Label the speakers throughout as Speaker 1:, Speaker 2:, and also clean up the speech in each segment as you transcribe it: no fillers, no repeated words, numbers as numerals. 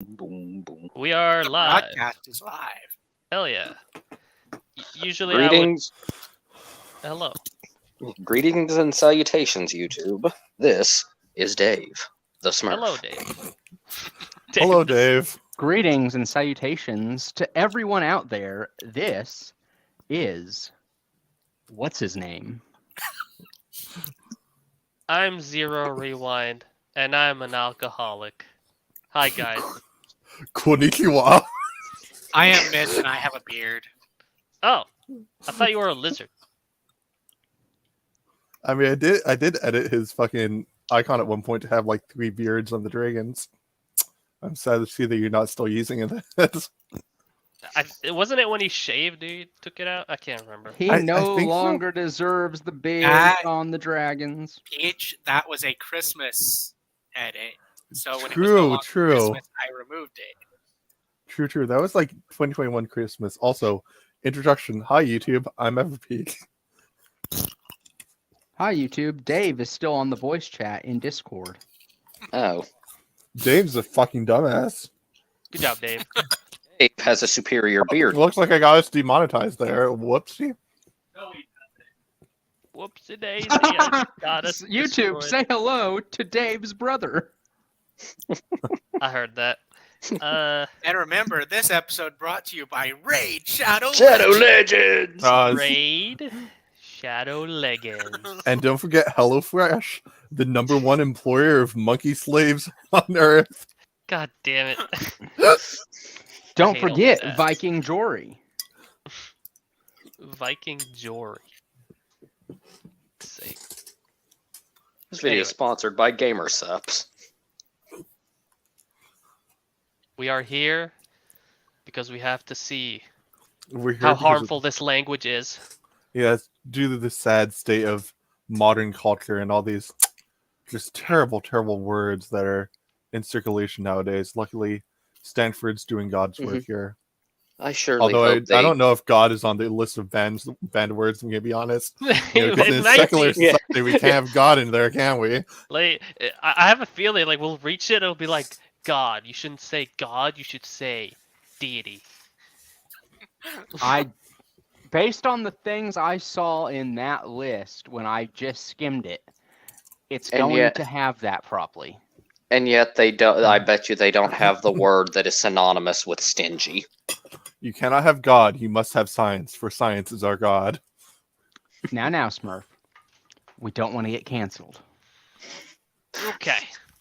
Speaker 1: Boom, boom.
Speaker 2: We are
Speaker 3: The
Speaker 2: live.
Speaker 3: broadcast is live.
Speaker 2: Hell yeah. Usually
Speaker 1: Greetings.
Speaker 2: Hello.
Speaker 1: Greetings and salutations, YouTube. This is Dave, the Smurf.
Speaker 2: Hello, Dave.
Speaker 4: Hello, Dave.
Speaker 5: Greetings and salutations to everyone out there. This is... What's his name?
Speaker 2: I'm Zero Rewind, and I'm an alcoholic. Hi, guys.
Speaker 4: Konnichiwa.
Speaker 3: I am Mitch and I have a beard.
Speaker 2: Oh, I thought you were a lizard.
Speaker 4: I mean, I did edit his fucking icon at one point to have like 3 beards on the dragons. I'm sad to see that you're not still using it.
Speaker 2: Wasn't it when he shaved, dude? Took it out? I can't remember.
Speaker 5: He
Speaker 4: I
Speaker 5: no
Speaker 4: think so.
Speaker 5: longer deserves the beard
Speaker 3: That-
Speaker 5: on the dragons.
Speaker 3: Peach, that was a Christmas edit. So when it was
Speaker 4: True,
Speaker 3: no longer
Speaker 4: true.
Speaker 3: Christmas, I removed it.
Speaker 4: True. That was like 2021 Christmas. Also, introduction. Hi, YouTube. I'm Everpeak.
Speaker 5: Hi, YouTube. Dave is still on the voice chat in Discord.
Speaker 1: Oh,
Speaker 4: Dave's a fucking dumbass.
Speaker 2: Good job, Dave.
Speaker 1: Dave has a superior beard.
Speaker 4: Looks like I got us demonetized there. Whoopsie.
Speaker 2: Whoopsie daisy. I got us
Speaker 5: YouTube,
Speaker 2: destroyed.
Speaker 5: say hello to Dave's brother.
Speaker 2: I heard that.
Speaker 3: And remember, this episode brought to you by Raid Shadow
Speaker 1: Legends!
Speaker 2: Raid Shadow Legends.
Speaker 4: And don't forget HelloFresh, the #1 employer of monkey slaves on Earth.
Speaker 2: God damn it.
Speaker 5: Don't
Speaker 2: hate all
Speaker 5: forget
Speaker 2: that.
Speaker 5: Viking Jory.
Speaker 2: Viking Jory. Sake.
Speaker 1: This video is sponsored by GamerSups.
Speaker 2: We are here because we have to see
Speaker 4: We're here
Speaker 2: how
Speaker 4: because of-
Speaker 2: harmful this language is.
Speaker 4: Yeah, it's due to the sad state of modern culture and all these just terrible, terrible words that are in circulation nowadays. Luckily, Stanford's doing God's work here.
Speaker 1: I surely
Speaker 4: Although I
Speaker 1: hope they...
Speaker 4: don't know if God is on the list of banned words, I'm going to be honest. You know, 'cause
Speaker 2: It
Speaker 4: in a
Speaker 2: might
Speaker 4: secular
Speaker 2: be.
Speaker 1: Yeah.
Speaker 4: society, we can't have God in there, can we?
Speaker 2: Like, I have a feeling like we'll reach it. It'll be like God. You shouldn't say God. You should say deity.
Speaker 5: Based on the things I saw in that list when I just skimmed it, it's
Speaker 1: And
Speaker 5: going
Speaker 1: yet-
Speaker 5: to have that properly.
Speaker 1: And yet they don't... I bet you they don't have the word that is synonymous with stingy.
Speaker 4: You cannot have God, you must have science, for science is our God.
Speaker 5: Now, Smurf. We don't want to get canceled.
Speaker 2: Okay.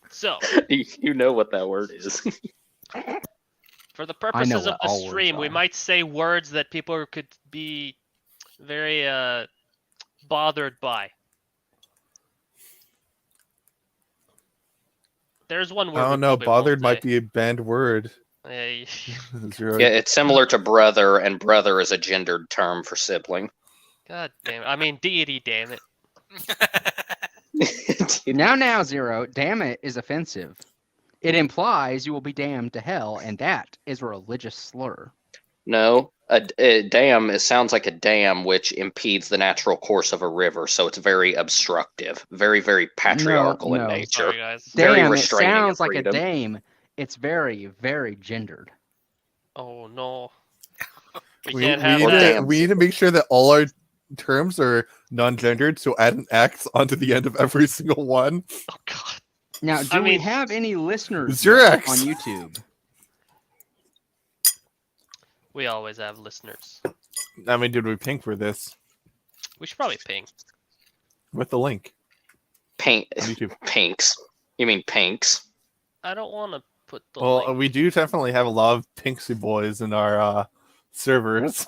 Speaker 2: So,
Speaker 1: You know what that word is.
Speaker 2: for the purposes of
Speaker 5: what
Speaker 2: the
Speaker 5: all words
Speaker 2: stream, we
Speaker 5: are.
Speaker 2: might say words that people could be very bothered by. There's one word.
Speaker 4: I don't know, bothered might be a banned word.
Speaker 2: be.
Speaker 4: Zero.
Speaker 1: Yeah, it's similar to brother, and brother is a gendered term for sibling.
Speaker 2: God damn it! I mean deity. Damn it!
Speaker 5: Now, Zero, damn it is offensive. It implies you will be damned to hell, and that is a religious slur.
Speaker 1: No, a dam sounds like a dam which impedes the natural course of a river, so it's very obstructive, very, very patriarchal in
Speaker 5: no.
Speaker 1: nature.
Speaker 2: Sorry, guys.
Speaker 1: Very
Speaker 5: Damn, it
Speaker 1: restraining of
Speaker 5: sounds like a
Speaker 1: freedom.
Speaker 5: dame. It's very, very gendered.
Speaker 2: Oh no. We
Speaker 4: We,
Speaker 2: can't
Speaker 4: we
Speaker 2: have
Speaker 4: need
Speaker 2: that.
Speaker 4: to, we need to make sure that all our terms are non-gendered, so add an X onto the end of every single one.
Speaker 2: Oh god.
Speaker 5: Now, do
Speaker 2: I
Speaker 5: we
Speaker 2: mean-
Speaker 5: have any listeners
Speaker 4: Xerox.
Speaker 5: on YouTube?
Speaker 2: We always have listeners.
Speaker 4: I mean, did we pink for this?
Speaker 2: We should probably ping.
Speaker 4: With the link
Speaker 1: Paint,
Speaker 4: on YouTube.
Speaker 1: pinks. You mean pinks?
Speaker 2: I don't want to put the
Speaker 4: Well,
Speaker 2: link.
Speaker 4: we do definitely have a lot of Pinksy boys in our servers.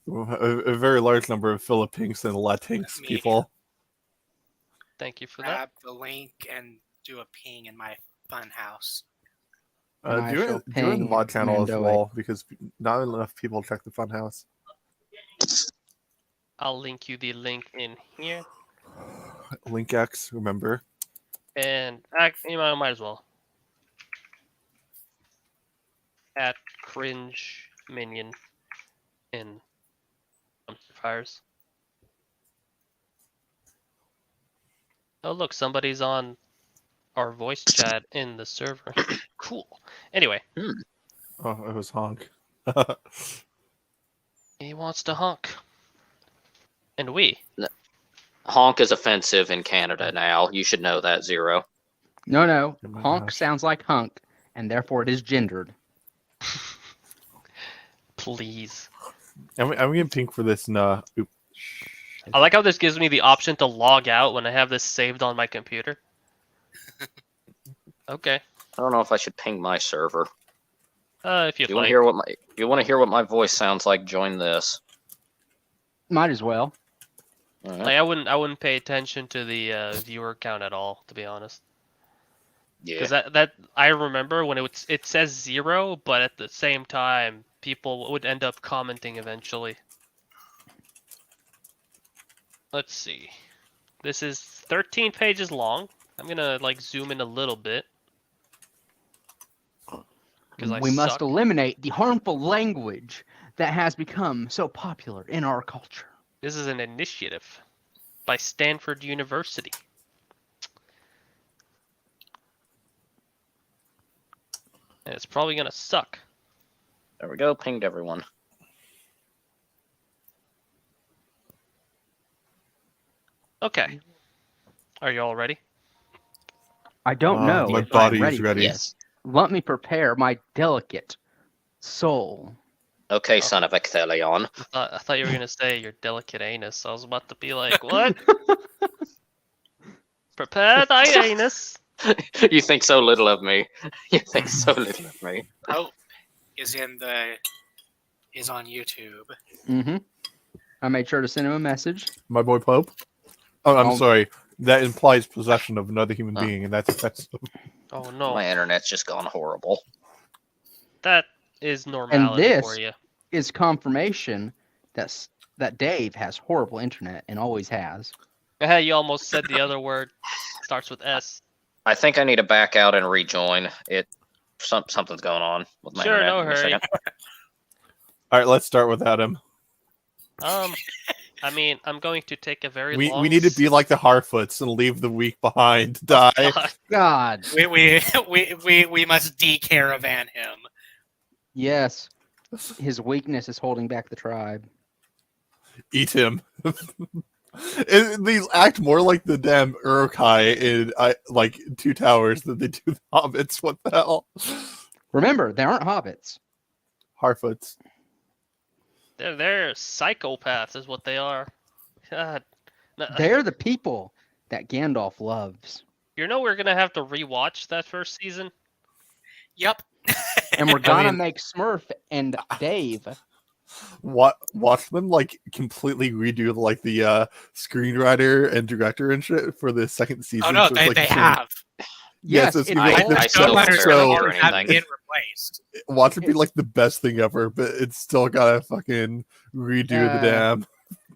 Speaker 4: A very large number of Philippines and Latinx
Speaker 3: Me.
Speaker 4: people.
Speaker 2: Thank you for that.
Speaker 3: Grab the link and do a ping in my fun house.
Speaker 5: And I
Speaker 4: Do
Speaker 5: shall
Speaker 4: it in the
Speaker 5: ping
Speaker 4: mod channel as
Speaker 5: Mando
Speaker 4: well, because not enough people check the Funhouse.
Speaker 2: I'll link you the link in here,
Speaker 4: Link X, remember?
Speaker 2: and you know, I might as well. At cringe minion in fires. Oh look, somebody's on our voice chat in the server. Cool. Anyway,
Speaker 4: Oh, it was honk.
Speaker 2: he wants to honk. And we.
Speaker 1: Honk is offensive in Canada now. You should know that, Zero.
Speaker 5: No.
Speaker 4: Oh my
Speaker 5: Honk
Speaker 4: gosh.
Speaker 5: sounds like hunk, and therefore it is gendered.
Speaker 2: Please.
Speaker 4: I'm getting pink for this. Nah. Oop.
Speaker 2: I like how this gives me the option to log out when I have this saved on my computer. Okay.
Speaker 1: I don't know if I should ping my server.
Speaker 2: If
Speaker 1: If
Speaker 2: you'd
Speaker 1: you want
Speaker 2: like.
Speaker 1: to hear what my voice sounds like, join this.
Speaker 5: Might as well.
Speaker 1: All right.
Speaker 2: Like I wouldn't pay attention to the viewer count at all, to be honest.
Speaker 1: Yeah.
Speaker 2: Because that I remember when it says 0, but at the same time people would end up commenting eventually. Let's see. This is 13 pages long. I'm gonna like zoom in a little bit. Because
Speaker 5: We must eliminate the harmful language that has become so popular in our culture.
Speaker 2: This is an initiative by Stanford University. And it's probably gonna suck.
Speaker 1: There we go. Pinged everyone.
Speaker 2: Okay. Are you all ready?
Speaker 5: I don't know
Speaker 4: My
Speaker 5: if
Speaker 4: body
Speaker 5: I'm
Speaker 4: is ready.
Speaker 1: Yes.
Speaker 5: Let me prepare my delicate soul.
Speaker 1: Okay,
Speaker 2: Oh.
Speaker 1: son of Ecthelion.
Speaker 2: I thought you were gonna say your delicate anus. I was about to be like, what? Prepare thy anus.
Speaker 1: You think so little of me. You think so little of me.
Speaker 3: Pope is on YouTube.
Speaker 5: Mm-hmm. I made sure to send him a message.
Speaker 4: My boy Pope. Oh, I'm
Speaker 5: Oh.
Speaker 4: sorry. That implies possession of another human
Speaker 1: Oh.
Speaker 4: being, and that's offensive.
Speaker 2: Oh no,
Speaker 1: My internet's just gone horrible.
Speaker 2: that is normality
Speaker 5: this-
Speaker 2: for you.
Speaker 5: Is confirmation that Dave has horrible internet and always has.
Speaker 2: Hey, you almost said the other word. Starts with S.
Speaker 1: I think I need to back out and rejoin. Something's going on with my
Speaker 2: Sure,
Speaker 1: internet.
Speaker 2: no
Speaker 1: Give me a
Speaker 2: hurry.
Speaker 1: second.
Speaker 4: All right, let's start without him.
Speaker 2: I mean, I'm going to take a very
Speaker 4: We
Speaker 2: long.
Speaker 4: need to be like the Harfoots and leave the weak behind. Die.
Speaker 5: God,
Speaker 3: We must decaravan him.
Speaker 5: yes. His weakness is holding back the tribe.
Speaker 4: Eat him. These act more like the damn Urukai in like Two Towers than they do the Hobbits. What the hell?
Speaker 5: Remember, they aren't hobbits.
Speaker 4: Harfoots.
Speaker 2: They're psychopaths, is what they are. God. No,
Speaker 5: They're the people that Gandalf loves.
Speaker 2: you know we're gonna have to rewatch that first season.
Speaker 3: Yep.
Speaker 5: And we're gonna
Speaker 4: mean-
Speaker 5: make Smurf and Dave.
Speaker 4: Watch them like completely redo like the screenwriter and director and shit for the second season.
Speaker 3: Oh no,
Speaker 4: so it's, like,
Speaker 3: they
Speaker 4: the same-
Speaker 3: have.
Speaker 4: Yes,
Speaker 5: Yes,
Speaker 4: it's
Speaker 5: it
Speaker 4: gonna be like
Speaker 5: all-
Speaker 4: the
Speaker 1: I still
Speaker 4: best
Speaker 1: barely
Speaker 4: show.
Speaker 1: hear
Speaker 3: have
Speaker 1: anything.
Speaker 3: been replaced.
Speaker 4: Watch it be like the best thing ever, but it's still gotta fucking redo the damn.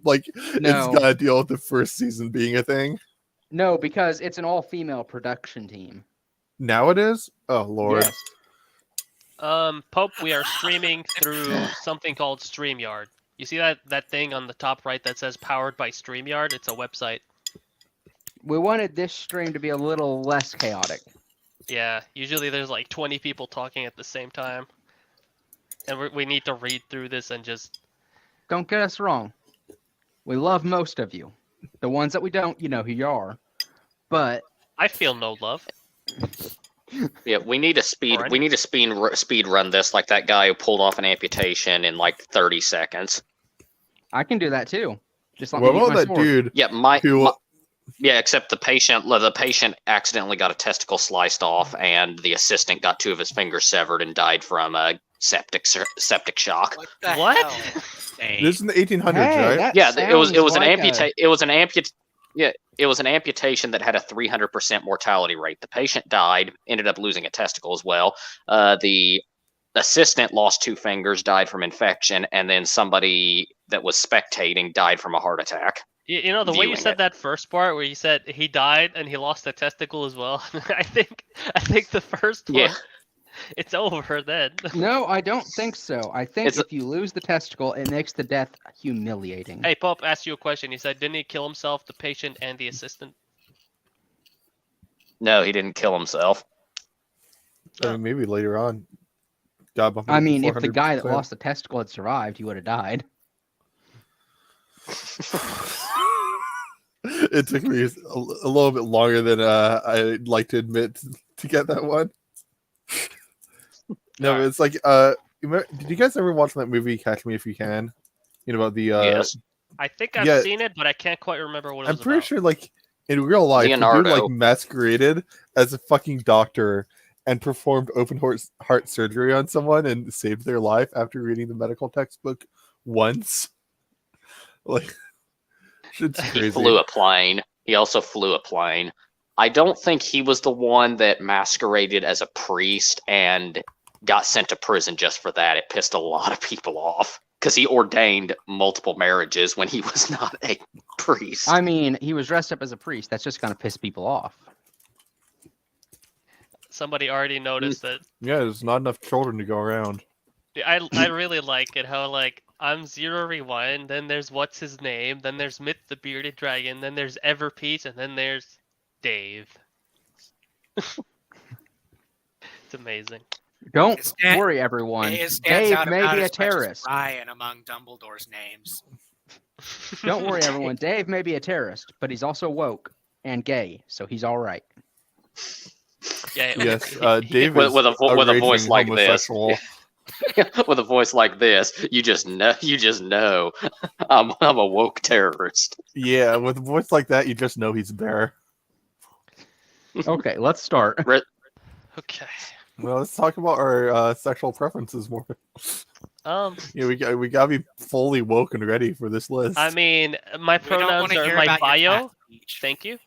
Speaker 4: Like
Speaker 5: No.
Speaker 4: it's gotta deal with the first season being a thing.
Speaker 5: No, because it's an all-female production team.
Speaker 4: Now it is. Oh lord.
Speaker 5: Yes.
Speaker 2: Pope, we are streaming through something called StreamYard. You see that thing on the top right that says powered by StreamYard? It's a website.
Speaker 5: We wanted this stream to be a little less chaotic.
Speaker 2: Yeah, usually there's like 20 people talking at the same time. And we need to read through this and just...
Speaker 5: Don't get us wrong. We love most of you. The ones that we don't, you know who you are. But
Speaker 2: I feel no love.
Speaker 1: Yeah, we need a speed.
Speaker 2: Alright.
Speaker 1: We need to speed run this like that guy who pulled off an amputation in like 30 seconds.
Speaker 5: I can do that too. Just let
Speaker 4: What
Speaker 5: me get
Speaker 4: about
Speaker 5: my
Speaker 4: that
Speaker 5: sword.
Speaker 4: dude
Speaker 1: Yeah,
Speaker 4: who?
Speaker 1: yeah, except the patient accidentally got a testicle sliced off, and the assistant got 2 of his fingers severed and died from a septic shock.
Speaker 3: What the
Speaker 2: What?
Speaker 3: hell? Dang.
Speaker 4: This is in the 1800s,
Speaker 5: Hey,
Speaker 4: right?
Speaker 5: that
Speaker 1: Yeah, it was
Speaker 5: sounds
Speaker 1: an
Speaker 5: like
Speaker 1: amputation. It was an Yeah, it was an amputation that had a 300% mortality rate. The patient died, ended up losing a testicle as well. The assistant lost 2 fingers, died from infection, and then somebody that was spectating died from a heart attack.
Speaker 2: You know, the way you
Speaker 1: Viewing
Speaker 2: said
Speaker 1: it.
Speaker 2: that first part where you said he died and he lost a testicle as well, I think the first one,
Speaker 1: Yeah.
Speaker 2: it's over then.
Speaker 5: No, I don't think so. I think
Speaker 1: It's a-
Speaker 5: if you lose the testicle, it makes the death humiliating.
Speaker 2: Hey, Pope asked you a question. He said, didn't he kill himself, the patient and the assistant?
Speaker 1: No, he didn't kill himself.
Speaker 4: I mean, maybe later on. God, bump it
Speaker 5: I
Speaker 4: up to
Speaker 5: mean, if the guy that
Speaker 4: 400%.
Speaker 5: lost the testicle had survived, he would have died.
Speaker 4: It took me a little bit longer than I'd like to admit to get that one. No,
Speaker 2: Alright.
Speaker 4: it's like did you guys ever watch that movie Catch Me If You Can? You know about the
Speaker 1: Yes.
Speaker 2: I think I've
Speaker 4: Yeah.
Speaker 2: seen it, but I can't quite remember what it was
Speaker 4: I'm pretty
Speaker 2: about.
Speaker 4: sure like in real life the dude
Speaker 1: Leonardo.
Speaker 4: like masqueraded as a fucking doctor and performed open heart surgery on someone and saved their life after reading the medical textbook once. Like shit's
Speaker 1: He
Speaker 4: crazy.
Speaker 1: flew a plane. He also flew a plane. I don't think he was the one that masqueraded as a priest and got sent to prison just for that. It pissed a lot of people off because he ordained multiple marriages when he was not a priest.
Speaker 5: I mean, he was dressed up as a priest. That's just going to piss people off.
Speaker 2: Somebody already noticed that.
Speaker 4: Yeah, there's not enough children to go around.
Speaker 2: I really like it how like I'm Zero Rewind, then there's What's His Name, then there's Myth the Bearded Dragon, then there's Everpeace, and then there's Dave. It's amazing.
Speaker 5: Don't
Speaker 3: It stand-
Speaker 5: worry, everyone.
Speaker 3: It stands
Speaker 5: Dave
Speaker 3: out
Speaker 5: may
Speaker 3: about
Speaker 5: be a
Speaker 3: as much as
Speaker 5: terrorist.
Speaker 3: Ryan among Dumbledore's names.
Speaker 5: Don't worry, everyone. Dave may be a terrorist, but he's also woke and gay, so he's all right.
Speaker 2: Yeah.
Speaker 4: Yes,
Speaker 2: he-
Speaker 4: Dave
Speaker 1: With-
Speaker 4: is
Speaker 1: with a voice
Speaker 4: raging
Speaker 1: like this.
Speaker 4: homosexual.
Speaker 1: With a voice like this, you just know I'm a woke terrorist.
Speaker 4: Yeah, with a voice like that, you just know he's a bear.
Speaker 5: Okay, let's start.
Speaker 2: Okay.
Speaker 4: Well, let's talk about our sexual preferences more. Yeah, we gotta be fully woke and ready for this list.
Speaker 2: I mean, my
Speaker 3: We don't
Speaker 2: pronouns
Speaker 3: wanna
Speaker 2: are in
Speaker 3: hear
Speaker 2: my
Speaker 3: about your
Speaker 2: bio.
Speaker 3: cat speech.
Speaker 2: Thank you.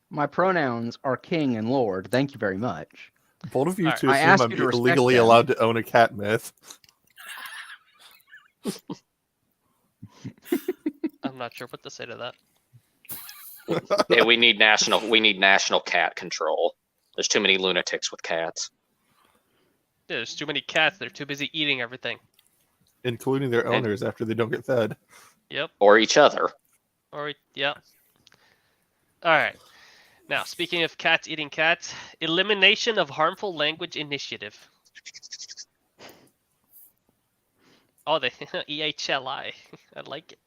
Speaker 5: My pronouns are king and lord. Thank you very much.
Speaker 4: Bold of you
Speaker 2: Alright.
Speaker 4: to
Speaker 5: I
Speaker 4: assume
Speaker 5: ask
Speaker 4: I'm
Speaker 5: you to respect
Speaker 4: illegally
Speaker 5: them.
Speaker 4: allowed to own a cat myth.
Speaker 2: I'm not sure what to say to that.
Speaker 1: Yeah, we need national cat control. There's too many lunatics with cats.
Speaker 2: Yeah, there's too many cats. They're too busy eating everything.
Speaker 4: Including their
Speaker 1: And-
Speaker 4: owners after they don't get fed.
Speaker 2: Yep.
Speaker 1: Or each other.
Speaker 2: Or yeah. All right. Now, speaking of cats eating cats, elimination of harmful language initiative. Oh, the EHLI. I like it.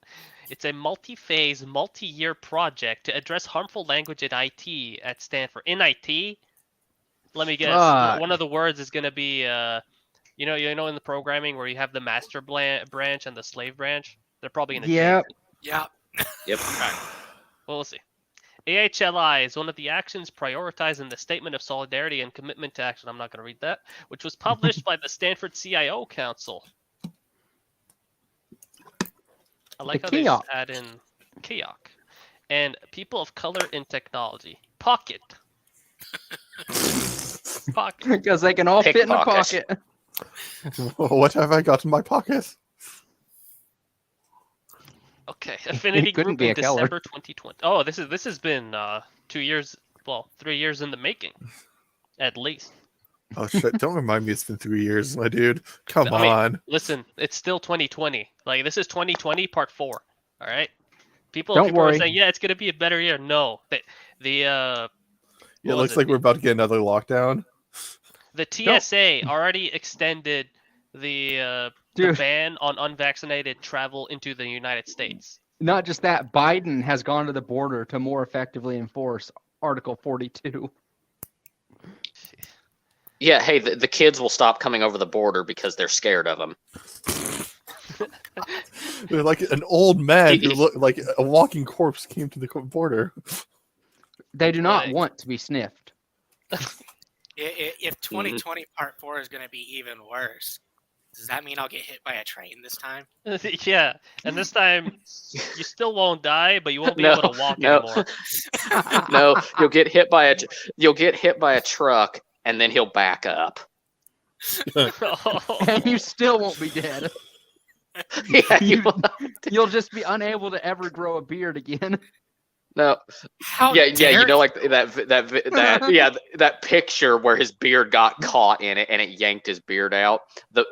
Speaker 2: It's a multi-phase, multi-year project to address harmful language in IT at Stanford. In IT, let me guess.
Speaker 5: Fuck.
Speaker 2: One of the words is going to be, you know, in the programming where you have the master branch and the slave branch. They're probably going to
Speaker 5: Yep.
Speaker 3: Yeah.
Speaker 1: Yep.
Speaker 2: Well, we'll see. AHLI is one of the actions prioritized in the Statement of Solidarity and Commitment to Action. I'm not going to read that, which was published by the Stanford CIO Council. I like how they
Speaker 5: KIOC.
Speaker 2: add in KIOC. And people of color in technology. Pocket. Pocket.
Speaker 5: Because they can all fit in a
Speaker 1: Pickpocket.
Speaker 5: pocket.
Speaker 4: What have I got in my pocket?
Speaker 2: Okay. Affinity
Speaker 5: couldn't
Speaker 2: Group
Speaker 5: be
Speaker 2: in
Speaker 5: a color.
Speaker 2: December 2020. Oh, this has been 2 years, well, 3 years in the making, at least.
Speaker 4: Oh shit! Don't remind me it's been 3 years, my dude. Come
Speaker 2: I mean,
Speaker 4: on.
Speaker 2: Listen, it's still 2020. Like, this is 2020 part 4. All right. People
Speaker 5: Don't
Speaker 2: are
Speaker 5: worry.
Speaker 2: saying, yeah, it's gonna be a better year. No,
Speaker 4: Yeah, it
Speaker 2: what
Speaker 4: looks
Speaker 2: was
Speaker 4: like
Speaker 2: it?
Speaker 4: we're about to get another lockdown.
Speaker 2: the TSA already extended the
Speaker 5: Dude.
Speaker 2: ban on unvaccinated travel into the United States.
Speaker 5: Not just that, Biden has gone to the border to more effectively enforce Article 42.
Speaker 1: Yeah, hey, the kids will stop coming over the border because they're scared of them.
Speaker 4: They're like an old man who
Speaker 1: He-
Speaker 4: looked like a walking corpse came to the border.
Speaker 5: They do not
Speaker 2: Right.
Speaker 5: want to be sniffed.
Speaker 3: If 2020 Part 4 is going to be even worse, does that mean I'll get hit by a train this time?
Speaker 2: Yeah, and this time you still won't die, but you won't be
Speaker 1: No,
Speaker 2: able to walk
Speaker 1: no.
Speaker 2: anymore.
Speaker 1: No, you'll get hit by a truck, and then he'll back up.
Speaker 5: And you still won't be dead.
Speaker 1: Yeah, you will.
Speaker 5: You'll just be unable to ever grow a beard again.
Speaker 1: No,
Speaker 3: How
Speaker 1: yeah,
Speaker 3: dare
Speaker 1: you know, like that picture where his beard got caught in it and it yanked his beard out.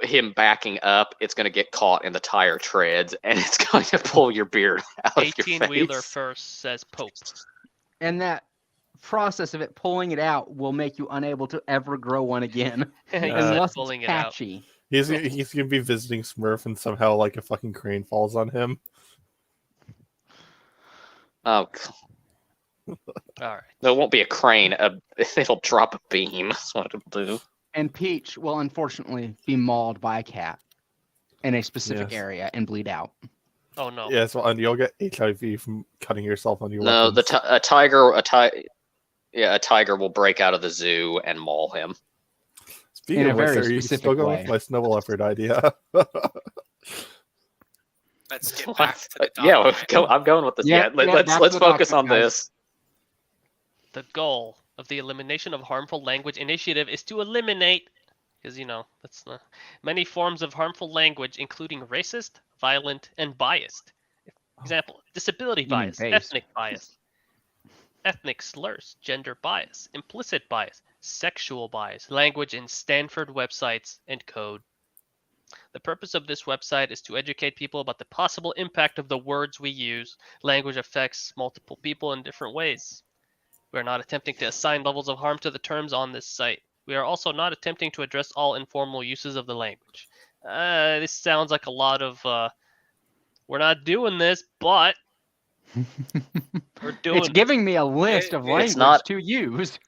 Speaker 1: Him backing up, it's going to get caught in the tire treads and it's going to pull your beard out of your
Speaker 2: 18-wheeler
Speaker 1: face.
Speaker 2: first, says Pope.
Speaker 5: And that process of it pulling it out will make you unable to ever grow one again,
Speaker 2: He said
Speaker 5: unless it's
Speaker 2: pulling it out.
Speaker 5: patchy.
Speaker 4: He's gonna be visiting Smurf, and somehow like a fucking crane falls on him.
Speaker 1: Oh,
Speaker 2: All right.
Speaker 1: there won't be a crane. It'll drop a beam. That's what it'll do.
Speaker 5: And Peach will unfortunately be mauled by a cat in a specific
Speaker 4: Yes.
Speaker 5: area and bleed out.
Speaker 2: Oh no.
Speaker 4: Yeah, so and you'll get HIV from cutting yourself on your
Speaker 1: No,
Speaker 4: weapons.
Speaker 1: a tiger will break out of the zoo and maul him.
Speaker 4: Speaking
Speaker 5: in a
Speaker 4: of which,
Speaker 5: very
Speaker 4: are you
Speaker 5: specific
Speaker 4: still going
Speaker 5: way.
Speaker 4: with my snow leopard idea?
Speaker 3: Let's get back to the
Speaker 1: Yeah,
Speaker 3: document.
Speaker 1: I'm going with this.
Speaker 5: Yeah,
Speaker 1: Yeah,
Speaker 5: yeah,
Speaker 1: let's
Speaker 5: back to the
Speaker 1: focus on
Speaker 5: document, guys.
Speaker 1: this.
Speaker 2: The goal of the Elimination of Harmful Language Initiative is to eliminate, because that's many forms of harmful language, including racist, violent, and biased. Example: disability
Speaker 5: You mean
Speaker 2: bias,
Speaker 5: based.
Speaker 2: ethnic bias, ethnic slurs, gender bias, implicit bias, sexual bias, language in Stanford websites and code. The purpose of this website is to educate people about the possible impact of the words we use. Language affects multiple people in different ways. We are not attempting to assign levels of harm to the terms on this site. We are also not attempting to address all informal uses of the language. This sounds like a lot of, we're not doing this, but we're doing
Speaker 5: It's giving me a list of
Speaker 3: It's
Speaker 5: language
Speaker 1: not-
Speaker 5: to use.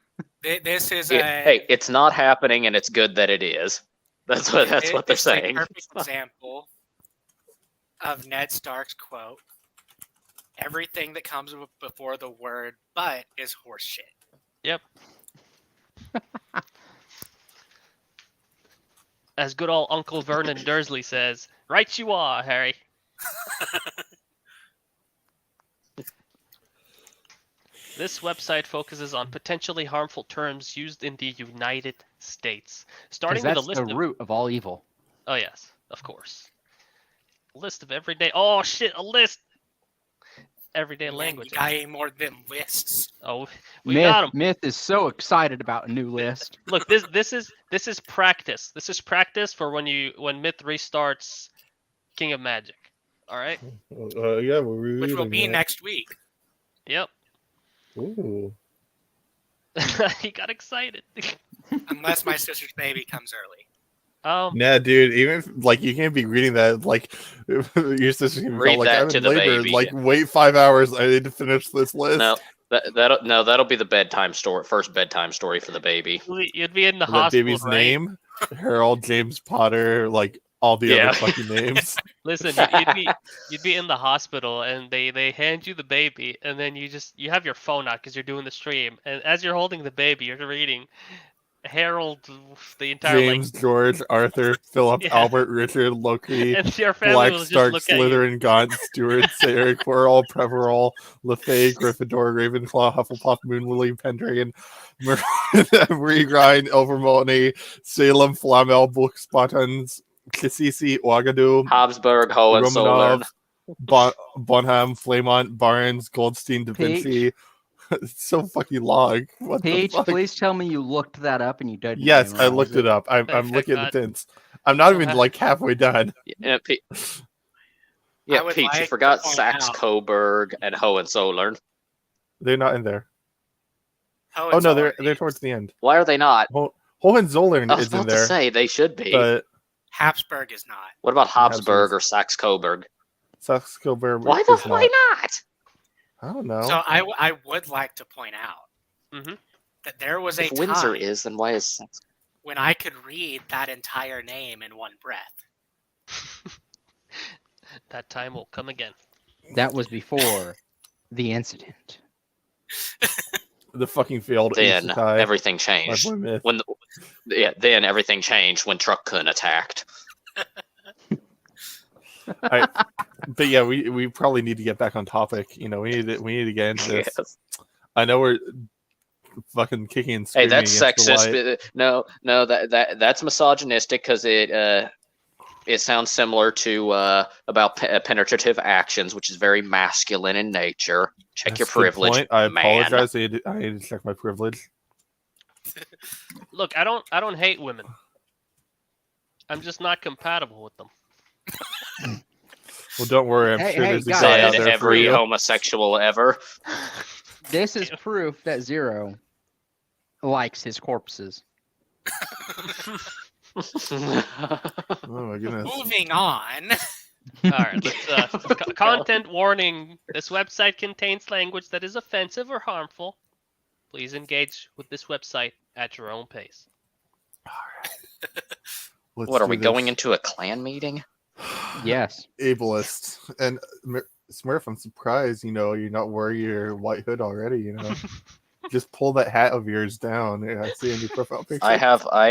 Speaker 3: This is
Speaker 1: Hey, it's not happening, and it's good that it is. That's what they're
Speaker 3: this is a
Speaker 1: saying.
Speaker 3: perfect example of Ned Stark's quote: "Everything that comes before the word but is horseshit."
Speaker 2: Yep. As good old Uncle Vernon Dursley says, right you are, Harry. This website focuses on potentially harmful terms used in the United States, starting with a
Speaker 5: That's
Speaker 2: list
Speaker 5: the
Speaker 2: of...
Speaker 5: root of all evil.
Speaker 2: Oh, yes, of course. A list of everyday... Oh, shit, a list! Everyday
Speaker 3: Man,
Speaker 2: language.
Speaker 3: you got any more than lists?
Speaker 2: Oh, we got 'em.
Speaker 5: Myth is so excited about a new list.
Speaker 2: Look, this is practice. This is practice for when Myth restarts King of Magic. All right.
Speaker 4: Yeah, we're
Speaker 3: Which will
Speaker 4: reading
Speaker 3: be
Speaker 4: that.
Speaker 3: next week,
Speaker 2: Yep.
Speaker 4: Ooh.
Speaker 2: He got excited.
Speaker 3: unless my sister's baby comes early.
Speaker 4: Nah, dude. Even if, like you can't be reading that. Like your sister can
Speaker 1: Read
Speaker 4: go like
Speaker 1: that
Speaker 4: I'm
Speaker 1: to
Speaker 4: in
Speaker 1: the
Speaker 4: labor.
Speaker 1: baby.
Speaker 4: Like wait 5 hours. I need to finish this list.
Speaker 1: No, that'll be the bedtime story. First bedtime story for the baby.
Speaker 2: You'd be in the
Speaker 4: that
Speaker 2: hospital,
Speaker 4: baby's
Speaker 2: right?
Speaker 4: name, Harold James Potter. Like all the
Speaker 1: Yeah.
Speaker 4: other fucking names.
Speaker 2: Listen, you'd be in the hospital, and they hand you the baby, and then you have your phone out because you're doing the stream, and as you're holding the baby, you're reading Harold, the entire
Speaker 4: James, George, Arthur, Philip,
Speaker 2: Yeah.
Speaker 4: Albert, Richard, Loki,
Speaker 2: and your family
Speaker 4: Black,
Speaker 2: will just
Speaker 4: Stark,
Speaker 2: look at you.
Speaker 4: Slytherin, Gaunt, Stewart, Sayre, Quirrell, Preverall, LeFay, Gryffindor, Ravenclaw, Hufflepuff, Moonlily, Pendragon, Regrind, Ilvermorny, Salem, Flamel, Bookspottons, Cassisi, Ouagadougou,
Speaker 1: Habsburg, Hohenzollern.
Speaker 4: Romanov, Bonham, Flamont, Barnes, Goldstein, Da Vinci. It's so fucking long. What
Speaker 5: Peach,
Speaker 4: the fuck?
Speaker 5: please tell me you looked that up and you didn't.
Speaker 4: Yes, I
Speaker 5: memorize
Speaker 4: looked it up. I'm
Speaker 2: Thank
Speaker 4: looking at
Speaker 2: God.
Speaker 4: the tints. I'm not
Speaker 2: So
Speaker 4: even
Speaker 2: ha-
Speaker 4: like halfway done.
Speaker 1: Yeah,
Speaker 3: I would
Speaker 1: Peach,
Speaker 3: like
Speaker 1: you
Speaker 3: to
Speaker 1: forgot
Speaker 3: point
Speaker 1: Saxe
Speaker 3: out-
Speaker 1: Coburg and Hohenzollern.
Speaker 4: They're not in there. Oh no,
Speaker 3: Hohenzollern
Speaker 4: they're
Speaker 3: is.
Speaker 4: towards the end.
Speaker 1: Why are they not?
Speaker 4: Hohenzollern
Speaker 1: I was
Speaker 4: is in
Speaker 1: about to
Speaker 4: there,
Speaker 1: say they should be.
Speaker 4: but
Speaker 3: Habsburg is not.
Speaker 1: What about Habsburg
Speaker 4: Habsburg.
Speaker 1: or Saxe Coburg?
Speaker 4: Saxe Coburg
Speaker 1: Why
Speaker 4: is not.
Speaker 1: why not?
Speaker 4: I don't know.
Speaker 3: So I would like to point out
Speaker 2: Mhm.
Speaker 3: that there was a
Speaker 1: If Windsor
Speaker 3: time
Speaker 1: is, then why is Saxe?
Speaker 3: when I could read that entire name in one breath.
Speaker 2: That time will come again.
Speaker 5: That was before the incident.
Speaker 4: The fucking failed
Speaker 1: Then
Speaker 4: Isekai.
Speaker 1: everything
Speaker 4: My
Speaker 1: changed.
Speaker 4: boy Myth.
Speaker 1: Then everything changed when Truck-kun attacked.
Speaker 4: But yeah, we probably need to get back on topic. You know, we need to get into this.
Speaker 1: Yes.
Speaker 4: I know we're fucking kicking and
Speaker 1: Hey,
Speaker 4: screaming.
Speaker 1: that's
Speaker 4: against the
Speaker 1: sexist.
Speaker 4: light.
Speaker 1: No, that's misogynistic because it sounds similar to about penetrative actions, which is very masculine in nature. Check
Speaker 4: That's
Speaker 1: your
Speaker 4: a good
Speaker 1: privilege,
Speaker 4: point. I
Speaker 1: man.
Speaker 4: apologize. I need to check my privilege.
Speaker 2: Look, I don't hate women. I'm just not compatible with them.
Speaker 4: Well, don't worry. I'm
Speaker 5: Hey,
Speaker 4: sure
Speaker 5: hey,
Speaker 4: there's a
Speaker 5: guys.
Speaker 4: guy out
Speaker 1: Said
Speaker 4: there for
Speaker 1: every
Speaker 4: you.
Speaker 1: homosexual ever.
Speaker 5: This is proof that Zero likes his corpses.
Speaker 4: Oh my goodness.
Speaker 3: Moving on.
Speaker 2: All right, let's. Content warning: this website contains language that is offensive or harmful. Please engage with this website at your own pace.
Speaker 4: Let's
Speaker 1: What are
Speaker 4: do
Speaker 1: we going
Speaker 4: this.
Speaker 1: into a clan meeting?
Speaker 5: Yes.
Speaker 4: Ableist. And Smurf, I'm surprised, you're not wearing your white hood already, Just pull that hat of yours down. Yeah, I see in your profile picture.
Speaker 1: I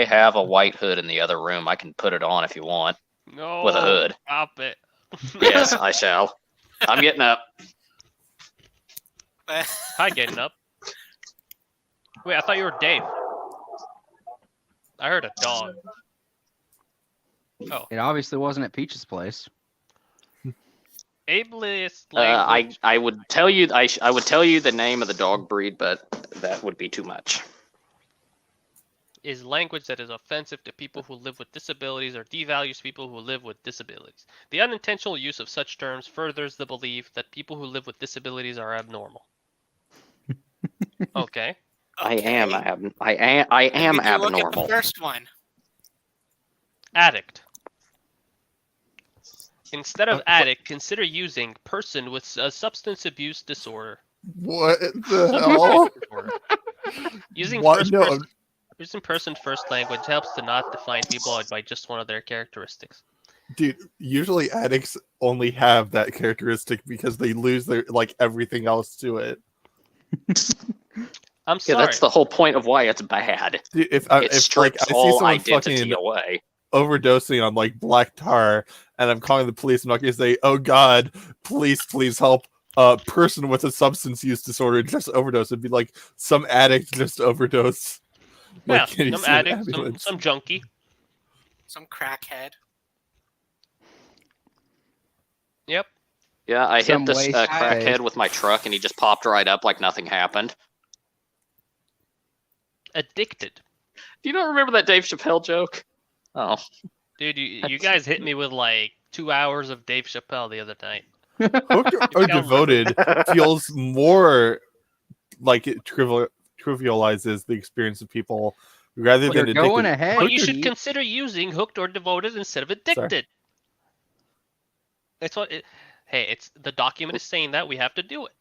Speaker 1: have a white hood in the other room. I can put it on if you want.
Speaker 2: No,
Speaker 1: With a hood.
Speaker 2: Stop it.
Speaker 1: Yes, I shall. I'm getting up.
Speaker 2: Hi, getting up. Wait, I thought you were Dave. I heard a dog. Oh,
Speaker 5: It obviously wasn't at Peach's place.
Speaker 2: ableist language.
Speaker 1: I would tell you I would tell you the name of the dog breed, but that would be too much.
Speaker 2: Is language that is offensive to people who live with disabilities or devalues people who live with disabilities. The unintentional use of such terms furthers the belief that people who live with disabilities are abnormal. Okay.
Speaker 1: I am
Speaker 3: Did you look at
Speaker 1: abnormal.
Speaker 3: the first one?
Speaker 2: Addict. Instead of addict, consider using person with a substance abuse disorder.
Speaker 4: What the hell?
Speaker 2: Using
Speaker 4: What?
Speaker 2: first
Speaker 4: No,
Speaker 2: person, using person first language helps to not define people by just one of their characteristics.
Speaker 4: dude, usually addicts only have that characteristic because they lose their everything else to it.
Speaker 2: I'm
Speaker 1: Yeah,
Speaker 2: sorry.
Speaker 1: that's the whole point of why it's bad.
Speaker 4: Dude, if
Speaker 1: It
Speaker 4: I see
Speaker 1: strips all
Speaker 4: someone
Speaker 1: identity
Speaker 4: fucking
Speaker 1: away.
Speaker 4: overdosing on black tar and I'm calling the police, I'm not gonna say, "Oh God, please help." A person with a substance use disorder just overdose. It'd be like some addict just overdose.
Speaker 2: Yeah,
Speaker 4: Can you
Speaker 2: some
Speaker 4: see an
Speaker 2: addict,
Speaker 4: ambulance?
Speaker 2: some junkie.
Speaker 3: Some crackhead.
Speaker 2: Yep.
Speaker 1: Yeah, I
Speaker 5: Some
Speaker 1: hit this
Speaker 5: waste
Speaker 1: crackhead
Speaker 5: space.
Speaker 1: with my truck and he just popped right up like nothing happened.
Speaker 2: Addicted.
Speaker 1: Do you not remember that Dave Chappelle joke? Oh.
Speaker 2: Dude, you guys hit me with 2 hours of Dave Chappelle the other night.
Speaker 4: Hooked or devoted feels more like it trivializes the experience of people rather
Speaker 5: You're
Speaker 4: than
Speaker 5: going
Speaker 4: addicted.
Speaker 5: ahead.
Speaker 2: Well, you should
Speaker 5: Pete.
Speaker 2: consider using hooked or devoted instead of addicted. That's what hey, it's the document is saying that we have to do it.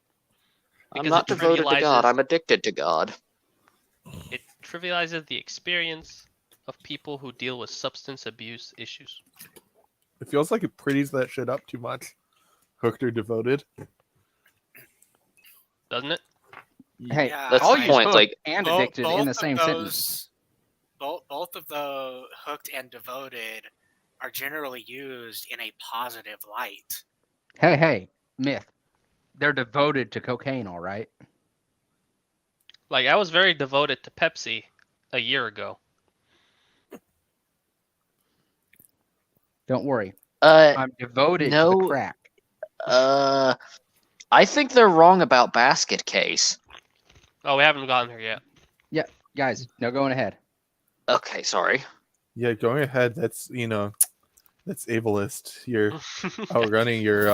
Speaker 1: I'm
Speaker 2: Because
Speaker 1: not
Speaker 2: it
Speaker 1: devoted to God.
Speaker 2: trivializes-
Speaker 1: I'm addicted to God.
Speaker 2: It trivializes the experience of people who deal with substance abuse issues.
Speaker 4: It feels like it pretties that shit up too much. Hooked or devoted.
Speaker 2: Doesn't it?
Speaker 5: Hey,
Speaker 3: Yeah,
Speaker 1: That's
Speaker 5: I'll
Speaker 1: the
Speaker 5: use
Speaker 1: point.
Speaker 5: hooked
Speaker 1: Like,
Speaker 5: and
Speaker 3: Both-
Speaker 5: addicted in the
Speaker 3: both
Speaker 5: same
Speaker 3: of
Speaker 5: sentence.
Speaker 3: those, both of the hooked and devoted are generally used in a positive light.
Speaker 5: Hey, myth. They're devoted to cocaine, all right?
Speaker 2: I was very devoted to Pepsi a year ago.
Speaker 5: Don't worry.
Speaker 1: uh,
Speaker 5: I'm devoted to
Speaker 1: no.
Speaker 5: the crack.
Speaker 1: I think they're wrong about basket case.
Speaker 2: Oh, we haven't gotten there yet.
Speaker 5: Guys, no going ahead.
Speaker 1: Okay, sorry.
Speaker 4: Yeah, going ahead. That's that's ableist. You're outrunning your.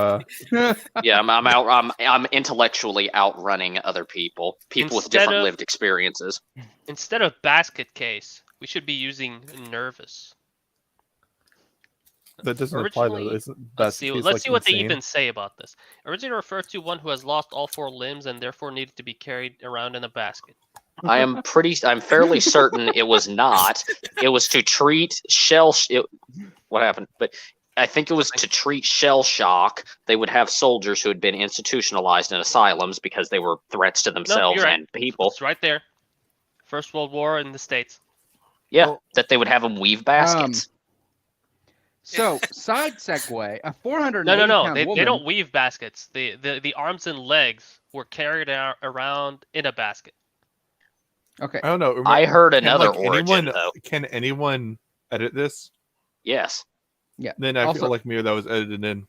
Speaker 1: Yeah, I'm intellectually outrunning other people. People with
Speaker 2: Instead
Speaker 1: different
Speaker 2: of-
Speaker 1: lived experiences.
Speaker 2: Instead of basket case, we should be using nervous.
Speaker 4: That doesn't apply though.
Speaker 2: Originally-
Speaker 4: Isn't
Speaker 2: Let's see.
Speaker 4: basket
Speaker 2: Let's
Speaker 4: case,
Speaker 2: see what they
Speaker 4: insane?
Speaker 2: even say about this. Originally referred to one who has lost all 4 limbs and therefore needed to be carried around in a basket.
Speaker 1: I'm fairly certain it was not. It was to treat what happened? But I think it was to treat shell shock. They would have soldiers who had been institutionalized in asylums because they were threats to themselves
Speaker 2: you're right.
Speaker 1: and people.
Speaker 2: It's right there. First World War in the States.
Speaker 1: Yeah,
Speaker 4: Well-
Speaker 1: that they would have them weave baskets.
Speaker 5: So, side segue. A 480
Speaker 2: No.
Speaker 5: pound
Speaker 2: They
Speaker 5: woman.
Speaker 2: don't weave baskets. The arms and legs were carried around in a basket.
Speaker 5: Okay.
Speaker 4: I don't know.
Speaker 1: I heard
Speaker 4: Can,
Speaker 1: another
Speaker 4: like,
Speaker 1: origin though.
Speaker 4: Can anyone edit this?
Speaker 1: Yes.
Speaker 4: Then I
Speaker 5: Also-
Speaker 4: feel like maybe that was edited in.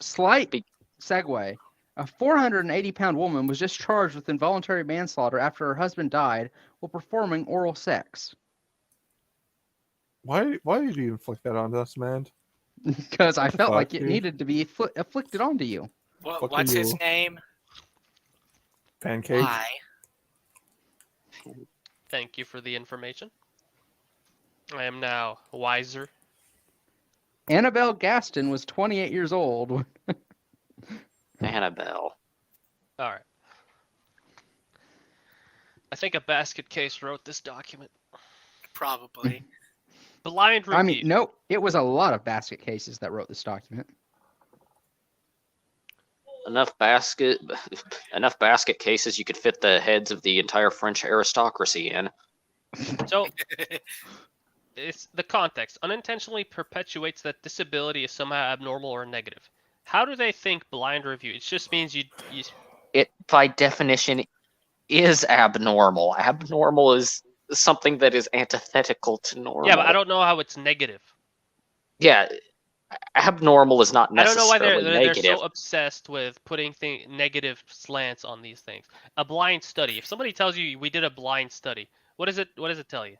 Speaker 5: Slight
Speaker 1: Be-
Speaker 5: segue. A 480 pound woman was just charged with involuntary manslaughter after her husband died while performing oral sex.
Speaker 4: Why did you inflict that on us, man?
Speaker 5: Because I
Speaker 4: What the
Speaker 5: felt
Speaker 4: fuck,
Speaker 5: like it
Speaker 4: dude?
Speaker 5: needed to be afflicted onto you.
Speaker 4: Fuck
Speaker 3: What's his
Speaker 4: you.
Speaker 3: name?
Speaker 4: Pancake.
Speaker 3: Why?
Speaker 2: Thank you for the information. I am now wiser.
Speaker 5: Annabelle Gaston was 28 years old.
Speaker 1: Annabelle.
Speaker 2: All right. I think a basket case wrote this document.
Speaker 3: Probably.
Speaker 2: Blind review.
Speaker 5: I mean, no, it was a lot of basket cases that wrote this document.
Speaker 1: Enough basket cases you could fit the heads of the entire French aristocracy in.
Speaker 2: So, it's the context. Unintentionally perpetuates that disability is somehow abnormal or negative. How do they think blind review? It just means you
Speaker 1: It, by definition, is abnormal. Abnormal is something that is antithetical to normal.
Speaker 2: Yeah, but I don't know how it's negative.
Speaker 1: Yeah, abnormal is not
Speaker 2: I don't know why
Speaker 1: necessarily
Speaker 2: they're
Speaker 1: negative.
Speaker 2: so obsessed with putting negative slants on these things. A blind study. If somebody tells you we did a blind study, what does it tell you?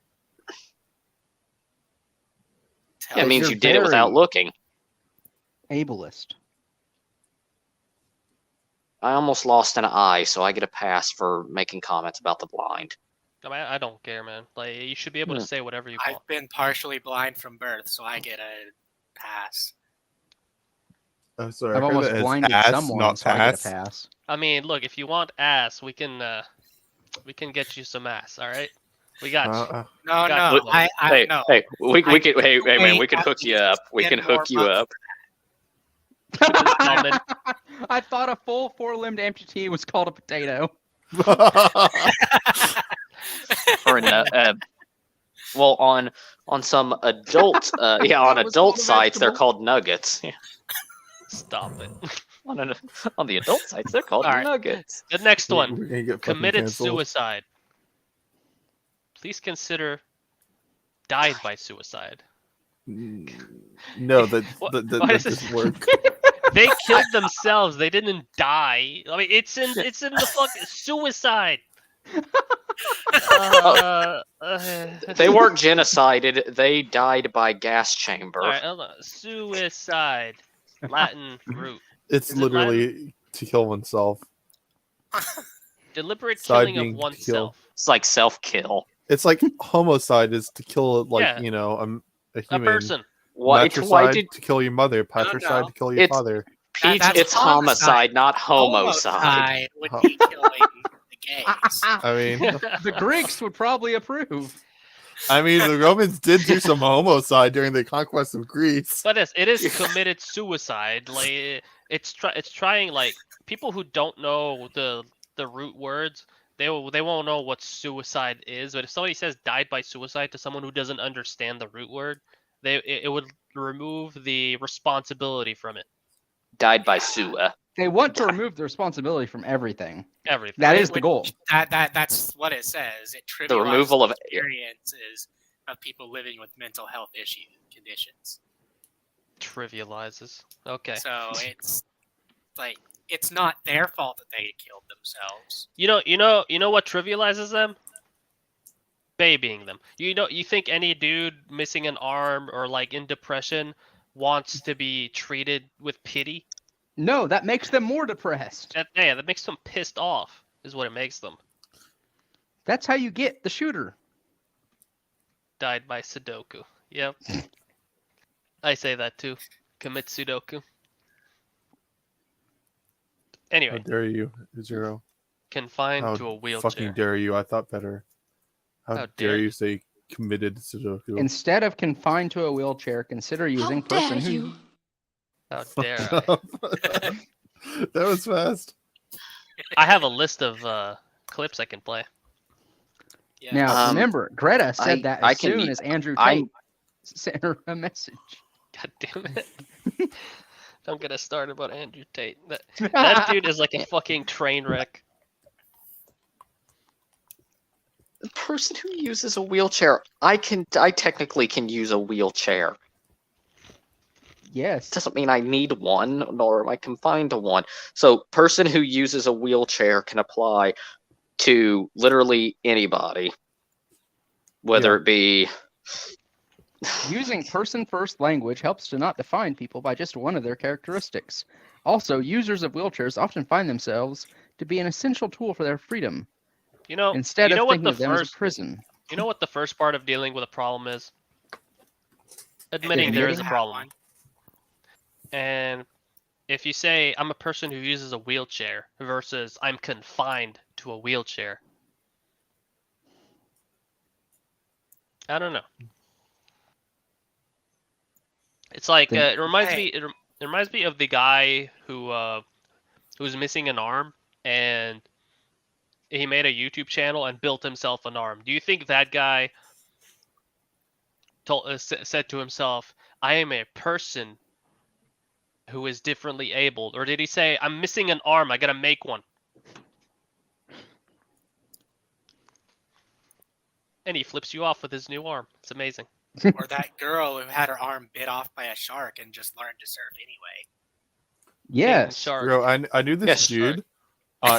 Speaker 1: Yeah, it means
Speaker 5: You're
Speaker 1: you did it without
Speaker 5: very
Speaker 1: looking.
Speaker 5: ableist.
Speaker 1: I almost lost an eye, so I get a pass for making comments about the blind.
Speaker 2: I don't care, man. Like, you should be able to say whatever you
Speaker 3: I've
Speaker 2: want.
Speaker 3: been partially blind from birth, so I get a pass.
Speaker 4: Oh, sorry.
Speaker 5: I've
Speaker 4: I heard
Speaker 5: almost
Speaker 4: it as
Speaker 5: blinded
Speaker 4: ass,
Speaker 5: someone,
Speaker 4: not
Speaker 5: so I get a
Speaker 4: pass.
Speaker 5: pass.
Speaker 2: I mean, look, if you want ass, we can get you some ass. All right, we got you.
Speaker 3: No,
Speaker 2: Got
Speaker 3: no,
Speaker 2: it.
Speaker 1: Hey,
Speaker 3: no.
Speaker 1: hey, we
Speaker 3: I-
Speaker 1: can, hey, man, we can
Speaker 3: I-
Speaker 1: hook you up. We
Speaker 3: get
Speaker 1: can
Speaker 3: more
Speaker 1: hook you
Speaker 3: money.
Speaker 1: up.
Speaker 2: Comment.
Speaker 5: I thought a full four-limbed amputee was called a potato.
Speaker 1: For well, on some adult, on
Speaker 5: That was
Speaker 1: adult
Speaker 5: called a
Speaker 1: sites, they're
Speaker 5: vegetable.
Speaker 1: called nuggets. Yeah.
Speaker 2: Stop it.
Speaker 1: On the adult sites, they're called
Speaker 2: All right.
Speaker 1: nuggets.
Speaker 2: The next one.
Speaker 4: We're gonna get fucking
Speaker 2: Committed
Speaker 4: canceled.
Speaker 2: suicide. Please consider died by suicide.
Speaker 4: No, that
Speaker 2: What-
Speaker 4: that
Speaker 2: why
Speaker 4: that
Speaker 2: does it-
Speaker 4: doesn't work.
Speaker 2: They killed themselves. They didn't die. I mean, it's in the fucking suicide.
Speaker 1: They weren't genocided. They died by gas chamber.
Speaker 2: All right, hold on. Suicide. Latin root.
Speaker 4: It's
Speaker 2: Is it
Speaker 4: literally to kill oneself.
Speaker 2: Deliberate
Speaker 4: Side
Speaker 2: killing
Speaker 4: being
Speaker 2: of
Speaker 4: to kill.
Speaker 2: oneself.
Speaker 1: It's like self-kill.
Speaker 4: It's like homicide is to kill, like,
Speaker 2: Yeah.
Speaker 4: you know, a
Speaker 2: A
Speaker 4: human.
Speaker 2: person.
Speaker 1: Why
Speaker 4: Matricide
Speaker 1: did
Speaker 4: to kill your mother. Patricide
Speaker 3: no.
Speaker 4: to kill your
Speaker 1: It's-
Speaker 4: father.
Speaker 1: Peach?
Speaker 3: That's
Speaker 1: It's homicide, not homicide.
Speaker 3: Homicide would be killing the gays.
Speaker 4: I mean,
Speaker 5: The Greeks would probably approve.
Speaker 4: the Romans did do some homicide during the conquest of Greece.
Speaker 2: But it is committed suicide. Like it's trying, like, people who don't know the root words, they won't know what suicide is. But if somebody says died by suicide to someone who doesn't understand the root word, it would remove the responsibility from it.
Speaker 1: Died by Sua.
Speaker 5: They want to remove the responsibility from everything.
Speaker 2: Everything.
Speaker 5: That is the goal.
Speaker 3: That's what it says. It
Speaker 1: The
Speaker 3: trivializes
Speaker 1: removal of
Speaker 3: experiences of people living with mental health conditions.
Speaker 2: Trivializes. Okay.
Speaker 3: So it's like it's not their fault that they killed themselves.
Speaker 2: You know what trivializes them? Babying them. You think any dude missing an arm or like in depression wants to be treated with pity?
Speaker 5: No, that makes them more depressed.
Speaker 2: That makes them pissed off, is what it makes them.
Speaker 5: That's how you get the shooter.
Speaker 2: Died by Sudoku. Yep. I say that too. Commit Sudoku.
Speaker 4: How
Speaker 2: Anyway,
Speaker 4: dare you, Zero?
Speaker 2: confined
Speaker 4: How
Speaker 2: to a wheelchair.
Speaker 4: fucking dare you? I thought better. How
Speaker 2: How
Speaker 4: dare
Speaker 2: dare
Speaker 4: you
Speaker 2: you.
Speaker 4: say committed Sudoku?
Speaker 5: Instead of confined to a wheelchair, consider using person who.
Speaker 2: How dare I?
Speaker 4: That was fast.
Speaker 2: I have a list of clips I can play.
Speaker 3: Yeah.
Speaker 5: Now, remember, Greta said
Speaker 1: I-
Speaker 5: that
Speaker 1: I
Speaker 5: as
Speaker 1: can
Speaker 5: soon
Speaker 1: be-
Speaker 5: as Andrew
Speaker 1: I'm-
Speaker 5: Tate sent her a message.
Speaker 2: God damn it. Don't get us started about Andrew Tate. That dude is like a fucking train wreck.
Speaker 1: The person who uses a wheelchair, I technically can use a wheelchair.
Speaker 5: Yes.
Speaker 1: Doesn't mean I need one, nor am I confined to one. So, person who uses a wheelchair can apply to literally anybody, whether
Speaker 4: Yeah.
Speaker 1: it be.
Speaker 5: Using person-first language helps to not define people by just one of their characteristics. Also, users of wheelchairs often find themselves to be an essential tool for their freedom,
Speaker 2: You know,
Speaker 5: instead
Speaker 2: you know
Speaker 5: of
Speaker 2: what
Speaker 5: thinking
Speaker 2: the
Speaker 5: of them as a
Speaker 2: first,
Speaker 5: prison.
Speaker 2: you know what the first part of dealing with a problem is? Admitting there is a
Speaker 5: Admitting.
Speaker 2: problem. And if you say I'm a person who uses a wheelchair versus I'm confined to a wheelchair, I don't know. It's like
Speaker 5: Then-
Speaker 2: it reminds me. It reminds me of the guy who's missing an arm, and he made a YouTube channel and built himself an arm. Do you think that guy said to himself, "I am a person who is differently abled," or did he say, "I'm missing an arm, I gotta make one"? And he flips you off with his new arm. It's amazing.
Speaker 3: Or that girl who had her arm bit off by a shark and just learned to surf anyway.
Speaker 5: Yes.
Speaker 2: Shark.
Speaker 4: Bro, I knew this
Speaker 1: Yes,
Speaker 4: dude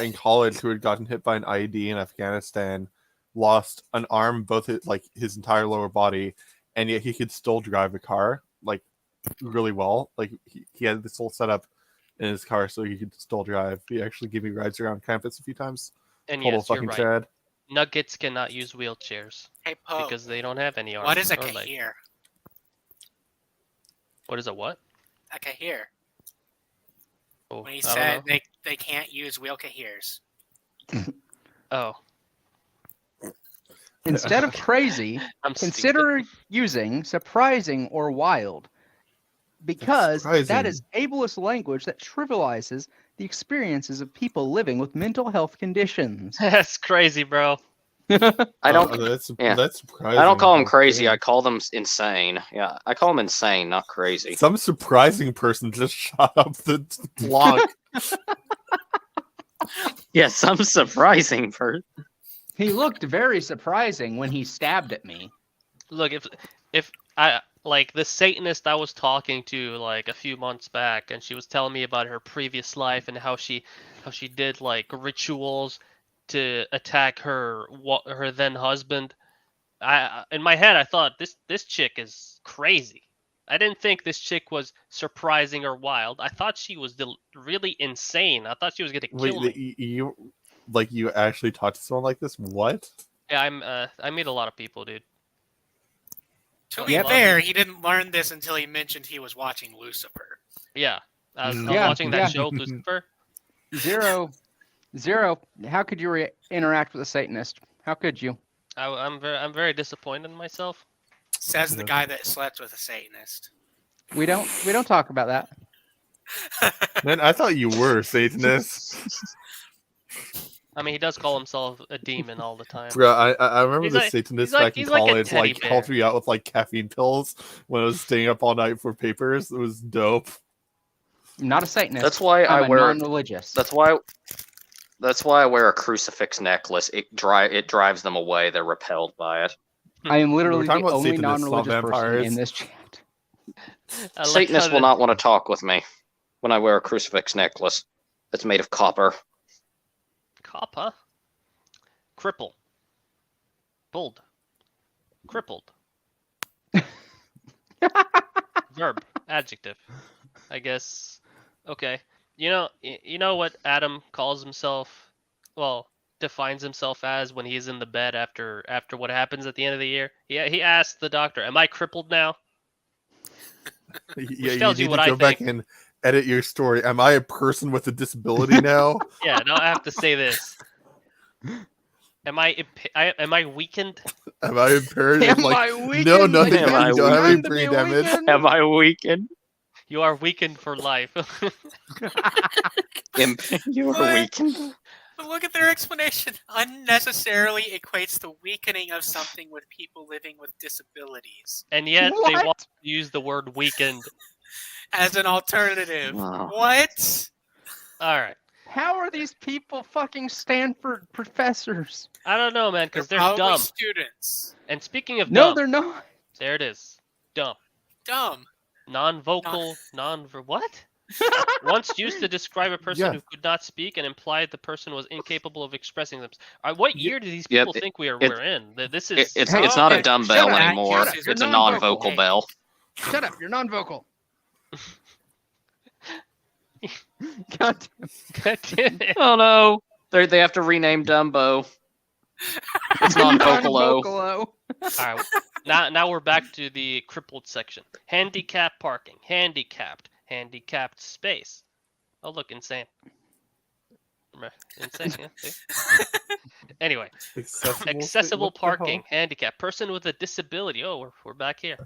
Speaker 4: in college who had gotten hit by an IED in Afghanistan, lost an arm, both his entire lower body, and yet he could still drive a car like really well. Like he had this whole setup in his car so he could still drive. He actually gave me rides around campus a few times.
Speaker 2: And
Speaker 4: Total
Speaker 2: yes, you're
Speaker 4: fucking
Speaker 2: right.
Speaker 4: Chad.
Speaker 2: Nuggets cannot use wheelchairs
Speaker 3: Hey, Poe,
Speaker 2: because they don't have any arms.
Speaker 3: what is a
Speaker 2: or legs.
Speaker 3: kahir?
Speaker 2: What is a what?
Speaker 3: A kahir.
Speaker 2: Oh,
Speaker 3: When he
Speaker 2: I don't
Speaker 3: said
Speaker 2: know.
Speaker 3: they can't use wheel kahirs.
Speaker 2: Oh,
Speaker 5: Instead of crazy,
Speaker 2: I'm
Speaker 5: consider using surprising or wild, because that
Speaker 4: Surprising.
Speaker 5: is ableist language that trivializes the experiences of people living with mental health conditions.
Speaker 2: stupid. That's crazy, bro.
Speaker 1: I don't. Yeah.
Speaker 4: That's surprising.
Speaker 1: I don't call them
Speaker 4: but
Speaker 1: crazy.
Speaker 4: damn.
Speaker 1: I call them insane. Yeah, I call them insane, not crazy.
Speaker 4: Some surprising person just shot up the block.
Speaker 1: Yeah, some surprising person.
Speaker 5: He looked very surprising when he stabbed at me.
Speaker 2: Look, if I like the Satanist I was talking to like a few months back, and she was telling me about her previous life and how she did like rituals to attack her then husband. I in my head I thought this chick is crazy. I didn't think this chick was surprising or wild. I thought she was really insane. I thought she was gonna kill me.
Speaker 4: You actually talked to someone like this? What?
Speaker 2: Yeah, I meet a lot of people, dude.
Speaker 3: To
Speaker 2: Oh,
Speaker 3: be
Speaker 2: yeah.
Speaker 3: fair, he didn't learn this until he mentioned he was watching Lucifer.
Speaker 2: Yeah, I was
Speaker 5: Yeah,
Speaker 2: watching that
Speaker 5: yeah.
Speaker 2: show, Lucifer.
Speaker 5: Zero. How could you interact with a Satanist? How could you?
Speaker 2: I'm very disappointed in myself.
Speaker 3: Says the
Speaker 4: Yeah.
Speaker 3: guy that slept with a Satanist.
Speaker 5: We don't talk about that.
Speaker 4: Man, I thought you were Satanist.
Speaker 2: I mean, he does call himself a demon all the time.
Speaker 4: Bro, I remember
Speaker 2: He's
Speaker 4: the
Speaker 2: like-
Speaker 4: Satanist
Speaker 2: he's like-
Speaker 4: back in
Speaker 2: he's like a
Speaker 4: college
Speaker 2: teddy
Speaker 4: helped
Speaker 2: bear.
Speaker 4: me out with like caffeine pills when I was staying up all night for papers. It was dope.
Speaker 5: I'm not a Satanist.
Speaker 1: That's why
Speaker 5: I'm
Speaker 1: I
Speaker 5: a
Speaker 1: wear.
Speaker 5: non-religious.
Speaker 1: That's why I wear a crucifix necklace. It drives them away. They're repelled by it.
Speaker 5: I am literally
Speaker 4: talking
Speaker 5: the
Speaker 4: about
Speaker 5: only
Speaker 4: Satanists, not
Speaker 5: non-religious person
Speaker 4: vampires.
Speaker 5: in this chat.
Speaker 2: I like
Speaker 1: Satanists
Speaker 2: how
Speaker 1: will
Speaker 2: the-
Speaker 1: not want to talk with me when I wear a crucifix necklace that's made of copper.
Speaker 2: Copper. Cripple. Bold. Crippled. Verb. Adjective. I guess. Okay. You know what Adam calls himself? Well, defines himself as when he's in the bed after what happens at the end of the year. He asked the doctor, "Am I crippled now?"
Speaker 4: Yeah,
Speaker 2: tells
Speaker 4: you
Speaker 2: you
Speaker 4: need
Speaker 2: what
Speaker 4: to
Speaker 2: I
Speaker 4: go back and edit your story. Am I a person with a disability now?
Speaker 2: Yeah. Now I have to say this. Am I weakened?
Speaker 4: Am I impaired?
Speaker 5: Am
Speaker 4: Like,
Speaker 5: I weakened?
Speaker 4: no, nothing.
Speaker 1: Am I
Speaker 4: You don't have any
Speaker 5: weakened to
Speaker 4: brain
Speaker 5: be
Speaker 4: damage.
Speaker 5: weakened?
Speaker 1: Am I weakened?
Speaker 2: You are weakened for life.
Speaker 1: You are
Speaker 3: What?
Speaker 1: weakened.
Speaker 3: But look at their explanation. Unnecessarily equates the weakening of something with people living with disabilities
Speaker 2: And yet they
Speaker 5: What?
Speaker 2: want to use the word weakened.
Speaker 3: as an alternative.
Speaker 1: Wow.
Speaker 3: What?
Speaker 2: All right.
Speaker 5: How are these people fucking Stanford professors?
Speaker 2: I don't know, man, because they're
Speaker 3: probably
Speaker 2: dumb.
Speaker 3: students.
Speaker 2: And speaking of
Speaker 5: No,
Speaker 2: dumb,
Speaker 5: they're not.
Speaker 2: there it is. Dumb.
Speaker 3: Dumb.
Speaker 2: Non-vocal, what? Once used to describe a person
Speaker 4: Yeah.
Speaker 2: who could not speak and implied the person was incapable of expressing themselves. What year do these
Speaker 1: Yep,
Speaker 2: people think we're in? This is
Speaker 1: It's
Speaker 5: Hey,
Speaker 1: not a
Speaker 5: hey,
Speaker 1: dumb
Speaker 5: shut
Speaker 1: bell
Speaker 5: up,
Speaker 1: anymore.
Speaker 5: shut up,
Speaker 1: It's
Speaker 5: you're
Speaker 1: a
Speaker 5: non-vocal.
Speaker 1: non-vocal
Speaker 3: Hey.
Speaker 1: bell.
Speaker 5: Shut up, you're non-vocal. God damn.
Speaker 2: God damn it.
Speaker 1: Oh no! They have to rename Dumbo. It's non-vocalo.
Speaker 5: Non-vocalo.
Speaker 2: All right. Now we're back to the crippled section. Handicap parking. Handicapped. Handicapped space. Oh, look, insane. Insane, yeah. See? Anyway, accessible parking. Handicap. Person with a disability. Oh, we're back here.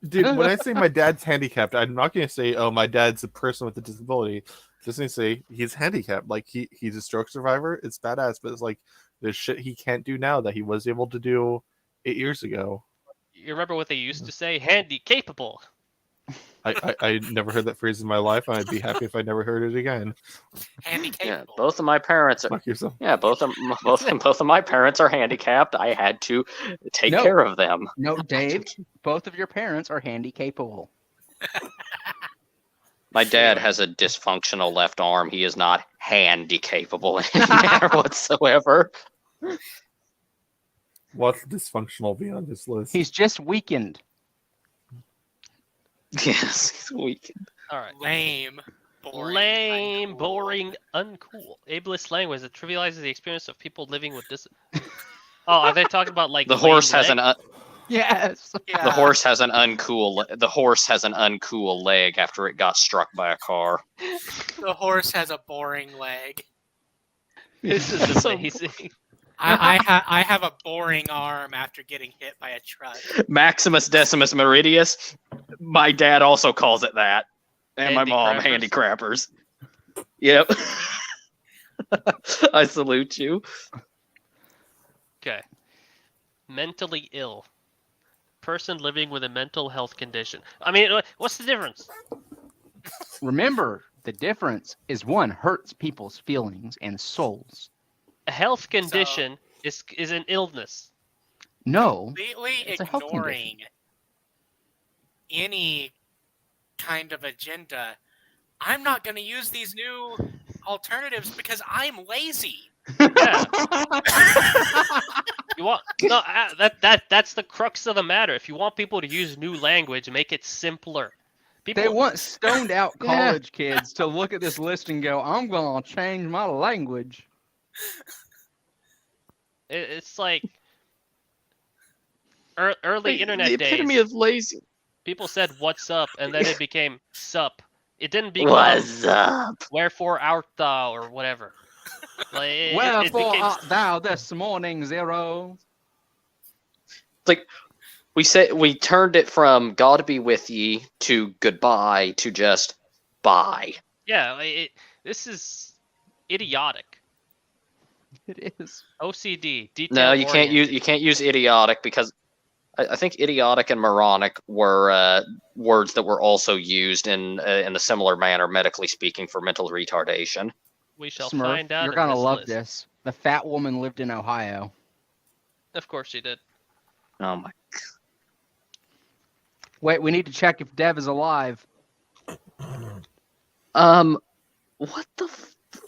Speaker 4: Dude, when I say my dad's handicapped, I'm not going to say, oh, my dad's a person with a disability. Just going to say he's handicapped. Like, he's a stroke survivor. It's badass, but it's like there's shit he can't do now that he was able to do 8 years ago.
Speaker 2: You remember what they used to say? Handy-capable.
Speaker 4: I never heard that phrase in my life, and I'd be happy if I never heard it again.
Speaker 1: Yeah, both of my parents are.
Speaker 4: Fuck yourself.
Speaker 1: Yeah, both of my parents are handicapped. I had to take
Speaker 5: No.
Speaker 1: care of them.
Speaker 5: No, Dave, both of your parents are handy capable.
Speaker 1: My dad has a dysfunctional left arm. He is not handy capable in any manner whatsoever.
Speaker 4: What's dysfunctional beyond this list?
Speaker 5: He's just weakened.
Speaker 1: Yes, he's weak.
Speaker 2: All right.
Speaker 3: Lame. Boring.
Speaker 2: Lame,
Speaker 3: uncool.
Speaker 2: boring, uncool. Ableist language that trivializes the experience of people living with dis. Oh, are they talking about like
Speaker 1: The horse
Speaker 2: lame
Speaker 1: has
Speaker 2: leg?
Speaker 5: Yes.
Speaker 3: Yeah.
Speaker 1: the horse has an uncool leg after it got struck by a car.
Speaker 3: The horse has a boring leg.
Speaker 2: This is amazing.
Speaker 3: I have a boring arm after getting hit by a truck.
Speaker 1: Maximus Decimus Meridius. My dad also calls it that. And my mom,
Speaker 2: Handicrappers.
Speaker 1: handicrappers. Yep. I salute you.
Speaker 2: Okay. Mentally ill. Person living with a mental health condition. I mean, what's the difference?
Speaker 5: Remember, the difference is one hurts people's feelings and souls.
Speaker 2: A health condition is an illness.
Speaker 5: No.
Speaker 3: Completely
Speaker 5: It's a health
Speaker 3: ignoring any kind of agenda. I'm not going to use these new alternatives because I'm lazy.
Speaker 2: Yeah. You want that's the crux of the matter. If you want people to use new language, make it simpler. People,
Speaker 5: They want stoned out
Speaker 2: Yeah.
Speaker 5: college kids to look at this list and go, I'm going to change my language.
Speaker 2: it's like early internet
Speaker 1: the
Speaker 2: days.
Speaker 1: epitome of lazy.
Speaker 2: People said "What's up," and then it became "Sup." It didn't become
Speaker 1: What's up?
Speaker 2: "Wherefore art thou" or whatever. Like, it
Speaker 5: Wherefore
Speaker 2: became,
Speaker 5: art thou this morning, Zero?
Speaker 1: We turned it from God be with ye to goodbye to just bye.
Speaker 2: yeah. This is idiotic.
Speaker 5: It is.
Speaker 2: OCD.
Speaker 1: No, you can't use idiotic because I think idiotic and moronic were words that were also used in a similar manner, medically speaking, for mental retardation.
Speaker 2: We shall
Speaker 5: Smurf,
Speaker 2: find out.
Speaker 5: you're
Speaker 2: in
Speaker 5: going to
Speaker 2: this
Speaker 5: love
Speaker 2: list.
Speaker 5: this. The fat woman lived in Ohio.
Speaker 2: Of course she did.
Speaker 1: Oh my!
Speaker 5: Wait, we need to check if Dev is alive.
Speaker 1: What the?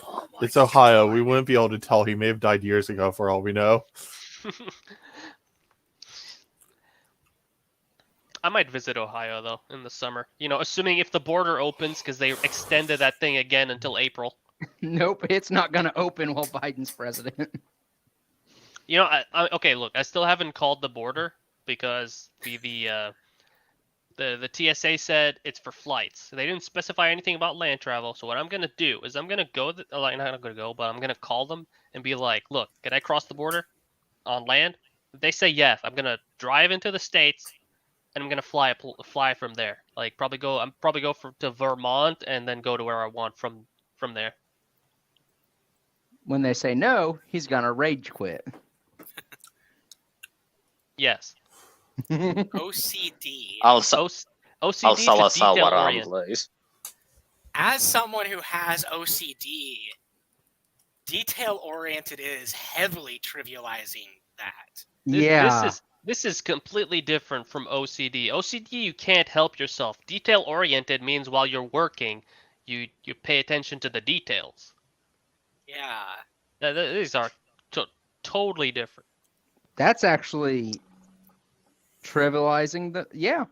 Speaker 1: Oh my
Speaker 4: It's Ohio. We wouldn't be able to tell. He may have died years ago, for all we know.
Speaker 2: I might visit Ohio though in the summer. You know, assuming if the border opens, because they extended that thing again until April.
Speaker 5: Nope, it's not going to open while Biden's president.
Speaker 2: You know, okay. Look, I still haven't called the border because the TSA said it's for flights. They didn't specify anything about land travel. So what I'm gonna do is I'm gonna go. Like, not gonna go, but I'm gonna call them and be like, "Look, can I cross the border on land?" If they say yes, I'm gonna drive into the states and I'm gonna fly from there. Like I'm probably go to Vermont and then go to where I want from there.
Speaker 5: When they say no, he's going to rage quit.
Speaker 2: Yes.
Speaker 3: OCD.
Speaker 2: OCD
Speaker 1: I'll
Speaker 2: to
Speaker 1: sell us
Speaker 2: detail
Speaker 1: what I'm
Speaker 2: oriented.
Speaker 1: please.
Speaker 3: As someone who has OCD, detail oriented is heavily trivializing that.
Speaker 5: Yeah.
Speaker 2: This is completely different from OCD. OCD, you can't help yourself. Detail oriented means while you're working, you pay attention to the details.
Speaker 3: Yeah.
Speaker 2: These are totally different.
Speaker 5: That's actually trivializing the. Yeah.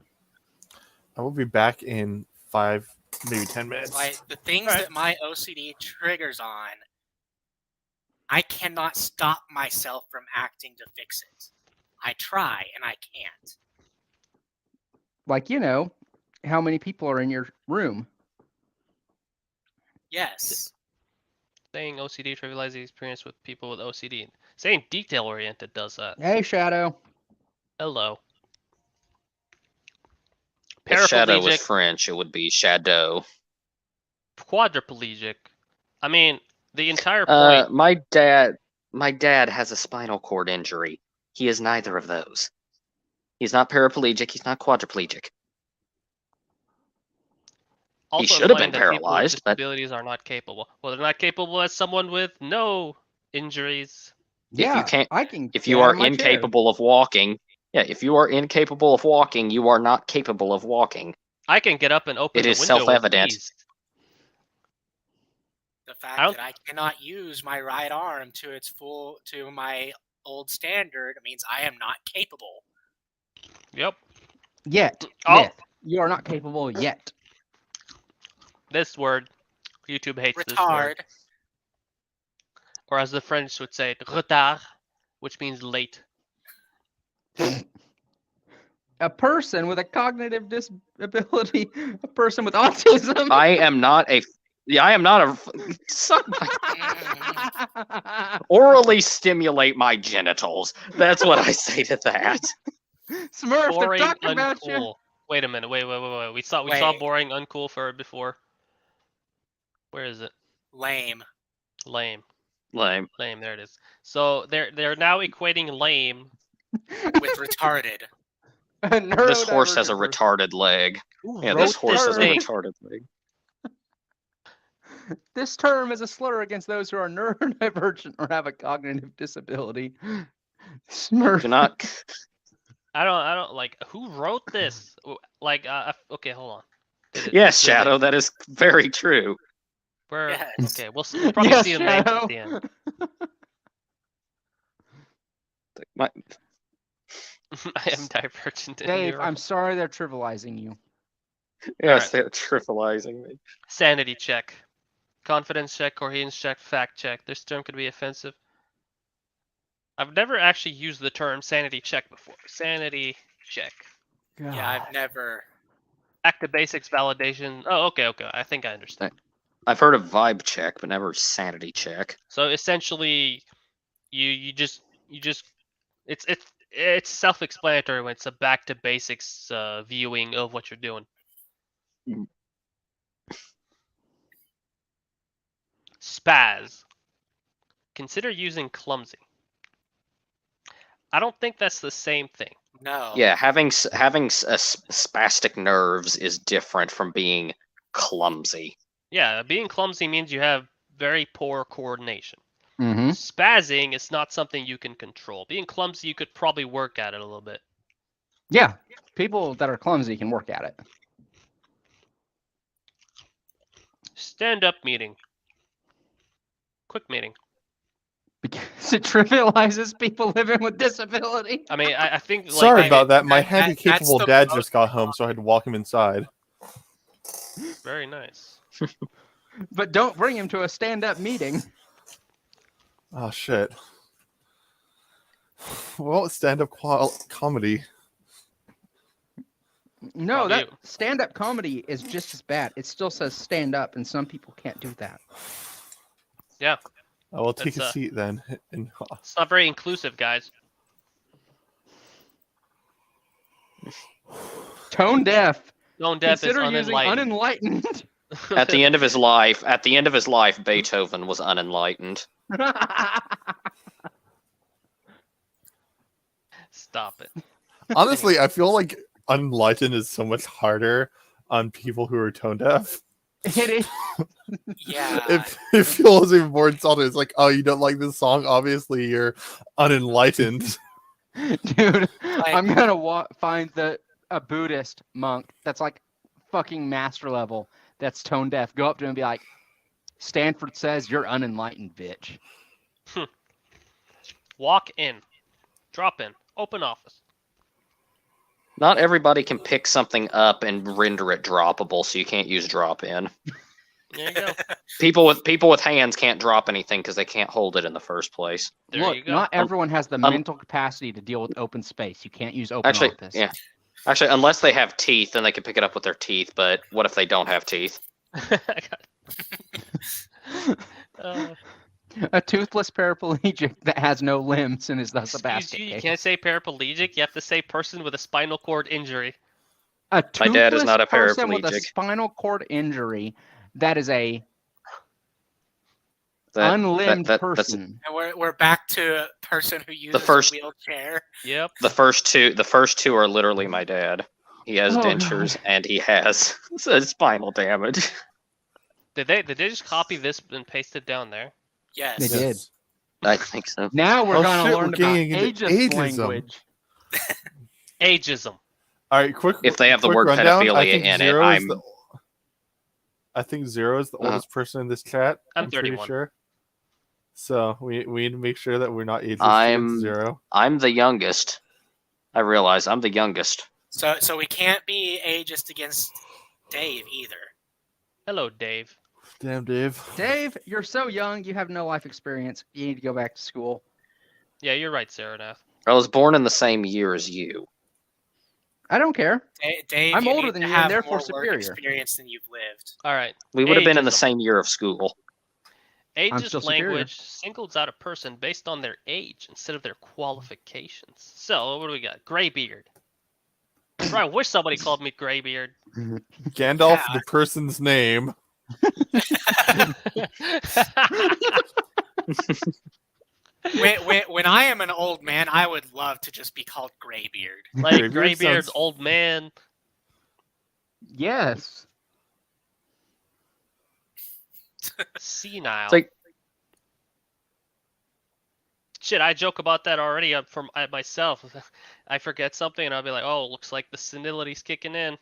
Speaker 4: I will be back in 5, maybe 10 minutes.
Speaker 3: Like the things
Speaker 2: Alright.
Speaker 3: that my OCD triggers on I cannot stop myself from acting to fix it. I try and I can't.
Speaker 5: Like, how many people are in your room?
Speaker 3: Yes.
Speaker 2: Saying OCD trivializes the experience with people with OCD. Saying detail-oriented does that.
Speaker 5: Hey, Shadow.
Speaker 2: Hello.
Speaker 1: If shadow was
Speaker 2: Paraplegic,
Speaker 1: French, it would be shadow.
Speaker 2: quadriplegic. I mean, the entire point.
Speaker 1: My dad has a spinal cord injury. He is neither of those. He's not paraplegic. He's not quadriplegic.
Speaker 2: Also
Speaker 1: should have
Speaker 2: implying
Speaker 1: been
Speaker 2: that people with
Speaker 1: paralyzed, but-
Speaker 2: disabilities are not capable. Well, they're not capable as someone with no injuries.
Speaker 5: Yeah,
Speaker 1: you can't-
Speaker 5: I can.
Speaker 1: If
Speaker 5: get
Speaker 1: you
Speaker 5: out
Speaker 1: are
Speaker 5: of my chair.
Speaker 1: incapable of walking, if you are incapable of walking, you are not capable of walking.
Speaker 2: I can get up and open
Speaker 1: It
Speaker 2: the
Speaker 1: is
Speaker 2: window with
Speaker 1: self-evident.
Speaker 2: ease.
Speaker 3: The fact
Speaker 2: I don't-
Speaker 3: that I cannot use my right arm to my old standard means I am not capable.
Speaker 2: Yep.
Speaker 5: Yet.
Speaker 2: Oh.
Speaker 5: Myth. You are not capable yet.
Speaker 2: This word. YouTube hates this
Speaker 3: Retard.
Speaker 2: word. Or as the French would say, retard, which means late.
Speaker 5: A person with a cognitive disability, a person with autism.
Speaker 1: I am not a. Suck my. Orally stimulate my genitals. That's what I say to that.
Speaker 5: Smurf, they're
Speaker 2: Boring,
Speaker 5: talking about you.
Speaker 2: uncool. Wait a minute. Wait. We saw
Speaker 3: Wait.
Speaker 2: boring, uncool for before. Where is it?
Speaker 3: Lame.
Speaker 2: Lame.
Speaker 1: Lame.
Speaker 2: There it is. So they're now equating lame.
Speaker 3: With retarded.
Speaker 1: This horse has a
Speaker 5: Neurodivergent person.
Speaker 1: retarded leg.
Speaker 2: Who
Speaker 1: Yeah,
Speaker 2: wrote
Speaker 1: this horse has a
Speaker 2: thing?
Speaker 1: retarded leg.
Speaker 5: This term is a slur against those who are neurodivergent or have a cognitive disability. Smurf.
Speaker 1: Do not.
Speaker 2: I don't like who wrote this. Like, okay, hold on.
Speaker 1: Yes,
Speaker 2: did it-
Speaker 1: Shadow, that is very true.
Speaker 2: Where?
Speaker 3: Yes.
Speaker 2: Okay, we'll probably
Speaker 5: Yes,
Speaker 2: see the names
Speaker 5: Shadow.
Speaker 2: at the end.
Speaker 1: My,
Speaker 2: I am divergent. in
Speaker 5: Dave,
Speaker 2: neuro-
Speaker 5: I'm sorry they're trivializing you.
Speaker 1: yes, they're trivializing me.
Speaker 2: Sanity check, confidence check, coherence check, fact check. This term could be offensive. I've never actually used the term sanity check before. Sanity check.
Speaker 3: Yeah, I've never.
Speaker 2: Back to basics validation. Oh, okay. I think I understand.
Speaker 1: I've heard of vibe check, but never sanity check.
Speaker 2: So essentially, you just it's self-explanatory when it's a back to basics viewing of what you're doing.
Speaker 1: Mm.
Speaker 2: Spaz. Consider using clumsy. I don't think that's the same thing.
Speaker 3: No.
Speaker 1: Yeah, having spastic nerves is different from being clumsy.
Speaker 2: Yeah, being clumsy means you have very poor coordination.
Speaker 5: Mm-hmm.
Speaker 2: Spazzing is not something you can control. Being clumsy, you could probably work at it a little bit.
Speaker 5: Yeah, people that are clumsy can work at it.
Speaker 2: Stand-up meeting. Quick meeting.
Speaker 5: Because it trivializes people living with disability.
Speaker 2: I mean, I think like
Speaker 4: Sorry about that. My
Speaker 3: that's
Speaker 4: handy-capable
Speaker 3: the
Speaker 4: dad
Speaker 3: most-
Speaker 4: just got home, so I had to walk him inside.
Speaker 2: very nice.
Speaker 5: But don't bring him to a stand-up meeting.
Speaker 4: Oh, shit. Well, stand-up comedy.
Speaker 5: No,
Speaker 2: Probably
Speaker 5: that
Speaker 2: you.
Speaker 5: stand-up comedy is just as bad. It still says stand up, and some people can't do that.
Speaker 2: Yeah,
Speaker 4: I will take
Speaker 2: That's,
Speaker 4: a seat then.
Speaker 2: it's not very inclusive, guys.
Speaker 5: Tone deaf.
Speaker 2: Tone deaf is
Speaker 5: Consider using
Speaker 2: unenlightened.
Speaker 5: unenlightened.
Speaker 1: At the end of his life, Beethoven was unenlightened.
Speaker 2: Stop it.
Speaker 4: Honestly, I feel like unenlightened is so much harder on people who are tone deaf.
Speaker 5: It is.
Speaker 3: Yeah.
Speaker 4: It feels even more insulting. It's like, oh, you don't like this song? Obviously, you're unenlightened.
Speaker 5: Dude, I'm gonna find a Buddhist monk that's like fucking master level that's tone deaf. Go up to him and be like, Stanford says you're unenlightened, bitch.
Speaker 2: Walk in. Drop in. Open office.
Speaker 1: Not everybody can pick something up and render it droppable, so you can't use drop in.
Speaker 2: There you go.
Speaker 1: People with hands can't drop anything because they can't hold it in the first place.
Speaker 2: There you
Speaker 5: Look,
Speaker 2: go.
Speaker 5: not everyone has the mental capacity to deal with open space. You can't use open
Speaker 1: Actually,
Speaker 5: office.
Speaker 1: yeah. Actually, unless they have teeth, then they can pick it up with their teeth. But what if they don't have teeth?
Speaker 5: A toothless paraplegic that has no limbs and is thus a
Speaker 2: Excuse
Speaker 5: basket
Speaker 2: you, you
Speaker 5: case.
Speaker 2: can't say paraplegic. You have to say person with a spinal cord injury.
Speaker 5: A
Speaker 1: My dad is
Speaker 5: toothless
Speaker 1: not a
Speaker 5: person with a
Speaker 1: paraplegic.
Speaker 5: spinal cord injury that is a
Speaker 1: That-
Speaker 5: unlimbed
Speaker 1: that's-
Speaker 5: person.
Speaker 3: And we're back to a person who uses
Speaker 1: first-
Speaker 3: a wheelchair.
Speaker 2: Yep.
Speaker 1: The first two are literally my dad. He has
Speaker 5: Oh,
Speaker 1: dentures
Speaker 5: God.
Speaker 1: and he has spinal damage.
Speaker 2: Did they just copy this and paste it down there?
Speaker 3: Yes.
Speaker 5: They did.
Speaker 4: Yes.
Speaker 1: I think so.
Speaker 5: Now we're
Speaker 4: Oh,
Speaker 5: going
Speaker 4: shit,
Speaker 5: to
Speaker 4: we're
Speaker 5: learn about
Speaker 4: getting into
Speaker 5: ageist
Speaker 4: ageism.
Speaker 5: language.
Speaker 2: Ageism.
Speaker 4: All right, quick.
Speaker 1: If they have the
Speaker 4: quick
Speaker 1: word
Speaker 4: rundown.
Speaker 1: pedophilia in it,
Speaker 4: I think Zero is the oldest person in this chat.
Speaker 2: I'm
Speaker 4: pretty
Speaker 2: 31.
Speaker 4: sure. So we need to make sure that we're not ageist
Speaker 1: I'm-
Speaker 4: towards Zero.
Speaker 1: I'm the youngest. I realize I'm the youngest.
Speaker 3: So we can't be ageist against Dave either.
Speaker 2: Hello, Dave.
Speaker 4: Damn, Dave.
Speaker 5: Dave, you're so young. You have no life experience. You need to go back to school.
Speaker 2: Yeah, you're right, Saranath.
Speaker 1: I was born in the same year as you.
Speaker 5: I don't care.
Speaker 3: Dave,
Speaker 5: I'm
Speaker 3: you
Speaker 5: older
Speaker 3: need
Speaker 5: than
Speaker 3: to
Speaker 5: you and
Speaker 3: have
Speaker 5: therefore
Speaker 3: more
Speaker 5: superior.
Speaker 3: work experience than you've lived.
Speaker 2: All right.
Speaker 1: We would have been in the
Speaker 2: Ageism.
Speaker 1: same year of school.
Speaker 2: Ageist
Speaker 5: still superior.
Speaker 2: language singles out a person based on their age instead of their qualifications. So, what do we got? Graybeard. Bro, I wish somebody called me Graybeard.
Speaker 4: Gandalf,
Speaker 3: Yeah.
Speaker 4: the person's name.
Speaker 3: When I am an old man, I would love to just be called Graybeard.
Speaker 2: Like
Speaker 4: Graybeard
Speaker 2: Graybeard,
Speaker 4: sounds-
Speaker 2: old man.
Speaker 5: Yes.
Speaker 2: Senile.
Speaker 1: It's like
Speaker 2: Shit, I joke about that already from myself. I forget something and I'll be like, "Oh, looks like the senility's kicking in."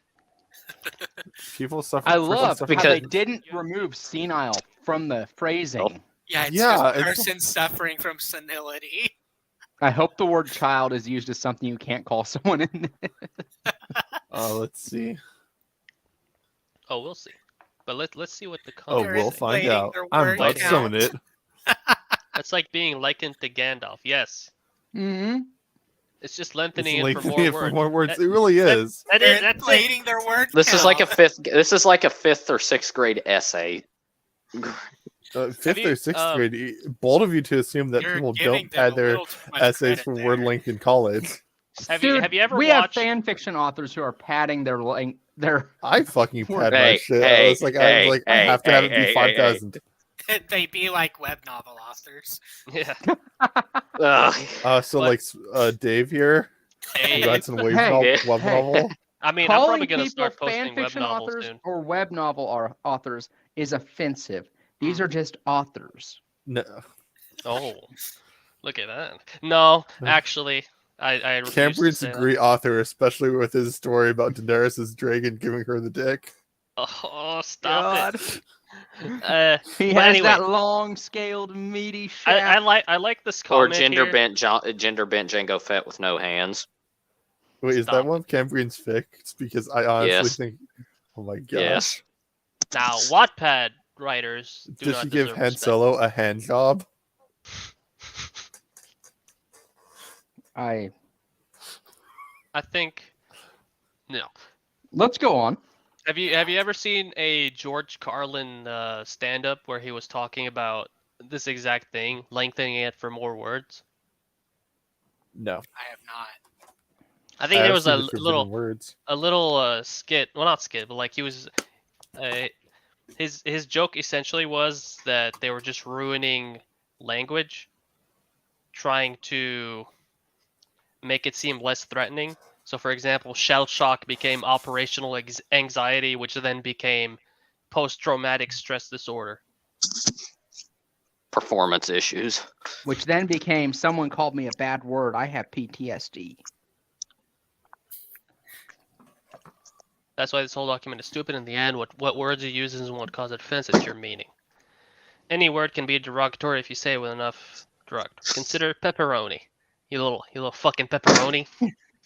Speaker 4: People suffer.
Speaker 5: I
Speaker 4: person
Speaker 5: love
Speaker 4: suffer-
Speaker 5: how they
Speaker 1: Because-
Speaker 5: didn't remove senile from the phrasing.
Speaker 3: Yeah, it's
Speaker 4: Yeah,
Speaker 3: just a
Speaker 4: it's-
Speaker 3: person suffering from senility.
Speaker 5: I hope the word child is used as something you can't call someone in.
Speaker 4: Let's see.
Speaker 2: Oh, we'll see. But let's see what the
Speaker 4: Oh,
Speaker 2: comments
Speaker 4: we'll
Speaker 2: say.
Speaker 4: find
Speaker 3: inflating
Speaker 4: out.
Speaker 3: their
Speaker 4: I'm
Speaker 3: word
Speaker 4: about to summon
Speaker 3: count.
Speaker 4: it.
Speaker 2: That's like being likened to Gandalf. Yes.
Speaker 5: Mm-hmm.
Speaker 2: It's just
Speaker 4: It's
Speaker 2: lengthening it
Speaker 4: like
Speaker 2: for more words.
Speaker 4: more words.
Speaker 2: That-
Speaker 4: It really is.
Speaker 2: That
Speaker 3: They're
Speaker 2: is, that's it.
Speaker 3: inflating their word
Speaker 1: this is like a
Speaker 3: count.
Speaker 1: fifth. This is like a fifth or sixth grade essay.
Speaker 4: Fifth
Speaker 2: you-
Speaker 4: or sixth grade. Bold of you to assume that
Speaker 3: You're
Speaker 4: people
Speaker 3: giving
Speaker 4: don't
Speaker 3: them
Speaker 4: add
Speaker 3: a
Speaker 4: their
Speaker 3: little too much
Speaker 4: essays
Speaker 3: credit
Speaker 4: for
Speaker 3: there.
Speaker 4: word length in college.
Speaker 2: Have
Speaker 5: Dude,
Speaker 2: you ever
Speaker 5: we
Speaker 2: watched?
Speaker 5: have fan fiction authors who are padding their
Speaker 4: I fucking pad
Speaker 1: Hey,
Speaker 4: my shit.
Speaker 1: hey,
Speaker 4: I was like, I
Speaker 1: hey,
Speaker 4: have to have it
Speaker 1: hey,
Speaker 4: be
Speaker 1: hey,
Speaker 4: 5,000.
Speaker 3: They be like web novel authors.
Speaker 2: Yeah.
Speaker 1: Ugh.
Speaker 4: So
Speaker 2: What?
Speaker 4: like Dave here,
Speaker 2: Hey,
Speaker 4: who writes a web,
Speaker 5: Hey,
Speaker 4: web
Speaker 5: hey.
Speaker 4: novel.
Speaker 2: I mean, I'm
Speaker 5: calling
Speaker 2: probably gonna
Speaker 5: people
Speaker 2: start
Speaker 5: fan
Speaker 2: posting web
Speaker 5: fiction
Speaker 2: novels
Speaker 5: authors
Speaker 2: soon.
Speaker 5: or web novel authors is offensive. These are just authors.
Speaker 4: No,
Speaker 2: Oh, look at that. No, actually, I refuse to
Speaker 4: Cambrian's
Speaker 2: say
Speaker 4: a
Speaker 2: that.
Speaker 4: great author, especially with his story about Daenerys' dragon giving her the dick.
Speaker 2: Oh, stop it.
Speaker 5: He
Speaker 2: But
Speaker 5: has
Speaker 2: anyway,
Speaker 5: that long scaled meaty shaft.
Speaker 2: I like this
Speaker 1: Or
Speaker 2: comment
Speaker 1: gender
Speaker 2: here.
Speaker 1: bent Jango Fett with no hands.
Speaker 4: Wait, is that
Speaker 2: Stop.
Speaker 4: one Cambrian's fic? It's because I honestly
Speaker 1: Yes.
Speaker 4: think, oh my gosh.
Speaker 1: Yes.
Speaker 2: Now, Wattpad writers do
Speaker 4: Did
Speaker 2: not
Speaker 4: she give
Speaker 2: deserve
Speaker 4: Han
Speaker 2: respect.
Speaker 4: Solo a hand job?
Speaker 2: I think no.
Speaker 5: Let's go on.
Speaker 2: Have you ever seen a George Carlin stand up where he was talking about this exact thing, lengthening it for more words?
Speaker 4: No.
Speaker 3: I have not.
Speaker 2: I think there was a
Speaker 4: I've seen it for
Speaker 2: little
Speaker 4: different words.
Speaker 2: skit. Well, not skit, but like he was. His joke essentially was that they were just ruining language, trying to make it seem less threatening. So, for example, shell shock became operational anxiety, which then became post-traumatic stress disorder.
Speaker 1: Performance issues.
Speaker 5: Which then became someone called me a bad word. I have PTSD.
Speaker 2: That's why this whole document is stupid. In the end, what words you use isn't what causes offense, it's your meaning. Any word can be derogatory if you say it with enough derogatory. Consider pepperoni. You little fucking pepperoni.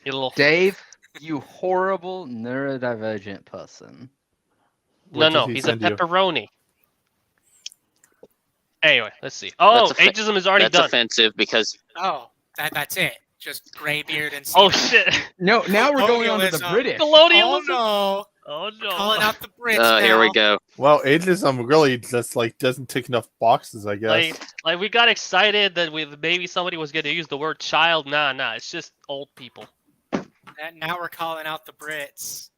Speaker 2: You little.
Speaker 5: Dave, you horrible neurodivergent person.
Speaker 4: What did
Speaker 2: No,
Speaker 4: he
Speaker 2: he's a
Speaker 4: send you?
Speaker 2: pepperoni. Anyway, let's see. Oh,
Speaker 1: That's offe-
Speaker 2: ageism is already
Speaker 1: That's
Speaker 2: done.
Speaker 1: offensive because
Speaker 3: Oh, that's it. Just graybeard and
Speaker 2: Oh
Speaker 3: seaman.
Speaker 2: shit!
Speaker 5: No, now we're going on to the
Speaker 3: Colonialism.
Speaker 5: British.
Speaker 2: Colonialism.
Speaker 3: Oh
Speaker 2: Oh
Speaker 3: no!
Speaker 2: no!
Speaker 3: Calling out the Brits now.
Speaker 1: here we go.
Speaker 4: Well, ageism really just like doesn't tick enough boxes, I guess.
Speaker 2: Like we got excited that maybe somebody was going to use the word child. Nah, it's just old people.
Speaker 3: And now we're calling out the Brits.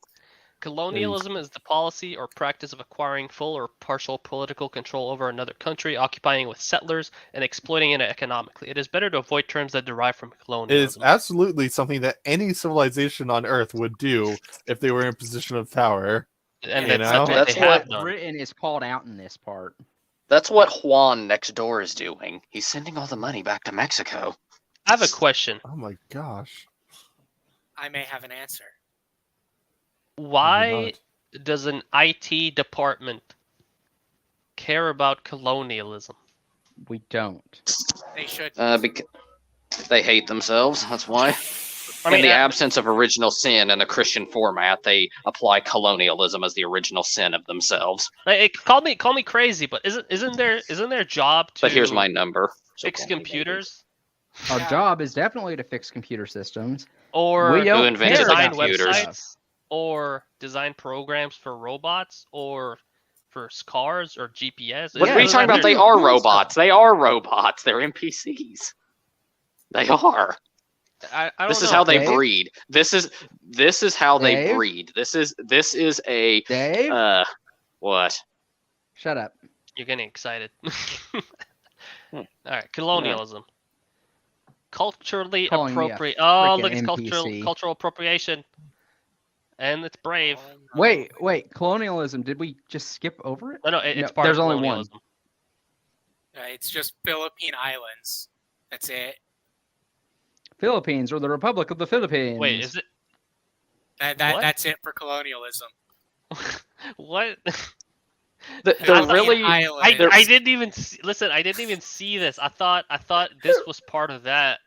Speaker 2: Colonialism is the policy or practice of acquiring full or partial political control over another country, occupying with settlers, and exploiting it economically. It is better to avoid terms that derive from
Speaker 4: It is
Speaker 2: colonialism.
Speaker 4: absolutely something that any civilization on Earth would do if they were in a position of power.
Speaker 2: And
Speaker 4: you
Speaker 2: that's
Speaker 4: know?
Speaker 2: what
Speaker 1: That's
Speaker 2: they
Speaker 1: what
Speaker 2: have done.
Speaker 5: Britain is called out in this part.
Speaker 1: That's what Juan next door is doing. He's sending all the money back to Mexico.
Speaker 2: I have a question.
Speaker 4: Oh my gosh.
Speaker 3: I may have an answer.
Speaker 2: Why does an IT department care about colonialism?
Speaker 5: We don't.
Speaker 3: They should.
Speaker 1: Because they hate themselves. That's why.
Speaker 2: I mean,
Speaker 1: in the absence of original sin in a Christian format, they apply colonialism as the original sin of themselves.
Speaker 2: Call me crazy, but isn't their job to
Speaker 1: But here's my number. So
Speaker 2: fix
Speaker 1: call me
Speaker 2: computers
Speaker 5: Our
Speaker 3: Yeah.
Speaker 5: job is definitely to fix computer systems.
Speaker 2: or
Speaker 5: We don't
Speaker 1: Who invented
Speaker 5: care
Speaker 1: the
Speaker 2: design
Speaker 5: about
Speaker 1: computers?
Speaker 2: websites or design programs for robots or for cars or GPS?
Speaker 1: What
Speaker 5: Yeah,
Speaker 1: are you
Speaker 2: Isn't
Speaker 1: talking
Speaker 2: that
Speaker 1: about?
Speaker 2: their-
Speaker 1: They are
Speaker 5: cool
Speaker 1: robots.
Speaker 5: stuff.
Speaker 1: They are robots. They're NPCs. They are.
Speaker 2: I don't
Speaker 1: This is
Speaker 2: know.
Speaker 1: how they
Speaker 5: Dave?
Speaker 1: breed. This is how they
Speaker 5: Dave?
Speaker 1: breed. This is a
Speaker 5: Dave,
Speaker 1: what?
Speaker 5: shut up.
Speaker 2: You're getting excited. All right, colonialism. Culturally
Speaker 5: Calling me a
Speaker 2: appropriate. Oh,
Speaker 5: freaking
Speaker 2: look, it's
Speaker 5: NPC.
Speaker 2: cultural appropriation, and it's brave.
Speaker 3: Oh, no.
Speaker 5: Wait, colonialism. Did we just skip over it?
Speaker 2: No, it's
Speaker 5: No,
Speaker 2: part
Speaker 5: there's
Speaker 2: of
Speaker 5: only one.
Speaker 2: colonialism.
Speaker 3: It's just Philippine Islands. That's it.
Speaker 5: Philippines or the Republic of the Philippines.
Speaker 2: Wait, is it what?
Speaker 3: That's it for colonialism.
Speaker 2: what?
Speaker 1: They're
Speaker 3: Philippine
Speaker 1: really.
Speaker 3: Islands.
Speaker 2: I didn't even listen. I didn't even see this. I thought this was part of that.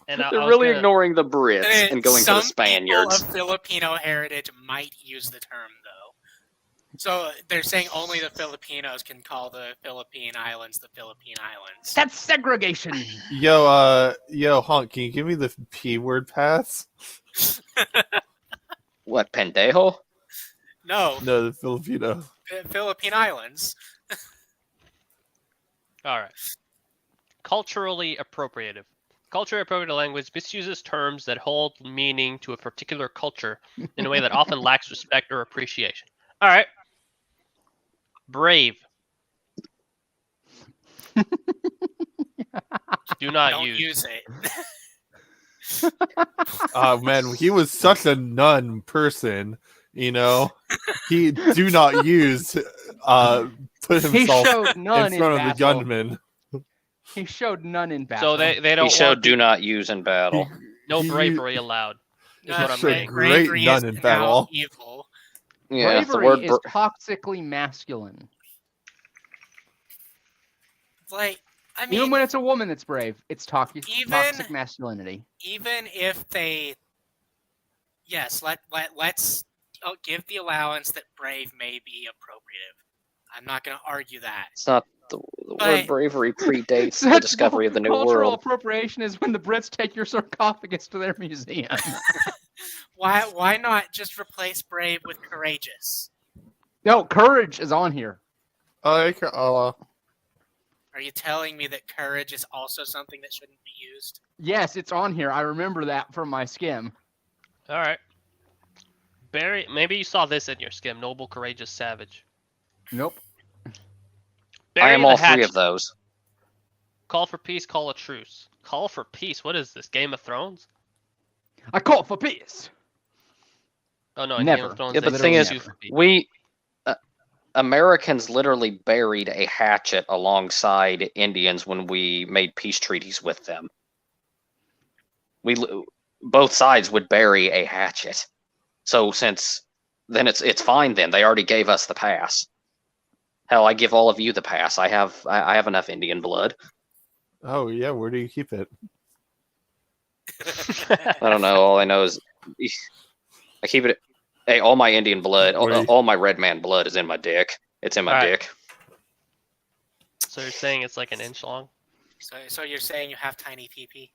Speaker 2: And I
Speaker 1: They're
Speaker 2: was
Speaker 1: really
Speaker 2: gonna-
Speaker 1: ignoring the Brits and going for the
Speaker 3: Some
Speaker 1: Spaniards.
Speaker 3: people of Filipino heritage might use the term though. So they're saying only the Filipinos can call the Philippine Islands the Philippine Islands.
Speaker 5: That's segregation.
Speaker 4: Yo, Honk, can you give me the P word pass?
Speaker 1: What, pendejo?
Speaker 3: No,
Speaker 4: No, the Filipino.
Speaker 3: Philippine Islands.
Speaker 2: All right. Culturally appropriative. Culturally appropriative language misuses terms that hold meaning to a particular culture in a way that often lacks respect or appreciation. All right. Brave. Do not
Speaker 3: Don't
Speaker 2: use.
Speaker 3: use it.
Speaker 4: Oh man, he was such a nun person, you know. He do not use put
Speaker 5: He
Speaker 4: himself
Speaker 5: showed none
Speaker 4: in
Speaker 5: in
Speaker 4: front of the
Speaker 5: battle.
Speaker 4: gunman.
Speaker 5: He showed none in battle.
Speaker 2: So they
Speaker 1: He
Speaker 2: don't
Speaker 1: showed
Speaker 2: want
Speaker 1: do not use in battle.
Speaker 2: no
Speaker 4: he-
Speaker 2: bravery allowed. Is what I'm
Speaker 4: showed
Speaker 2: saying.
Speaker 4: great
Speaker 3: Bravery
Speaker 4: none
Speaker 3: is
Speaker 4: in
Speaker 3: now
Speaker 4: battle.
Speaker 3: evil.
Speaker 1: Yeah, the
Speaker 5: Bravery
Speaker 1: word
Speaker 5: is toxically masculine.
Speaker 3: It's like, I
Speaker 5: Even
Speaker 3: mean,
Speaker 5: when it's a woman that's brave, it's toxic
Speaker 3: Even-
Speaker 5: masculinity.
Speaker 3: even if they, yes, let's give the allowance that brave may be appropriative. I'm not going to argue that.
Speaker 1: It's not the
Speaker 3: But-
Speaker 1: word bravery predates the
Speaker 5: Such
Speaker 1: discovery of the New
Speaker 5: cultural
Speaker 1: World.
Speaker 5: appropriation is when the Brits take your sarcophagus to their museum.
Speaker 3: Why not just replace brave with courageous?
Speaker 5: No, courage is on here.
Speaker 3: Are you telling me that courage is also something that shouldn't be used?
Speaker 5: Yes, it's on here. I remember that from my skim.
Speaker 2: All right. Barry, maybe you saw this in your skim. Noble, courageous, savage.
Speaker 5: Nope.
Speaker 1: I
Speaker 2: Bury
Speaker 1: am
Speaker 2: the
Speaker 1: all three
Speaker 2: hatchet.
Speaker 1: of those.
Speaker 2: Call for peace, call a truce. Call for peace? What is this, Game of Thrones?
Speaker 5: I call for peace.
Speaker 2: Oh no, in Game
Speaker 5: Never.
Speaker 2: of Thrones
Speaker 1: Yeah,
Speaker 2: they
Speaker 1: but the thing is,
Speaker 2: sue for peace.
Speaker 1: we Americans literally buried a hatchet alongside Indians when we made peace treaties with them. Both sides would bury a hatchet. So since then it's fine then. They already gave us the pass. Hell, I give all of you the pass. I have enough Indian blood.
Speaker 4: Oh yeah, where do you keep it?
Speaker 1: I don't know. All I know is I keep it. Hey, all my Indian blood,
Speaker 4: Where do you-
Speaker 1: all my red man blood is in my dick. It's in my
Speaker 2: Alright.
Speaker 1: dick.
Speaker 2: So you're saying it's like an inch long?
Speaker 3: So you're saying you have tiny pee-pee?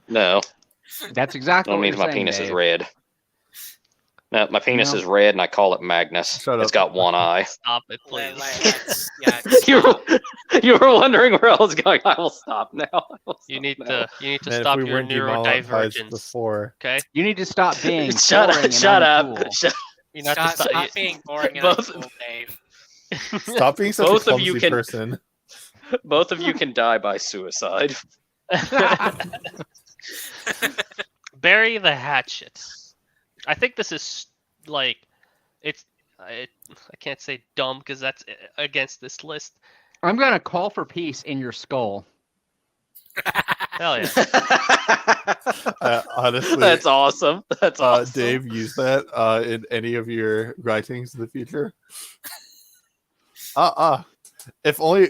Speaker 1: No,
Speaker 5: That's exactly
Speaker 1: that
Speaker 5: what
Speaker 1: means
Speaker 5: you're
Speaker 1: my
Speaker 5: saying,
Speaker 1: penis is
Speaker 5: Dave.
Speaker 1: red. No, my penis
Speaker 5: No.
Speaker 1: is red, and I call it Magnus.
Speaker 4: Shut
Speaker 1: It's
Speaker 4: up.
Speaker 1: got one eye.
Speaker 2: Stop it, please.
Speaker 1: You
Speaker 3: Stop.
Speaker 1: you were wondering where I was going. I will stop now. I will
Speaker 2: You
Speaker 1: stop
Speaker 2: need
Speaker 1: now.
Speaker 2: to
Speaker 4: Man,
Speaker 2: stop
Speaker 4: if we
Speaker 2: your
Speaker 4: weren't demonetized
Speaker 2: neurodivergence.
Speaker 4: before.
Speaker 2: Okay?
Speaker 5: You need to stop being
Speaker 1: Shut
Speaker 5: boring
Speaker 1: up!
Speaker 5: and
Speaker 1: Shut
Speaker 5: uncool.
Speaker 1: up! Shut,
Speaker 2: You have to
Speaker 3: Stop being boring and
Speaker 1: Both-
Speaker 3: uncool, Dave.
Speaker 4: Stop being such
Speaker 1: Both
Speaker 4: a
Speaker 1: of you
Speaker 4: clumsy
Speaker 1: can-
Speaker 4: person.
Speaker 1: Both of you can die by suicide.
Speaker 2: Bury the hatchet. I think this is like I can't say dumb because that's against this list.
Speaker 5: I'm gonna call for peace in your skull.
Speaker 2: Hell yeah.
Speaker 4: Honestly,
Speaker 1: That's awesome. That's awesome.
Speaker 4: Dave, use that in any of your writings in the future. If only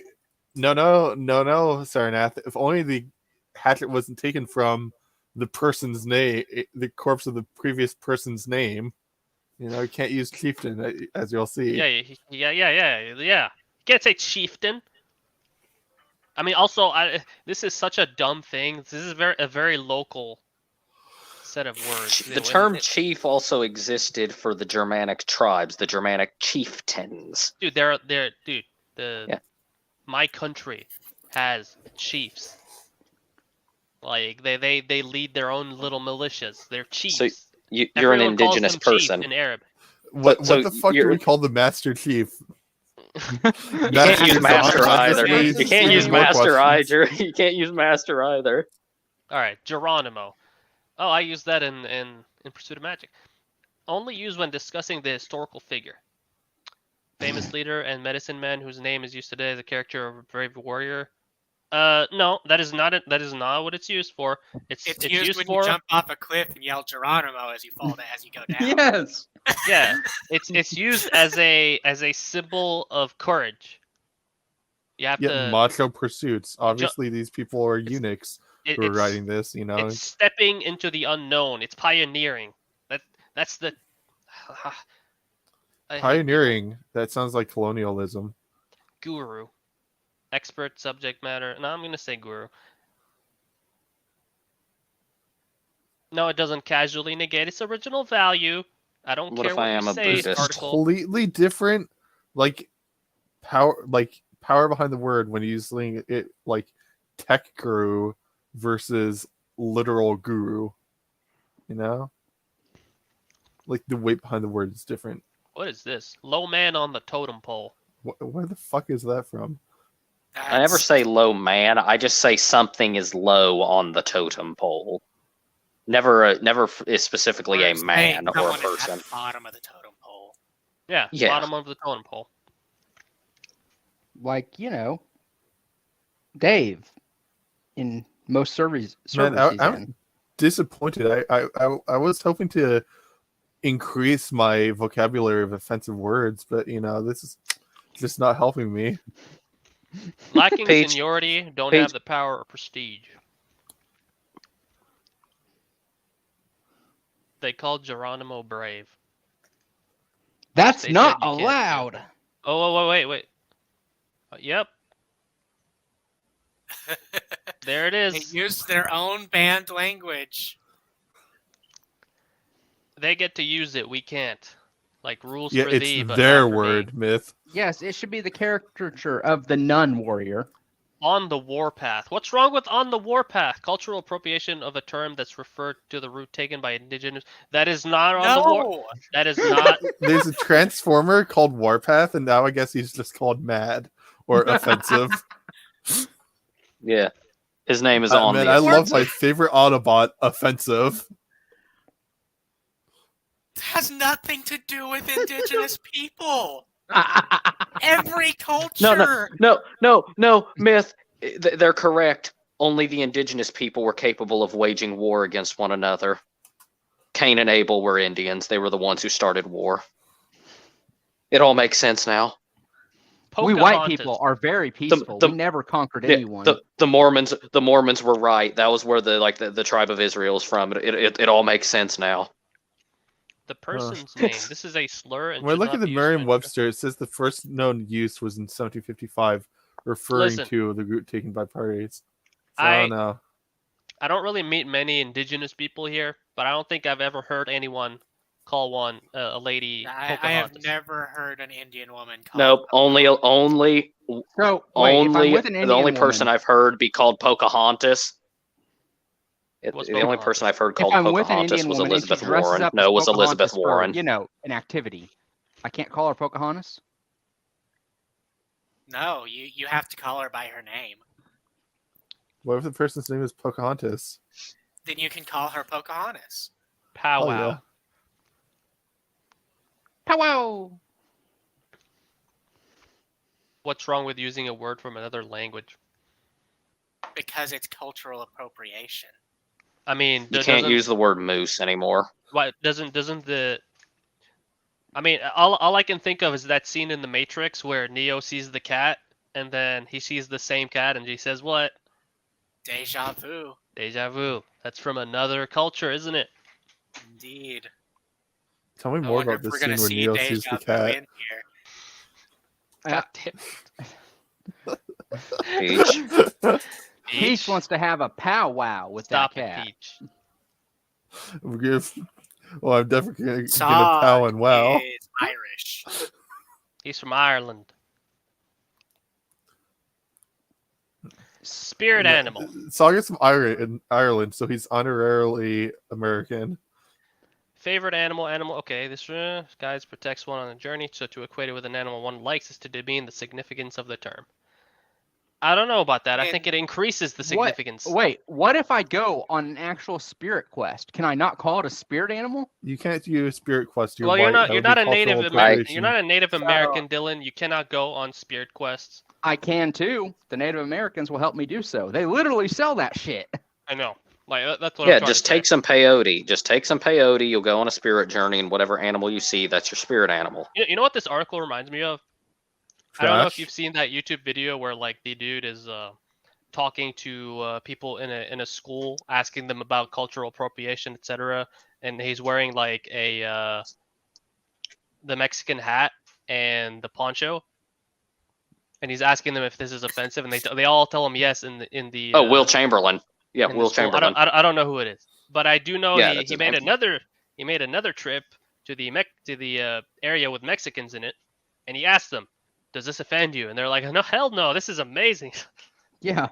Speaker 4: no, Saranath. If only the hatchet wasn't taken from the person's name, the corpse of the previous person's name. You can't use chieftain, as you'll see.
Speaker 2: Yeah. You can't say chieftain. I mean, also, this is such a dumb thing. This is a very local set of words.
Speaker 1: The term chief also existed for the Germanic tribes, the Germanic chieftains.
Speaker 2: Dude, my country has chiefs. Like they lead their own little militias. They're chiefs.
Speaker 1: So you're
Speaker 2: Everyone
Speaker 1: an
Speaker 2: calls
Speaker 1: indigenous
Speaker 2: them chief
Speaker 1: person.
Speaker 2: in Arab.
Speaker 4: What
Speaker 1: So
Speaker 4: the fuck do
Speaker 1: you're-
Speaker 4: we call the Master Chief?
Speaker 1: You can't use master either.
Speaker 4: Obviously,
Speaker 1: You can't use
Speaker 4: more
Speaker 1: master
Speaker 4: questions.
Speaker 1: either. You can't use master either.
Speaker 2: All right, Geronimo. Oh, I use that in Pursuit of Magic. Only used when discussing the historical figure. Famous leader and medicine man whose name is used today as a character of a brave warrior. No, that is not it. That is not what it's used for. It's
Speaker 3: used when
Speaker 2: for
Speaker 3: you jump off a cliff and yell Geronimo as you fall down, as you go down.
Speaker 5: Yes.
Speaker 2: yeah. It's used as a symbol of courage. You have
Speaker 4: Yeah,
Speaker 2: to.
Speaker 4: macho pursuits. Obviously, these people are eunuchs who are writing this.
Speaker 2: It's stepping into the unknown. It's pioneering. That's the.
Speaker 4: Pioneering. That sounds like colonialism.
Speaker 2: Guru. Expert subject matter. No, I'm gonna say guru. No, it doesn't casually negate its original value. I don't
Speaker 1: What
Speaker 2: care
Speaker 1: if
Speaker 2: what
Speaker 1: I am
Speaker 2: you
Speaker 1: a
Speaker 2: say.
Speaker 1: Buddhist?
Speaker 2: Article.
Speaker 4: Completely different, power behind the word when using it like tech guru versus literal guru. Like the weight behind the word is different.
Speaker 2: What is this? Low man on the totem pole.
Speaker 4: Where the fuck is that from?
Speaker 1: I never say low man. I just say something is low on the totem pole. Never is specifically a man or a
Speaker 3: Someone is
Speaker 1: person.
Speaker 3: at the bottom of the totem pole.
Speaker 2: Yeah,
Speaker 1: Yeah.
Speaker 2: bottom of the totem pole.
Speaker 5: Like, Dave in most services
Speaker 4: Man,
Speaker 5: he's
Speaker 4: I'm
Speaker 5: in.
Speaker 4: disappointed. I was hoping to increase my vocabulary of offensive words, but this is just not helping me.
Speaker 2: Lacking
Speaker 1: Page-
Speaker 2: seniority, don't
Speaker 1: page-
Speaker 2: have the power or prestige. They called Geronimo brave.
Speaker 5: That's
Speaker 2: They
Speaker 5: not
Speaker 2: said you can't.
Speaker 5: allowed.
Speaker 2: Oh, wait. Yep. There it
Speaker 3: They
Speaker 2: is.
Speaker 3: used their own banned language.
Speaker 2: They get to use it. We can't. Like rules
Speaker 4: Yeah,
Speaker 2: for
Speaker 4: it's
Speaker 2: thee, but
Speaker 4: their
Speaker 2: not for me.
Speaker 4: word, Myth.
Speaker 5: Yes, it should be the caricature of the nun warrior.
Speaker 2: On the warpath. What's wrong with on the warpath? Cultural appropriation of a term that's referred to the route taken by indigenous. That is not on the war.
Speaker 3: No,
Speaker 2: That is not.
Speaker 4: There's a transformer called Warpath, and now I guess he's just called Mad or Offensive.
Speaker 1: Yeah. His name is on
Speaker 4: Man,
Speaker 1: the
Speaker 4: I love my favorite Autobot, Offensive.
Speaker 3: it has nothing to do with indigenous people. Every culture.
Speaker 1: No, Myth. They're correct. Only the indigenous people were capable of waging war against one another. Cain and Abel were Indians. They were the ones who started war. It all makes sense now.
Speaker 5: We white
Speaker 2: Pocahontas.
Speaker 5: people are very peaceful.
Speaker 1: the-
Speaker 5: we never conquered
Speaker 1: Yeah,
Speaker 5: anyone.
Speaker 1: the Mormons were right. That was where the tribe of Israel is from. It all makes sense now.
Speaker 2: the person's name. This is a slur and
Speaker 4: When I
Speaker 2: should
Speaker 4: look
Speaker 2: not
Speaker 4: at the
Speaker 2: be used to
Speaker 4: Merriam-Webster, it says the first known use was in 1755, referring
Speaker 2: Listen.
Speaker 4: to the route taken by pirates. So,
Speaker 2: I-
Speaker 4: I don't know.
Speaker 2: I don't really meet many indigenous people here, but I don't think I've ever heard anyone call one a lady
Speaker 3: I have
Speaker 2: Pocahontas.
Speaker 3: never heard an Indian woman call.
Speaker 1: Nope. Only
Speaker 5: So wait, if I'm
Speaker 1: only
Speaker 5: with an
Speaker 1: the
Speaker 5: Indian
Speaker 1: only
Speaker 5: woman,
Speaker 1: person I've heard be called Pocahontas.
Speaker 2: What's
Speaker 1: The only
Speaker 2: Pocahontas?
Speaker 1: person I've heard
Speaker 5: if
Speaker 1: called
Speaker 5: I'm with an
Speaker 1: Pocahontas
Speaker 5: Indian
Speaker 1: was
Speaker 5: woman and she
Speaker 1: Elizabeth
Speaker 5: dresses
Speaker 1: Warren.
Speaker 5: up
Speaker 1: No,
Speaker 5: as
Speaker 1: it was Elizabeth
Speaker 5: Pocahontas
Speaker 1: Warren.
Speaker 5: for, an activity, I can't call her Pocahontas.
Speaker 3: No, you have to call her by her name.
Speaker 4: What if the person's name is Pocahontas?
Speaker 3: Then you can call her Pocahontas.
Speaker 2: Pow
Speaker 4: Oh,
Speaker 2: wow.
Speaker 4: yeah.
Speaker 5: Powwow!
Speaker 2: What's wrong with using a word from another language?
Speaker 3: Because it's cultural appropriation.
Speaker 2: I mean,
Speaker 1: You can't
Speaker 2: doesn't
Speaker 1: use the word moose anymore.
Speaker 2: why doesn't the I mean, all I can think of is that scene in The Matrix where Neo sees the cat and then he sees the same cat and he says, "What?
Speaker 3: Deja vu.
Speaker 2: Deja vu." That's from another culture, isn't it?
Speaker 3: Indeed.
Speaker 4: Tell me
Speaker 3: I
Speaker 4: more
Speaker 3: wonder
Speaker 4: about
Speaker 3: if we're
Speaker 4: this
Speaker 3: gonna
Speaker 4: scene where
Speaker 3: see
Speaker 4: Neo
Speaker 3: Deja
Speaker 4: sees the
Speaker 3: vu
Speaker 4: cat.
Speaker 3: in here.
Speaker 2: God damn.
Speaker 1: Peach.
Speaker 5: Peach wants to have a powwow with
Speaker 2: Stop
Speaker 5: that
Speaker 2: it,
Speaker 5: cat.
Speaker 2: Peach.
Speaker 4: Well, I'm definitely gonna
Speaker 3: Sog
Speaker 4: pow and wow.
Speaker 3: is Irish.
Speaker 2: He's from Ireland. Spirit animal.
Speaker 4: Saga's from Ireland, so he's honorarily American.
Speaker 2: Favorite animal. Okay, this guys protects one on a journey, so to equate it with an animal one likes is to demean the significance of the term. I don't know about that. I think it increases the significance.
Speaker 5: Wait, what if I go on an actual spirit quest? Can I not call it a spirit animal?
Speaker 4: You can't use Spirit Quest.
Speaker 2: Well, you're
Speaker 4: white.
Speaker 2: not
Speaker 4: That
Speaker 2: a
Speaker 4: would be
Speaker 2: Native
Speaker 4: cultural
Speaker 2: American.
Speaker 4: appropriation.
Speaker 2: You're not a Native American, Dylan. You cannot go on spirit quests.
Speaker 5: I can too. The Native Americans will help me do so. They literally sell that shit.
Speaker 2: I know. Like that's what I'm
Speaker 1: Yeah,
Speaker 2: trying
Speaker 1: just
Speaker 2: to say.
Speaker 1: take some peyote. Just take some peyote. You'll go on a spirit journey, and whatever animal you see, that's your spirit animal.
Speaker 2: You know what this article reminds me of? I don't know if
Speaker 4: Trash.
Speaker 2: you've seen that YouTube video where like the dude is talking to people in a school, asking them about cultural appropriation, etc. And he's wearing like the Mexican hat and the poncho, and he's asking them if this is offensive, and they all tell him yes. In the
Speaker 1: Will Chamberlain. Yeah,
Speaker 2: in the
Speaker 1: Will
Speaker 2: school.
Speaker 1: Chamberlain.
Speaker 2: I don't know who it is, but I do know
Speaker 1: Yeah,
Speaker 2: he
Speaker 1: that's
Speaker 2: made
Speaker 1: him.
Speaker 2: another trip to the area with Mexicans in it, and he asked them, "Does this offend you?" And they're like, "No, hell no, this is amazing."
Speaker 5: Yeah.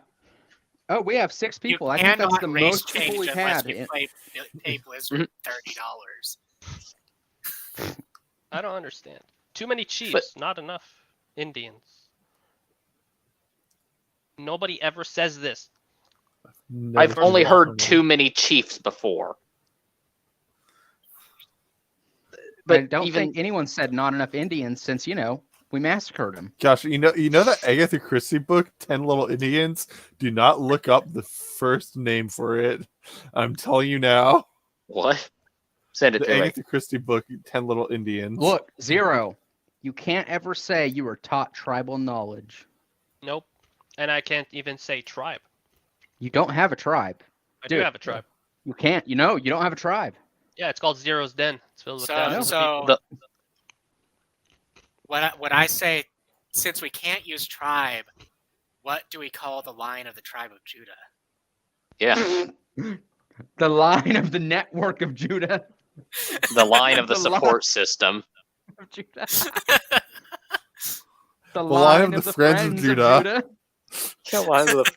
Speaker 5: Oh, we have 6
Speaker 3: You
Speaker 5: people. I think that's
Speaker 3: cannot
Speaker 5: the
Speaker 3: race
Speaker 5: most people
Speaker 3: change
Speaker 5: we've
Speaker 3: unless
Speaker 5: had.
Speaker 3: you pay Blizzard $30.
Speaker 2: I don't understand. Too many chiefs, not enough Indians. Nobody ever says this.
Speaker 4: Never
Speaker 1: I've
Speaker 4: seen
Speaker 1: only
Speaker 4: that
Speaker 1: heard
Speaker 4: one.
Speaker 1: too many chiefs before.
Speaker 5: I
Speaker 1: But
Speaker 5: don't
Speaker 1: even
Speaker 5: think anyone said not enough Indians since, we massacred them.
Speaker 4: Gosh, you know that Agatha Christie book, 10 Little Indians? Do not look up the first name for it. I'm telling you now.
Speaker 1: what? Send it
Speaker 4: The
Speaker 1: to me.
Speaker 4: Agatha Christie book, 10 Little Indians.
Speaker 5: Look, 0. You can't ever say you were taught tribal knowledge.
Speaker 2: Nope. And I can't even say tribe.
Speaker 5: You don't have a tribe.
Speaker 2: I
Speaker 5: Dude.
Speaker 2: do have a tribe.
Speaker 5: You can't. You don't have a tribe.
Speaker 2: Yeah, it's called Zero's Den. It's filled with
Speaker 3: So,
Speaker 2: thousands of people.
Speaker 3: what I say, since we can't use tribe, what do we call the line of the tribe of Judah?
Speaker 1: Yeah,
Speaker 5: The line of the network of Judah.
Speaker 1: the line of the
Speaker 5: The line-
Speaker 1: support system.
Speaker 5: Of Judah.
Speaker 4: The
Speaker 5: The
Speaker 4: line of the friends of Judah.
Speaker 1: The line of the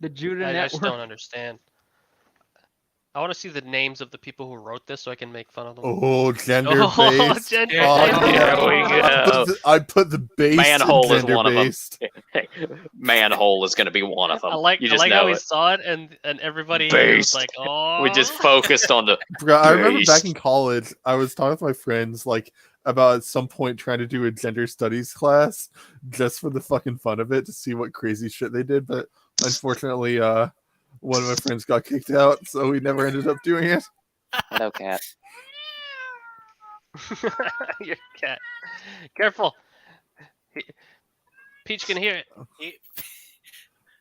Speaker 5: The Judah
Speaker 2: I just
Speaker 5: network.
Speaker 2: don't understand. I want to see the names of the people who wrote this so I can make fun of them.
Speaker 4: Oh, gender
Speaker 2: Oh,
Speaker 4: based.
Speaker 2: gender
Speaker 1: There
Speaker 2: based.
Speaker 1: we go.
Speaker 4: I put the base
Speaker 1: Manhole
Speaker 4: in
Speaker 1: is one of them.
Speaker 4: gender-based.
Speaker 1: Manhole is going to be one of them.
Speaker 2: I like
Speaker 1: you just
Speaker 2: how
Speaker 1: know
Speaker 2: he
Speaker 1: it.
Speaker 2: saw it and everybody was
Speaker 1: Based.
Speaker 2: like, "Oh."
Speaker 1: We just focused on the.
Speaker 4: Bro, I remember back
Speaker 1: Based.
Speaker 4: in college, I was talking with my friends about at some point trying to do a gender studies class just for the fucking fun of it to see what crazy shit they did, but unfortunately, one of my friends got kicked out, so we never ended up doing it.
Speaker 1: Hello, cat.
Speaker 2: Your cat. Careful. Peach can hear it.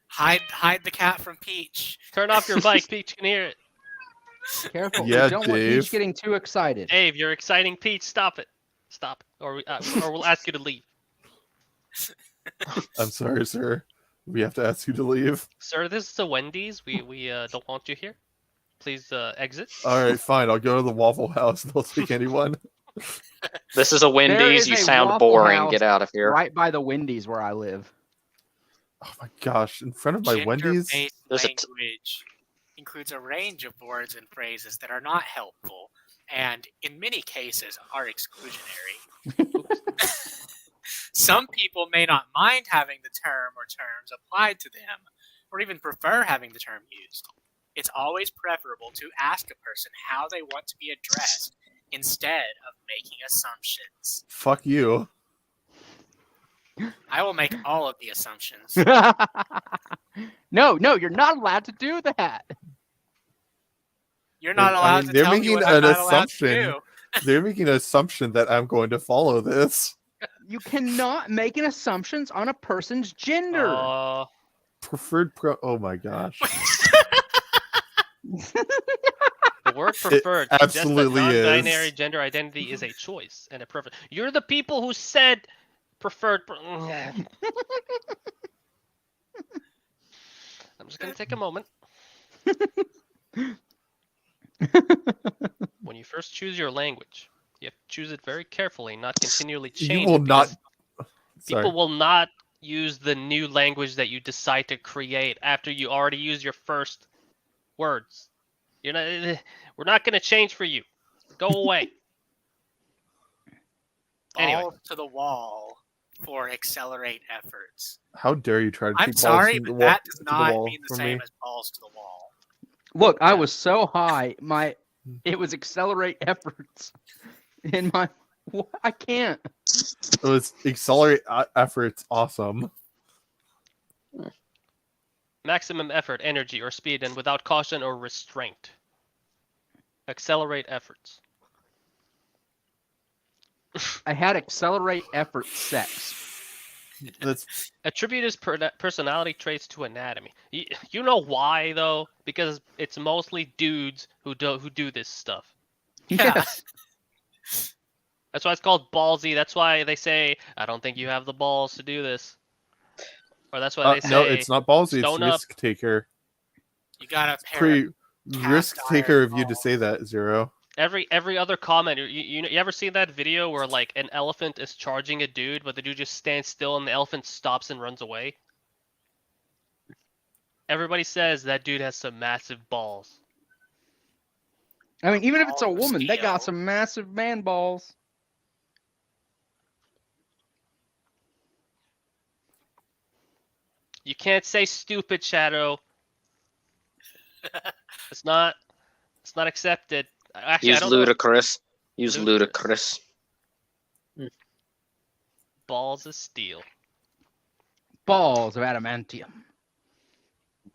Speaker 3: Hide the cat from Peach.
Speaker 2: Turn off your bike. Peach can hear it.
Speaker 5: Careful.
Speaker 4: Yeah,
Speaker 5: we don't want
Speaker 4: Dave.
Speaker 5: Peach getting too excited.
Speaker 2: Dave, you're exciting Peach. Stop it. Stop it. Or we'll ask you to leave.
Speaker 4: I'm sorry, sir. We have to ask you to leave.
Speaker 2: Sir, this is a Wendy's. We don't want you here. Please exit.
Speaker 4: All right, fine. I'll go to the Waffle House. They'll take anyone.
Speaker 1: This is a
Speaker 5: There
Speaker 1: Wendy's.
Speaker 5: is
Speaker 1: You
Speaker 5: a
Speaker 1: sound
Speaker 5: Waffle
Speaker 1: boring.
Speaker 5: House
Speaker 1: Get out of here.
Speaker 5: Right by the Wendy's where I live.
Speaker 4: Oh my gosh! In front of my Wendy's.
Speaker 3: Gender-based
Speaker 1: There's a
Speaker 3: language includes a range of words and phrases that are not helpful, and in many cases are exclusionary. Some people may not mind having the term or terms applied to them, or even prefer having the term used. It's always preferable to ask a person how they want to be addressed instead of making assumptions.
Speaker 4: Fuck you.
Speaker 3: I will make all of the assumptions.
Speaker 5: No, you're not allowed to do that.
Speaker 3: You're not
Speaker 4: I
Speaker 3: allowed
Speaker 4: mean,
Speaker 3: to
Speaker 4: they're
Speaker 3: tell me
Speaker 4: making
Speaker 3: what
Speaker 4: an
Speaker 3: I'm not allowed to
Speaker 4: assumption.
Speaker 3: do.
Speaker 4: They're making an assumption that I'm going to follow this.
Speaker 5: You cannot make an assumptions on a person's gender.
Speaker 4: Preferred pro. Oh my gosh.
Speaker 2: The word preferred
Speaker 4: absolutely
Speaker 2: suggests
Speaker 4: is.
Speaker 2: that non-binary gender identity is a choice and a preference. You're the people who said preferred. I'm just gonna take a moment. When you first choose your language, you have to choose it very carefully, not continually change.
Speaker 4: You will not.
Speaker 2: People
Speaker 4: Sorry.
Speaker 2: will not use the new language that you decide to create after you already use your first words. You're not. We're not going to change for you. Go away. Anyway.
Speaker 3: Balls to the wall for accelerate efforts.
Speaker 4: How dare you try to
Speaker 3: I'm
Speaker 4: keep balls
Speaker 3: sorry,
Speaker 4: to the
Speaker 3: but
Speaker 4: wall-
Speaker 3: that does
Speaker 4: to the
Speaker 3: not
Speaker 4: wall
Speaker 3: mean the
Speaker 4: for
Speaker 3: same
Speaker 4: me?
Speaker 3: as balls to the wall.
Speaker 5: Look, I was so high, it was accelerate efforts. In my, I can't.
Speaker 4: It was accelerate efforts. Awesome.
Speaker 2: Maximum effort, energy, or speed, and without caution or restraint. Accelerate efforts.
Speaker 5: I had accelerate effort sex.
Speaker 4: That's
Speaker 2: Attribute his personality traits to anatomy. You know why though? Because it's mostly dudes who do this stuff.
Speaker 3: Yeah.
Speaker 5: Yes.
Speaker 2: That's why it's called ballsy. That's why they say, "I don't think you have the balls to do this." Or that's why they say,
Speaker 4: no, it's not ballsy. It's
Speaker 2: stone up.
Speaker 4: risk taker.
Speaker 3: You got a pair
Speaker 4: Pretty
Speaker 3: of
Speaker 4: risk
Speaker 3: cast
Speaker 4: taker
Speaker 3: iron
Speaker 4: of you to
Speaker 3: balls.
Speaker 4: say that, Zero.
Speaker 2: Every other comment. You ever seen that video where like an elephant is charging a dude, but the dude just stands still and the elephant stops and runs away? Everybody says that dude has some massive balls.
Speaker 5: I mean, even if it's a
Speaker 3: Balls of
Speaker 5: woman, they got
Speaker 3: steel.
Speaker 5: some massive man balls.
Speaker 2: You can't say stupid, Shadow. It's not accepted. Actually, I
Speaker 1: Use
Speaker 2: don't know.
Speaker 1: ludicrous. Use
Speaker 2: Ludicrous.
Speaker 1: ludicrous.
Speaker 2: Balls of steel.
Speaker 5: Balls of adamantium.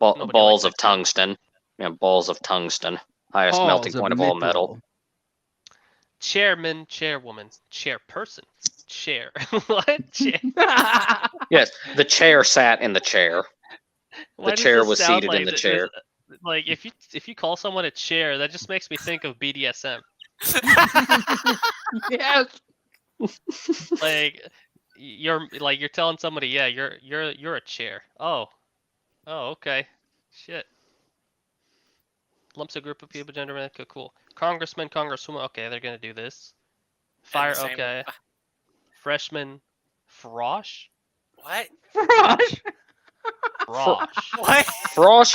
Speaker 2: Nobody
Speaker 1: Balls
Speaker 2: likes
Speaker 1: of
Speaker 2: that term.
Speaker 1: tungsten. Yeah, balls of tungsten. Highest
Speaker 5: Balls
Speaker 1: melting
Speaker 5: of
Speaker 1: point of all metal.
Speaker 2: Chairman, chairwoman, chairperson, chair. What? Chair.
Speaker 1: Yes, the chair sat in the chair.
Speaker 2: Why does
Speaker 1: chair
Speaker 2: this
Speaker 1: was
Speaker 2: sound
Speaker 1: seated in the
Speaker 2: this-
Speaker 1: chair.
Speaker 2: Like if you call someone a chair, that just makes me think of BDSM.
Speaker 5: Yes.
Speaker 2: Like you're telling somebody, yeah, you're a chair. Oh, okay, shit. Lumps a group of people, gender, okay, cool. Congressman, congresswoman, okay, they're gonna do this. Fire,
Speaker 3: the same-
Speaker 2: okay. Freshman, frosh,
Speaker 3: What?
Speaker 5: Frosh.
Speaker 2: frosh.
Speaker 3: What?
Speaker 1: Frosh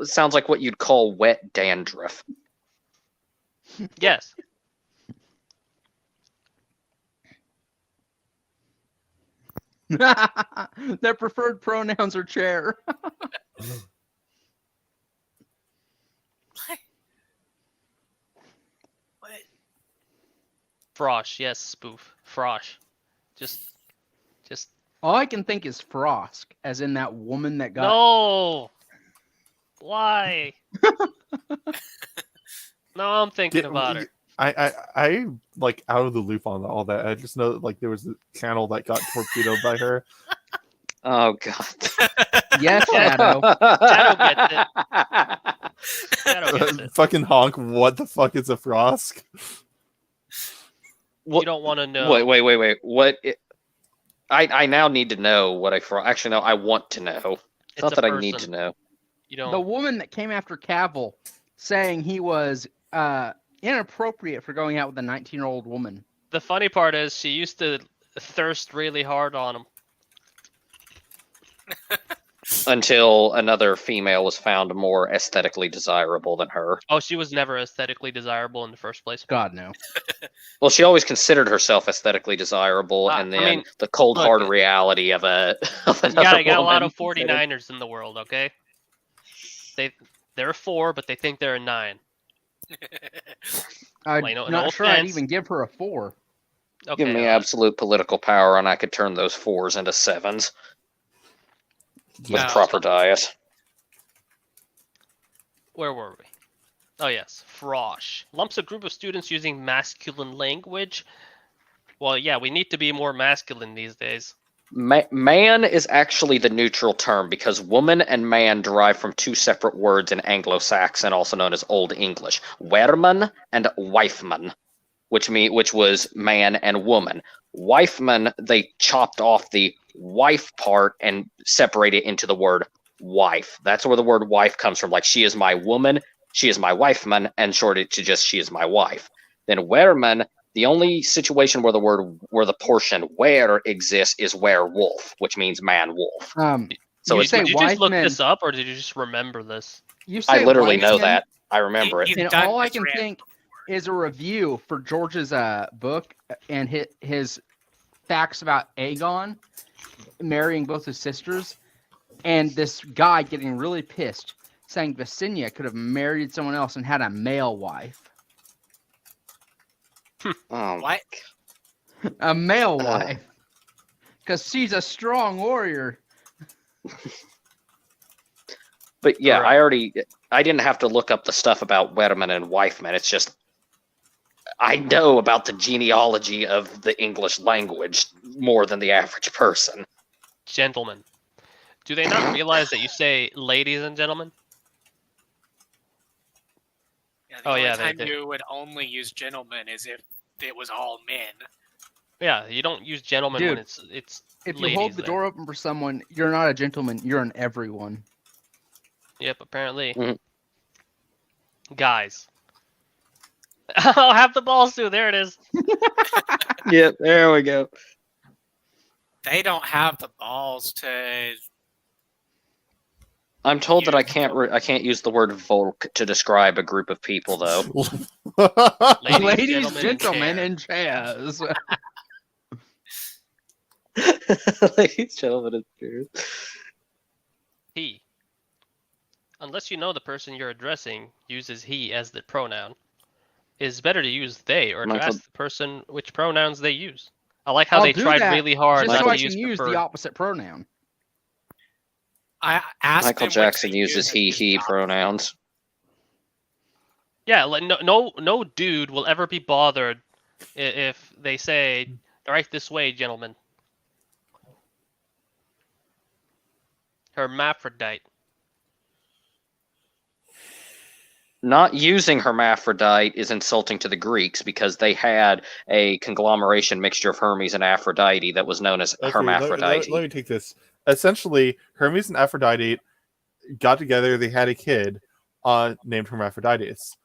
Speaker 1: sounds like what you'd call wet dandruff.
Speaker 2: Yes.
Speaker 5: Their preferred pronouns are chair.
Speaker 3: What?
Speaker 2: Frosh, yes, spoof. Frosh. Just
Speaker 5: All I can think is Frosk, as in that woman that got.
Speaker 2: no. Why? No, I'm thinking about her.
Speaker 4: I like out of the loop on all that. I just know like there was a channel that got torpedoed by her.
Speaker 1: Oh god.
Speaker 5: Yes, Shadow.
Speaker 2: Shadow gets it. Shadow gets it.
Speaker 4: Fucking honk. What the fuck is a frosk?
Speaker 2: You don't want to know.
Speaker 1: Wait. I now need to know what actually, no, I want to know. It's not
Speaker 2: a
Speaker 1: that I
Speaker 2: person.
Speaker 1: need to know.
Speaker 2: You don't.
Speaker 5: The woman that came after Cavill saying he was inappropriate for going out with a 19-year-old woman.
Speaker 2: The funny part is she used to thirst really hard on him.
Speaker 1: Until another female was found more aesthetically desirable than her.
Speaker 2: Oh, she was never aesthetically desirable in the first place.
Speaker 5: God, no.
Speaker 1: Well, she always considered herself aesthetically desirable, and then the cold hard reality of a of another
Speaker 2: you got a lot
Speaker 1: woman.
Speaker 2: of 49ers in the world, okay? They're a 4, but they think they're a 9.
Speaker 5: I'm
Speaker 2: Well,
Speaker 5: not sure I'd even give her a 4.
Speaker 2: Okay,
Speaker 1: Give me absolute political power, and I could turn those 4s into 7s with proper diet.
Speaker 2: Where were we? Oh yes, frosh. Lumps a group of students using masculine language. Well, yeah, we need to be more masculine these days.
Speaker 1: Man is actually the neutral term because woman and man derive from 2 separate words in Anglo-Saxon, also known as Old English: werman and wifeman, which was man and woman. Wifeman, they chopped off the wife part and separated it into the word wife. That's where the word wife comes from. Like, she is my woman, she is my wifeman, and shorted to just she is my wife. Then wereman, the only situation where the portion where exists is werewolf, which means man wolf.
Speaker 2: So did you just look this up, or did you just remember this?
Speaker 1: I literally know that. I remember it.
Speaker 5: And all I can think is a review for George's book and his facts about Aegon marrying both his sisters, and this guy getting really pissed, saying Visenya could have married someone else and had a male wife.
Speaker 3: What?
Speaker 5: A male wife. Because she's a strong warrior.
Speaker 1: But yeah, I didn't have to look up the stuff about Wetterman and Wifeman. It's just, I know about the genealogy of the English language more than the average person.
Speaker 2: Gentlemen. Do they not realize that you say ladies and gentlemen?
Speaker 3: Yeah, the only time you would only use gentlemen is if it was all men.
Speaker 2: Yeah, you don't use gentlemen when it's
Speaker 5: if you hold the door open for someone, you're not a gentleman, you're an everyone.
Speaker 2: Yep, apparently. Mm-hmm. Guys. I'll have the balls too. There it is.
Speaker 1: Yep, there we go.
Speaker 3: They don't have the balls to.
Speaker 1: I'm told that I can't use the word Volk to describe a group of people, though.
Speaker 5: Ladies, gentlemen, and chairs.
Speaker 1: Ladies, gentlemen, and chairs.
Speaker 2: He. Unless you know the person you're addressing uses he as the pronoun, it's better to use they or to ask the person which pronouns they use. I like how they tried really hard
Speaker 5: just
Speaker 2: not
Speaker 5: so I
Speaker 2: to
Speaker 5: can use the opposite pronoun.
Speaker 1: Michael Jackson uses he pronouns.
Speaker 2: Yeah, like no dude will ever be bothered if they say, "Right this way, gentlemen." Hermaphrodite.
Speaker 1: Not using hermaphrodite is insulting to the Greeks because they had a conglomeration mixture of Hermes and Aphrodite that was known as hermaphrodite.
Speaker 4: Let me take this. Essentially, Hermes and Aphrodite got together. They had a kid named Hermaphroditus.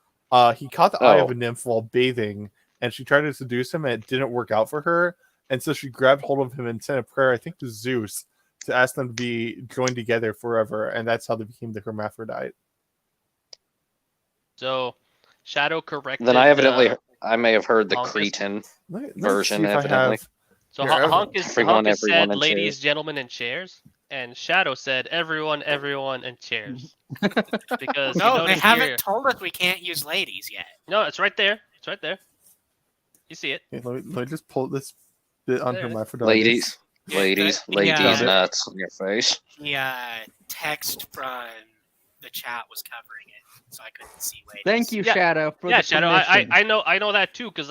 Speaker 4: He caught the eye of a nymph while bathing, and she tried to seduce him, and it didn't work out for her. And so she grabbed hold of him and sent a prayer, I think, to Zeus to ask them to be joined together forever. And that's how they became the hermaphrodite.
Speaker 2: So, Shadow corrected.
Speaker 1: Then I may have heard the Cretan version, evidently.
Speaker 2: So Honk said ladies, gentlemen, and chairs, and Shadow said everyone, and chairs. Because
Speaker 3: no, they haven't told us we can't use ladies yet.
Speaker 2: No, it's right there. It's right there. You see it.
Speaker 4: Okay, let me just pull this bit on hermaphrodite.
Speaker 1: Ladies, nuts on your face.
Speaker 3: The text from the chat was covering it, so I couldn't see ladies.
Speaker 5: Thank you, Shadow.
Speaker 2: Shadow. I know that too, because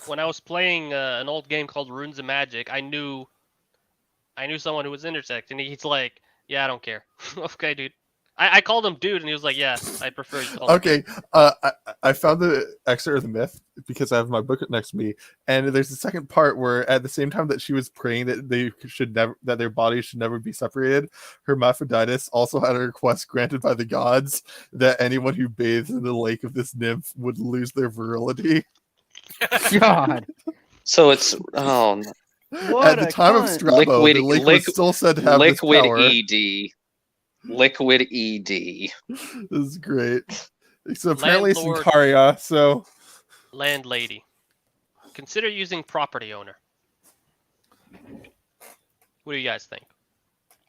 Speaker 2: when I was playing an old game called Runes of Magic, I knew someone who was intersex, and he's like, "Yeah, I don't care." Okay, dude. I called him dude, and he was like, "Yeah, I prefer you call me."
Speaker 4: Okay, I found the excerpt of the myth because I have my book next to me, and there's a second part where, at the same time that she was praying that that their bodies should never be separated, Hermaphroditus also had a request granted by the gods that anyone who bathes in the lake of this nymph would lose their virility.
Speaker 5: God.
Speaker 1: So it's
Speaker 5: What
Speaker 4: At the
Speaker 5: a
Speaker 4: time of
Speaker 5: cunt.
Speaker 4: Strabo, the lake was still said to have this
Speaker 1: liquid
Speaker 4: power.
Speaker 1: ED. Liquid ED.
Speaker 4: This is great. So apparently it's in
Speaker 2: Landlord.
Speaker 4: Karya, so
Speaker 2: Landlady. Consider using property owner. What do you guys think?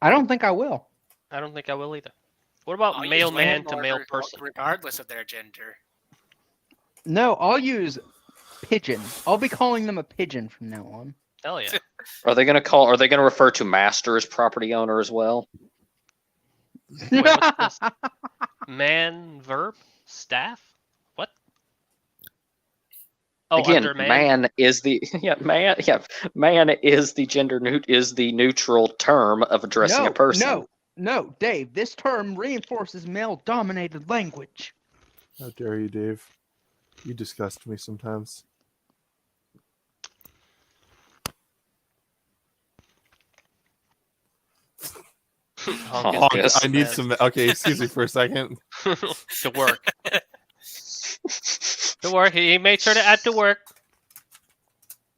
Speaker 5: I don't think I will.
Speaker 2: I don't think I will either. What about
Speaker 3: I'll use
Speaker 2: mailman to
Speaker 3: landlord
Speaker 2: male person?
Speaker 3: regardless of their gender.
Speaker 5: No, I'll use pigeon. I'll be calling them a pigeon from now on.
Speaker 2: Hell yeah.
Speaker 1: Are they gonna refer to master as property owner as well?
Speaker 2: Wait, what's this? Man, verb, staff. What? Oh,
Speaker 1: Again,
Speaker 2: under
Speaker 1: man is the man is the is the neutral term of addressing a person.
Speaker 5: No, Dave. This term reinforces male-dominated language.
Speaker 4: how dare you, Dave? You disgust me sometimes.
Speaker 2: Honk is
Speaker 4: Honk,
Speaker 2: being
Speaker 4: I need
Speaker 2: mad.
Speaker 4: some. Okay, excuse me for a second.
Speaker 2: To work. To work. He made sure to add to work.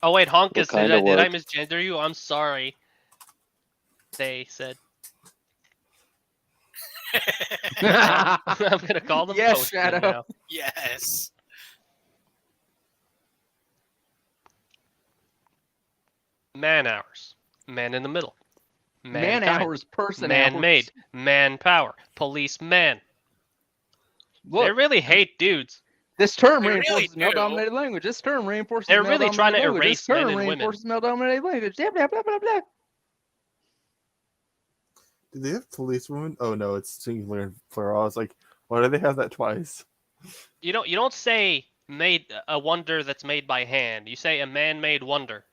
Speaker 2: Oh wait, honk
Speaker 1: What
Speaker 2: is
Speaker 1: kind
Speaker 2: did
Speaker 1: of
Speaker 2: I
Speaker 1: work?
Speaker 2: misgender you? I'm sorry. They said. I'm gonna call them
Speaker 5: Yes,
Speaker 2: postmen
Speaker 5: Shadow.
Speaker 2: now.
Speaker 3: Yes.
Speaker 2: Man hours. Man in the middle.
Speaker 5: Man
Speaker 2: Mankind.
Speaker 5: hours, person
Speaker 2: Man-made.
Speaker 5: hours.
Speaker 2: Manpower. Policeman. They
Speaker 5: Look,
Speaker 2: really hate dudes.
Speaker 5: this term
Speaker 3: They really
Speaker 5: reinforces
Speaker 3: do.
Speaker 5: male-dominated language. This term reinforces
Speaker 2: They're really trying to
Speaker 5: male-dominated language.
Speaker 2: erase
Speaker 5: This term
Speaker 2: men and women.
Speaker 5: reinforces male-dominated language. Blah, blah, blah, blah, blah.
Speaker 4: Do they have policewomen? Oh no, it's singular and plural. I was like, why do they have that twice?
Speaker 2: You don't say made a wonder that's made by hand. You say a man-made wonder.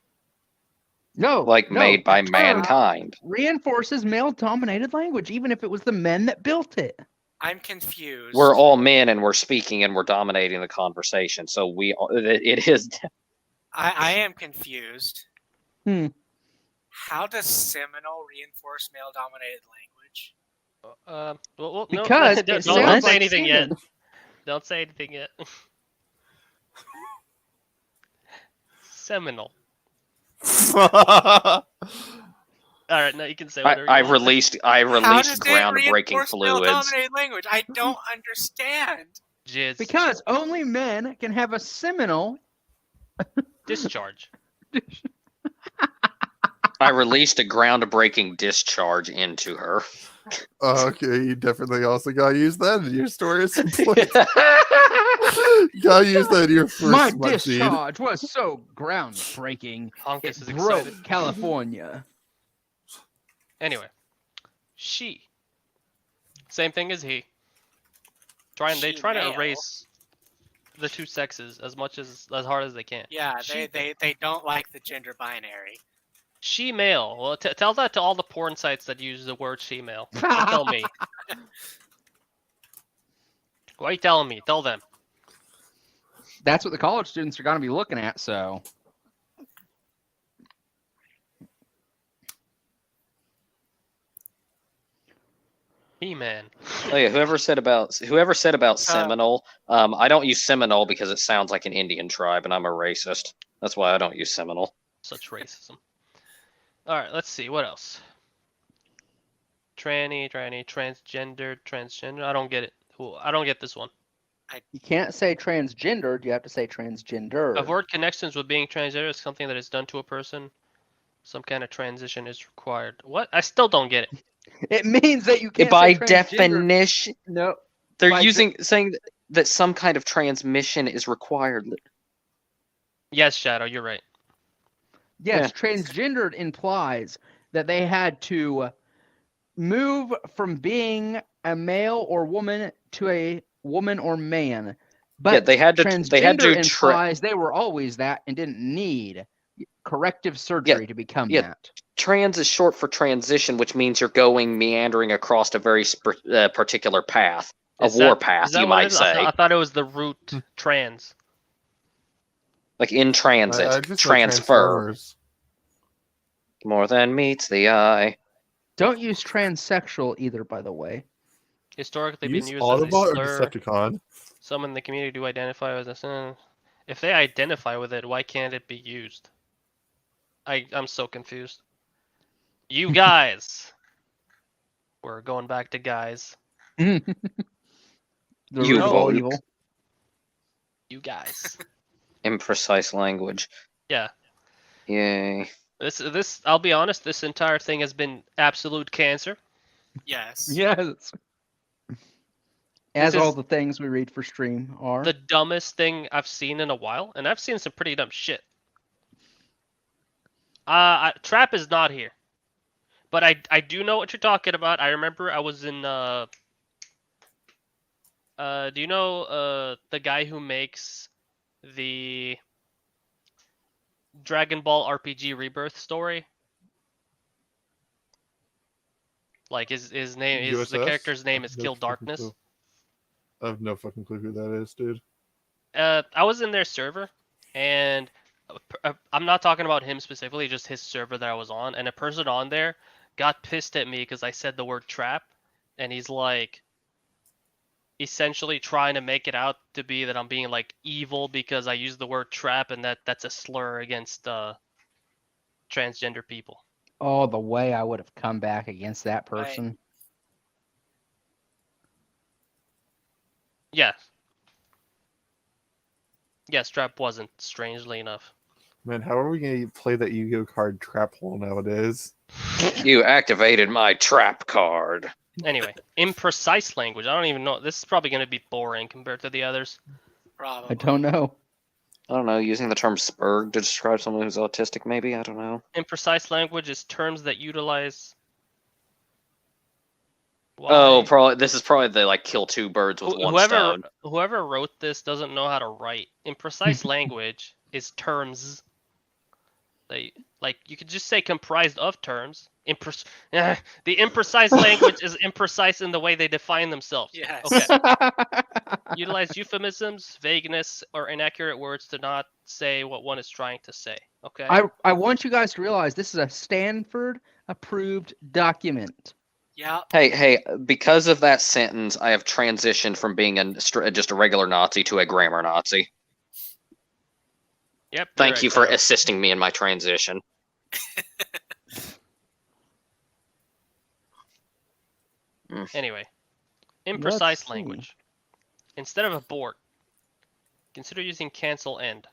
Speaker 5: No,
Speaker 1: Like
Speaker 5: no,
Speaker 1: made by
Speaker 5: the term
Speaker 1: mankind.
Speaker 5: reinforces male-dominated language, even if it was the men that built it.
Speaker 3: I'm confused.
Speaker 1: We're all men and we're speaking and we're dominating the conversation. So it is.
Speaker 3: I am confused.
Speaker 5: Hmm.
Speaker 3: How does Seminole reinforce male-dominated language?
Speaker 2: Well,
Speaker 5: Because
Speaker 2: no,
Speaker 5: it
Speaker 2: don't
Speaker 5: sounds
Speaker 2: say
Speaker 5: like
Speaker 2: anything yet.
Speaker 5: semen.
Speaker 2: Don't say anything yet. Seminole. All right, now you can say whatever.
Speaker 1: I
Speaker 2: you want.
Speaker 1: released
Speaker 3: How does it
Speaker 1: groundbreaking
Speaker 3: reinforce
Speaker 1: fluids.
Speaker 3: male-dominated language? I don't understand.
Speaker 2: Jizz.
Speaker 5: Because only men can have a seminal.
Speaker 2: Discharge.
Speaker 1: I released a groundbreaking discharge into her.
Speaker 4: Okay, you definitely also gotta use that in your story at some point. You gotta use that in your first
Speaker 5: My
Speaker 4: smut scene.
Speaker 5: discharge was so groundbreaking.
Speaker 2: Honkus
Speaker 5: It
Speaker 2: is
Speaker 5: broke
Speaker 2: excited.
Speaker 5: California.
Speaker 2: Anyway, she. Same thing as he. They try to
Speaker 3: She-male.
Speaker 2: erase the two sexes as hard as they can.
Speaker 3: Yeah,
Speaker 2: She-
Speaker 3: they don't like the gender binary.
Speaker 2: She male. Well, tell that to all the porn sites that use the word she male. Don't tell me. Why are you telling me? Tell them.
Speaker 5: That's what the college students are going to be looking at, so.
Speaker 2: He-Man.
Speaker 1: Oh yeah, whoever said about Seminole, I don't use Seminole because it sounds like an Indian tribe, and I'm a racist. That's why I don't use Seminole.
Speaker 2: Such racism. All right, let's see. What else? Tranny, transgender. I don't get it. Ooh, I don't get this one.
Speaker 5: You can't say transgendered, you have to say transgender.
Speaker 2: Avoid connections with being transgender is something that is done to a person. Some kind of transition is required. What? I still don't get it.
Speaker 5: It means that you can't
Speaker 1: By
Speaker 5: say transgender.
Speaker 1: definition,
Speaker 5: No.
Speaker 1: they're
Speaker 5: by
Speaker 1: saying that some kind of transmission is required.
Speaker 2: Yes, Shadow, you're right.
Speaker 5: Yes, transgendered implies that they had to move from being a male or woman to a woman or man. But
Speaker 1: Yeah, they had to.
Speaker 5: transgender
Speaker 1: They had to.
Speaker 5: implies they were always that and didn't need corrective surgery to become
Speaker 1: yeah.
Speaker 5: that.
Speaker 1: trans is short for transition, which means you're going meandering across a very particular path, a warpath, you might say.
Speaker 2: I thought it was the root trans.
Speaker 1: Like in transit,
Speaker 4: I just know
Speaker 1: transfer.
Speaker 4: Transformers.
Speaker 1: More than meets the eye.
Speaker 6: Don't use transsexual either, by the way.
Speaker 2: Historically
Speaker 4: Use
Speaker 2: been used as a
Speaker 4: Autobot or
Speaker 2: slur.
Speaker 4: Decepticon?
Speaker 2: Some in the community do identify with this. If they identify with it, why can't it be used? I'm so confused. You guys. We're going back to guys.
Speaker 6: The
Speaker 1: You
Speaker 6: root of all
Speaker 1: vote.
Speaker 6: evil.
Speaker 2: You guys.
Speaker 1: Imprecise language.
Speaker 2: Yeah.
Speaker 1: Yay.
Speaker 2: This. I'll be honest. This entire thing has been absolute cancer.
Speaker 3: Yes.
Speaker 6: Yes. As
Speaker 2: This
Speaker 6: all
Speaker 2: is
Speaker 6: the things we read for stream are.
Speaker 2: The dumbest thing I've seen in a while, and I've seen some pretty dumb shit. Trap is not here, but I do know what you're talking about. I remember I was in do you know the guy who makes the Dragon Ball RPG Rebirth story? Like his name is the
Speaker 4: USS?
Speaker 2: character's name is
Speaker 4: No
Speaker 2: Kill
Speaker 4: fucking
Speaker 2: Darkness.
Speaker 4: clue. I have no fucking clue who that is, dude.
Speaker 2: I was in their server, and I'm not talking about him specifically, just his server that I was on, and a person on there got pissed at me because I said the word trap, and he's like, essentially trying to make it out to be that I'm being like evil because I use the word trap, and that's a slur against transgender people.
Speaker 6: Oh, the way I would have come back against that
Speaker 3: Right.
Speaker 6: person.
Speaker 2: Yeah. Yes, trap wasn't, strangely enough.
Speaker 4: Man, how are we gonna play that Yu-Gi-Oh card trap hole nowadays?
Speaker 1: You activated my trap card.
Speaker 2: Anyway, imprecise language. I don't even know. This is probably going to be boring compared to the others.
Speaker 3: Probably.
Speaker 6: I don't know.
Speaker 1: I don't know, using the term spurg to describe someone who's autistic, maybe? I don't know.
Speaker 2: Imprecise language is terms that utilize.
Speaker 1: Oh, probably this is probably the like kill two birds with one stone.
Speaker 2: Whoever wrote this doesn't know how to write. Imprecise language is terms. Like you could just say comprised of terms. The imprecise language is imprecise in the way they define themselves.
Speaker 3: Yes.
Speaker 2: Okay. Utilize euphemisms, vagueness, or inaccurate words to not say what one is trying to say. Okay.
Speaker 6: I want you guys to realize this is a Stanford approved document.
Speaker 3: Yeah.
Speaker 1: Hey, because of that sentence, I have transitioned from being just a regular Nazi to a grammar Nazi.
Speaker 2: Yep.
Speaker 1: Thank you for assisting me in my transition.
Speaker 2: Anyway,
Speaker 6: Let's
Speaker 2: imprecise
Speaker 6: see.
Speaker 2: language. Instead of abort, consider using cancel end.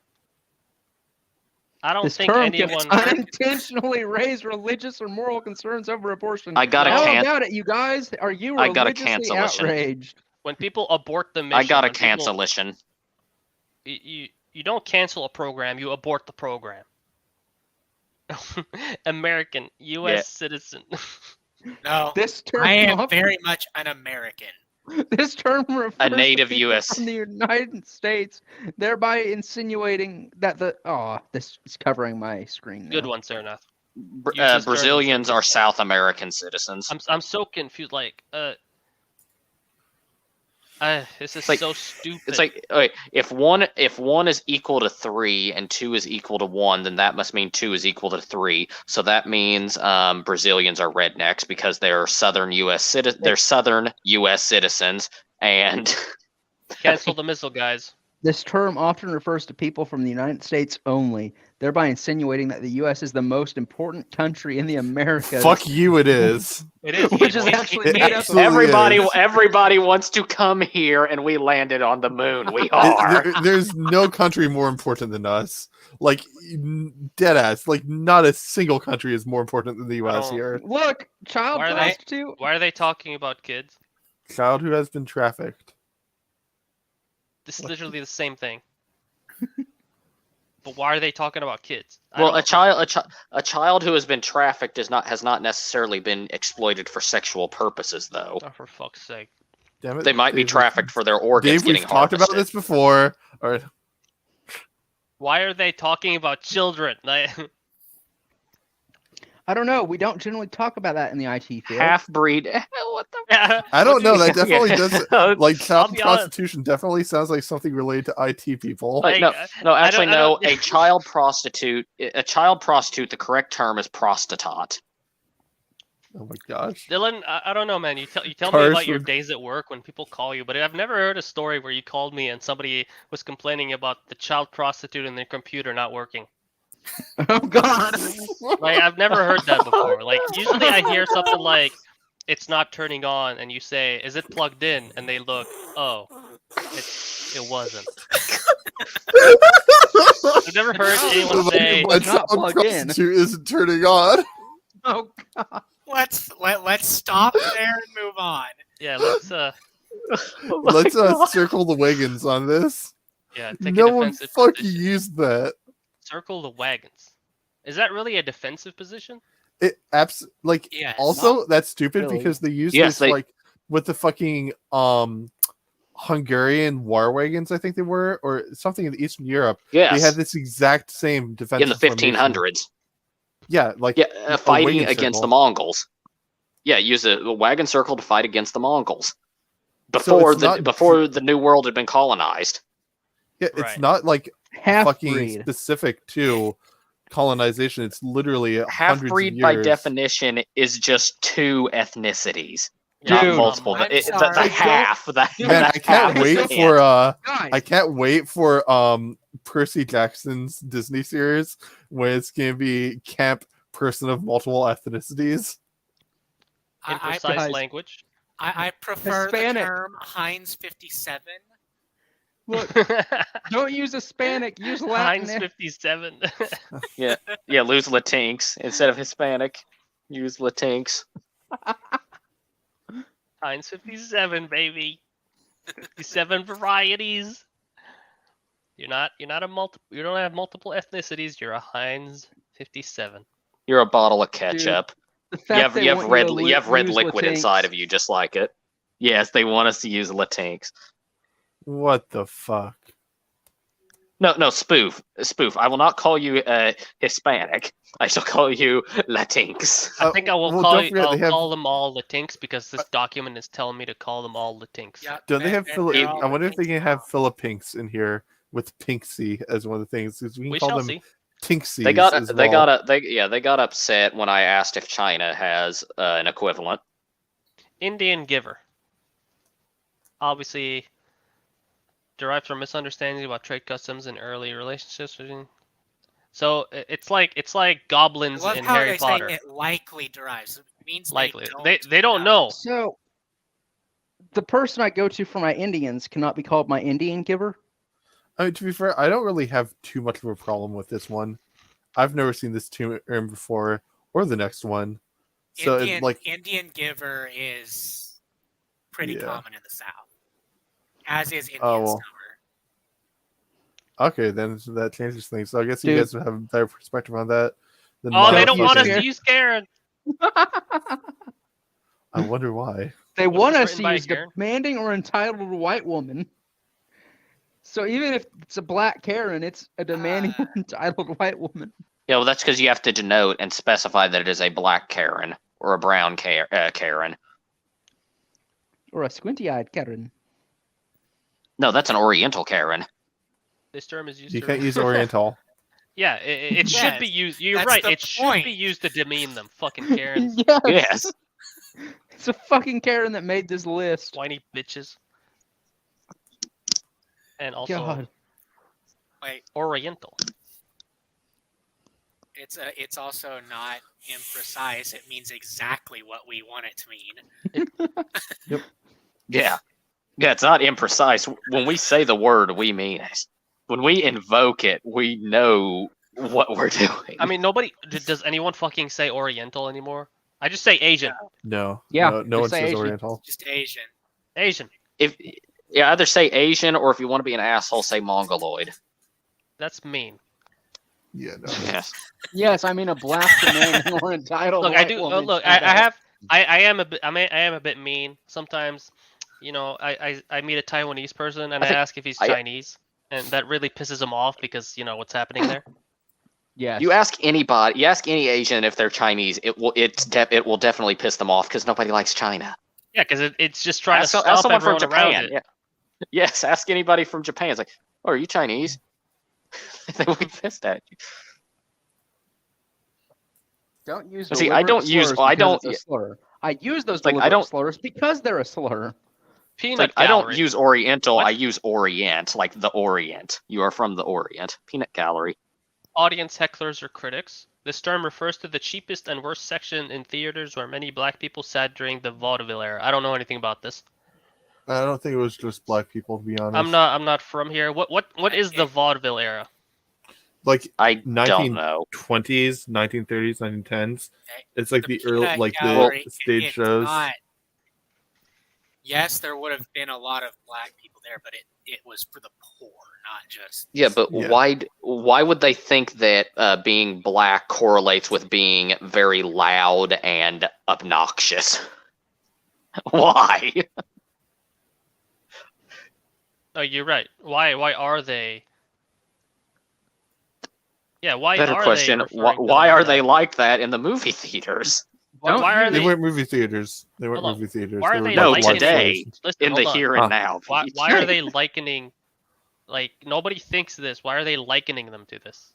Speaker 2: I don't
Speaker 6: This
Speaker 2: think
Speaker 6: term
Speaker 2: anyone.
Speaker 6: can unintentionally raise religious or moral concerns over abortion.
Speaker 1: I got a
Speaker 6: How about it, you guys? Are you
Speaker 1: I got a
Speaker 6: religiously
Speaker 1: cancellation.
Speaker 6: outraged?
Speaker 2: When people abort the mission,
Speaker 1: I got a
Speaker 2: when people-
Speaker 1: cancellation.
Speaker 2: You don't cancel a program, you abort the program. American, U.S. citizen.
Speaker 3: No.
Speaker 6: This term
Speaker 3: I am
Speaker 6: often-
Speaker 3: very much an American.
Speaker 6: This term refers
Speaker 1: A
Speaker 6: to
Speaker 1: native
Speaker 6: people
Speaker 1: US.
Speaker 6: from the United States, thereby insinuating that this is covering my screen now.
Speaker 2: Good one, Sarnath. Use this term
Speaker 1: Brazilians
Speaker 2: in-
Speaker 1: are South American citizens.
Speaker 2: I'm so confused. Like, this is
Speaker 1: like-
Speaker 2: so stupid.
Speaker 1: It's like, okay, if one is equal to 3 and 2 is equal to 1, then that must mean 2 is equal to 3. So that means Brazilians are rednecks because they're southern U.S. citizens, and
Speaker 2: Cancel the missile, guys.
Speaker 6: This term often refers to people from the United States only, thereby insinuating that the U.S. is the most important country in the Americas.
Speaker 4: Fuck you, it is.
Speaker 2: It is.
Speaker 6: Which is actually made up of
Speaker 4: Absolutely.
Speaker 1: everybody wants to come here, and we landed on the moon. We are.
Speaker 4: There's no country more important than us. Like, deadass. Like, not a single country is more important than the U.S.
Speaker 2: Oh.
Speaker 4: here.
Speaker 6: Look, child
Speaker 2: Why are they-
Speaker 6: prostitute.
Speaker 2: Why are they talking about kids?
Speaker 4: Child who has been trafficked.
Speaker 2: This is literally the same thing. But why are they talking about kids?
Speaker 1: Well, a child who has been trafficked has not necessarily been exploited for sexual purposes, though.
Speaker 2: Oh, for fuck's sake.
Speaker 4: Damn it.
Speaker 1: They might be
Speaker 4: Dave,
Speaker 1: trafficked for their organs
Speaker 4: Dave,
Speaker 1: getting
Speaker 4: we've talked about
Speaker 1: harvested.
Speaker 4: this before. All right.
Speaker 2: Why are they talking about children?
Speaker 6: I don't know. We don't generally talk about that in the IT field.
Speaker 1: Half-breed. What the?
Speaker 2: Yeah.
Speaker 4: I don't know.
Speaker 2: What
Speaker 4: That
Speaker 2: do you-
Speaker 4: definitely does. Like child
Speaker 2: I'll be honest.
Speaker 4: prostitution definitely sounds like something related to IT people.
Speaker 2: Like,
Speaker 1: No, no,
Speaker 2: I
Speaker 1: actually,
Speaker 2: don't-
Speaker 1: no. A child prostitute. A child prostitute. The correct term is prostitute.
Speaker 4: Oh my gosh.
Speaker 2: Dylan, I don't know, man. You tell me
Speaker 4: Cars
Speaker 2: about your
Speaker 4: with-
Speaker 2: days at work when people call you, but I've never heard a story where you called me and somebody was complaining about the child prostitute and their computer not working.
Speaker 6: Oh God.
Speaker 2: Like I've never heard that before. Like usually I hear something like it's not turning on, and you say, "Is it plugged in?" And they look, "Oh, it wasn't." I've never heard anyone say,
Speaker 6: was
Speaker 4: My
Speaker 6: not
Speaker 4: child
Speaker 6: plugged in.
Speaker 4: prostitute isn't turning on.
Speaker 6: Oh God.
Speaker 3: Let's stop there and move on.
Speaker 2: "Yeah, let's
Speaker 4: Let's circle the wagons on this.
Speaker 2: yeah, take
Speaker 4: No
Speaker 2: a
Speaker 4: one
Speaker 2: defensive
Speaker 4: fucking
Speaker 2: position.
Speaker 4: used that.
Speaker 2: Circle the wagons." Is that really a defensive position?
Speaker 4: It like
Speaker 3: Yes.
Speaker 4: also that's stupid
Speaker 6: really.
Speaker 4: because they use
Speaker 1: Yes,
Speaker 4: this
Speaker 1: they-
Speaker 4: like with the fucking Hungarian war wagons, I think they were, or something in Eastern Europe.
Speaker 1: Yes.
Speaker 4: They had this exact same defense
Speaker 1: in the 1500s.
Speaker 4: Yeah, like
Speaker 1: Yeah,
Speaker 4: a
Speaker 1: fighting
Speaker 4: wagon
Speaker 1: against the
Speaker 4: circle.
Speaker 1: Mongols. Yeah, use a wagon circle to fight against the Mongols.
Speaker 4: So
Speaker 1: Before
Speaker 4: it's
Speaker 1: the
Speaker 4: not-
Speaker 1: before the New World had been colonized.
Speaker 4: Yeah, it's
Speaker 2: Right.
Speaker 4: not like
Speaker 6: Half
Speaker 4: fucking
Speaker 6: breed.
Speaker 4: specific to colonization. It's literally hundreds
Speaker 1: Half
Speaker 4: of
Speaker 1: breed by
Speaker 4: years.
Speaker 1: definition is just two ethnicities,
Speaker 2: Yeah,
Speaker 1: not
Speaker 6: Dude.
Speaker 1: multiple.
Speaker 3: I'm
Speaker 1: The
Speaker 3: sorry.
Speaker 1: half. The,
Speaker 4: Man,
Speaker 1: the
Speaker 4: I can't
Speaker 1: half
Speaker 4: wait
Speaker 1: is
Speaker 4: for
Speaker 6: Guys,
Speaker 4: I can't wait for Percy Jackson's Disney series where it's gonna be camp person of multiple ethnicities.
Speaker 2: Imprecise
Speaker 6: guys.
Speaker 2: language.
Speaker 3: I prefer the
Speaker 6: Hispanic.
Speaker 3: term Heinz 57.
Speaker 6: look, don't use Hispanic. Use
Speaker 2: Heinz
Speaker 6: Latin.
Speaker 2: 57.
Speaker 1: Yeah, lose Latinx instead of Hispanic. Use Latinx.
Speaker 2: Heinz 57, baby. 57 varieties. You don't have multiple ethnicities. You're a Heinz 57.
Speaker 1: You're a bottle of ketchup.
Speaker 6: The
Speaker 1: You
Speaker 6: fact
Speaker 1: have
Speaker 6: they
Speaker 1: you have
Speaker 6: want
Speaker 1: red
Speaker 6: to
Speaker 1: you have red
Speaker 6: use
Speaker 1: liquid
Speaker 6: Latinx.
Speaker 1: inside of you, just like it. Yes, they want us to use Latinx.
Speaker 4: What the fuck?
Speaker 1: No, spoof. I will not call you Hispanic. I shall call you Latinx.
Speaker 2: I think I will
Speaker 4: well,
Speaker 2: call
Speaker 4: don't
Speaker 2: you,
Speaker 4: forget
Speaker 2: I'll
Speaker 4: they have-
Speaker 2: call them all Latinx because this document is telling me to call them all Latinx.
Speaker 3: Yeah,
Speaker 4: Don't they have
Speaker 3: they're all
Speaker 4: I wonder if they can
Speaker 3: Latinx
Speaker 4: have
Speaker 3: now.
Speaker 4: Philippinks in here with Pinksy as one of the things because we can
Speaker 2: We
Speaker 4: call
Speaker 2: shall
Speaker 4: them
Speaker 2: see.
Speaker 4: Tinksies.
Speaker 1: They got
Speaker 4: as
Speaker 1: they
Speaker 4: well.
Speaker 1: got they got upset when I asked if China has an equivalent.
Speaker 2: Indian giver. Obviously derived from misunderstandings about trade customs and early relationships. So it's like
Speaker 3: I
Speaker 2: goblins
Speaker 3: love
Speaker 2: in
Speaker 3: how
Speaker 2: Harry
Speaker 3: they
Speaker 2: Potter.
Speaker 3: say it likely derives. It means
Speaker 2: Likely.
Speaker 3: They
Speaker 2: They don't know.
Speaker 6: So, the person I go to for my Indians cannot be called my Indian giver.
Speaker 4: I mean, to be fair, I don't really have too much of a problem with this one. I've never seen this term before or the next one. So
Speaker 3: Indian,
Speaker 4: it, like
Speaker 3: Indian giver is pretty
Speaker 4: Yeah.
Speaker 3: common in the South, as is Indian
Speaker 4: Oh, well.
Speaker 3: summer.
Speaker 4: okay, then that changes things. So I guess you
Speaker 6: Dude.
Speaker 4: guys would have a better perspective on that. Than
Speaker 2: Oh,
Speaker 4: my
Speaker 2: they don't want us
Speaker 4: fucking-
Speaker 2: to use Karen.
Speaker 4: I wonder why.
Speaker 6: They
Speaker 2: Was
Speaker 6: want
Speaker 2: this
Speaker 6: us
Speaker 2: written
Speaker 6: to
Speaker 2: by
Speaker 6: use
Speaker 2: Karen?
Speaker 6: demanding or entitled white woman. So even if it's a black Karen, it's a demanding or entitled white woman.
Speaker 1: Yeah, well, that's because you have to denote and specify that it is a black Karen or a brown Karen.
Speaker 6: Or a squinty-eyed Karen.
Speaker 1: No, that's an Oriental Karen.
Speaker 2: This term is used
Speaker 4: You
Speaker 2: to
Speaker 4: can't use Oriental.
Speaker 2: Yeah, it should be
Speaker 3: Yes,
Speaker 2: used. You're
Speaker 3: that's
Speaker 2: right.
Speaker 3: the
Speaker 2: It should
Speaker 3: point.
Speaker 2: be used to demean them. Fucking Karens,
Speaker 6: Yes.
Speaker 1: Yes.
Speaker 6: It's a fucking Karen that made this list.
Speaker 2: whiny bitches. And also
Speaker 6: God.
Speaker 3: Wait,
Speaker 2: Oriental.
Speaker 3: it's also not imprecise. It means exactly what we want it to mean.
Speaker 1: Yeah. Yeah, it's not imprecise. When we say the word, we mean it. When we invoke it, we know what we're doing.
Speaker 2: I mean, nobody. Does anyone fucking say Oriental anymore? I just say Asian.
Speaker 4: No.
Speaker 6: Yeah,
Speaker 4: No one
Speaker 6: just say
Speaker 4: says
Speaker 6: Asian.
Speaker 4: Oriental.
Speaker 3: Just Asian.
Speaker 2: Asian.
Speaker 1: either say Asian or if you want to be an asshole, say Mongoloid.
Speaker 2: That's mean.
Speaker 4: Yeah, no.
Speaker 1: Yes.
Speaker 6: Yes, I mean a black demanding or entitled
Speaker 2: Look,
Speaker 6: white
Speaker 2: I do.
Speaker 6: woman.
Speaker 2: Look, I am a bit mean sometimes. You know, I meet a Taiwanese person and
Speaker 1: I
Speaker 2: I
Speaker 1: think-
Speaker 2: ask if he's
Speaker 1: I-
Speaker 2: Chinese, and that really pisses him off because you know what's happening there.
Speaker 5: Yes.
Speaker 1: You ask anybody, you ask any Asian if they're Chinese, it will definitely piss them off because nobody likes China.
Speaker 2: Yeah, because it's just trying
Speaker 1: Ask,
Speaker 2: to
Speaker 1: ask
Speaker 2: stop
Speaker 1: someone from
Speaker 2: everyone around
Speaker 1: Japan.
Speaker 2: it.
Speaker 1: Yeah. Yes, ask anybody from Japan. It's like, oh, are you Chinese? They will be pissed at you.
Speaker 6: Don't use
Speaker 1: See, I don't use-
Speaker 6: slurs
Speaker 1: I
Speaker 6: because
Speaker 1: don't-
Speaker 6: it's a slur. I use those
Speaker 1: like, I
Speaker 6: deliberate
Speaker 1: don't-
Speaker 6: slurs because they're a slur.
Speaker 1: It's
Speaker 2: Peanut
Speaker 1: like, I don't
Speaker 2: gallery.
Speaker 1: use Oriental,
Speaker 2: What?
Speaker 1: I use Orient, like the Orient. You are from the Orient. Peanut gallery.
Speaker 2: Audience hecklers or critics. This term refers to the cheapest and worst section in theaters where many black people sat during the vaudeville era. I don't know anything about this.
Speaker 4: I don't think it was just black people, to be honest.
Speaker 2: I'm not from here. What is the vaudeville era?
Speaker 4: Like
Speaker 1: I don't know.
Speaker 4: 1920s, 1930s, 1910s. It's like the early,
Speaker 3: Peanut
Speaker 4: like
Speaker 3: gallery,
Speaker 4: the stage
Speaker 3: it's
Speaker 4: shows.
Speaker 3: not- Yes, there would have been a lot of black people there, but it was for the poor, not just.
Speaker 1: Yeah, but
Speaker 4: Yeah.
Speaker 1: why would they think that being black correlates with being very loud and obnoxious? Why?
Speaker 2: Oh, you're right. Why are they? Yeah, why
Speaker 1: Better
Speaker 2: are
Speaker 1: question.
Speaker 2: they referring to
Speaker 1: Why
Speaker 2: them
Speaker 1: are
Speaker 2: as
Speaker 1: they
Speaker 2: that?
Speaker 1: like that in the movie theaters?
Speaker 6: Don't
Speaker 2: why are
Speaker 4: They
Speaker 2: they?
Speaker 4: weren't movie theaters. They weren't
Speaker 2: Hold on.
Speaker 4: movie theaters.
Speaker 2: Why are
Speaker 4: were
Speaker 2: they
Speaker 4: like
Speaker 1: No,
Speaker 2: likening-
Speaker 4: white
Speaker 1: today.
Speaker 4: slaves.
Speaker 2: Listen,
Speaker 1: In the
Speaker 2: hold on.
Speaker 1: here
Speaker 4: Huh.
Speaker 1: and now.
Speaker 2: Why are they likening? Like nobody thinks this. Why are they likening them to this?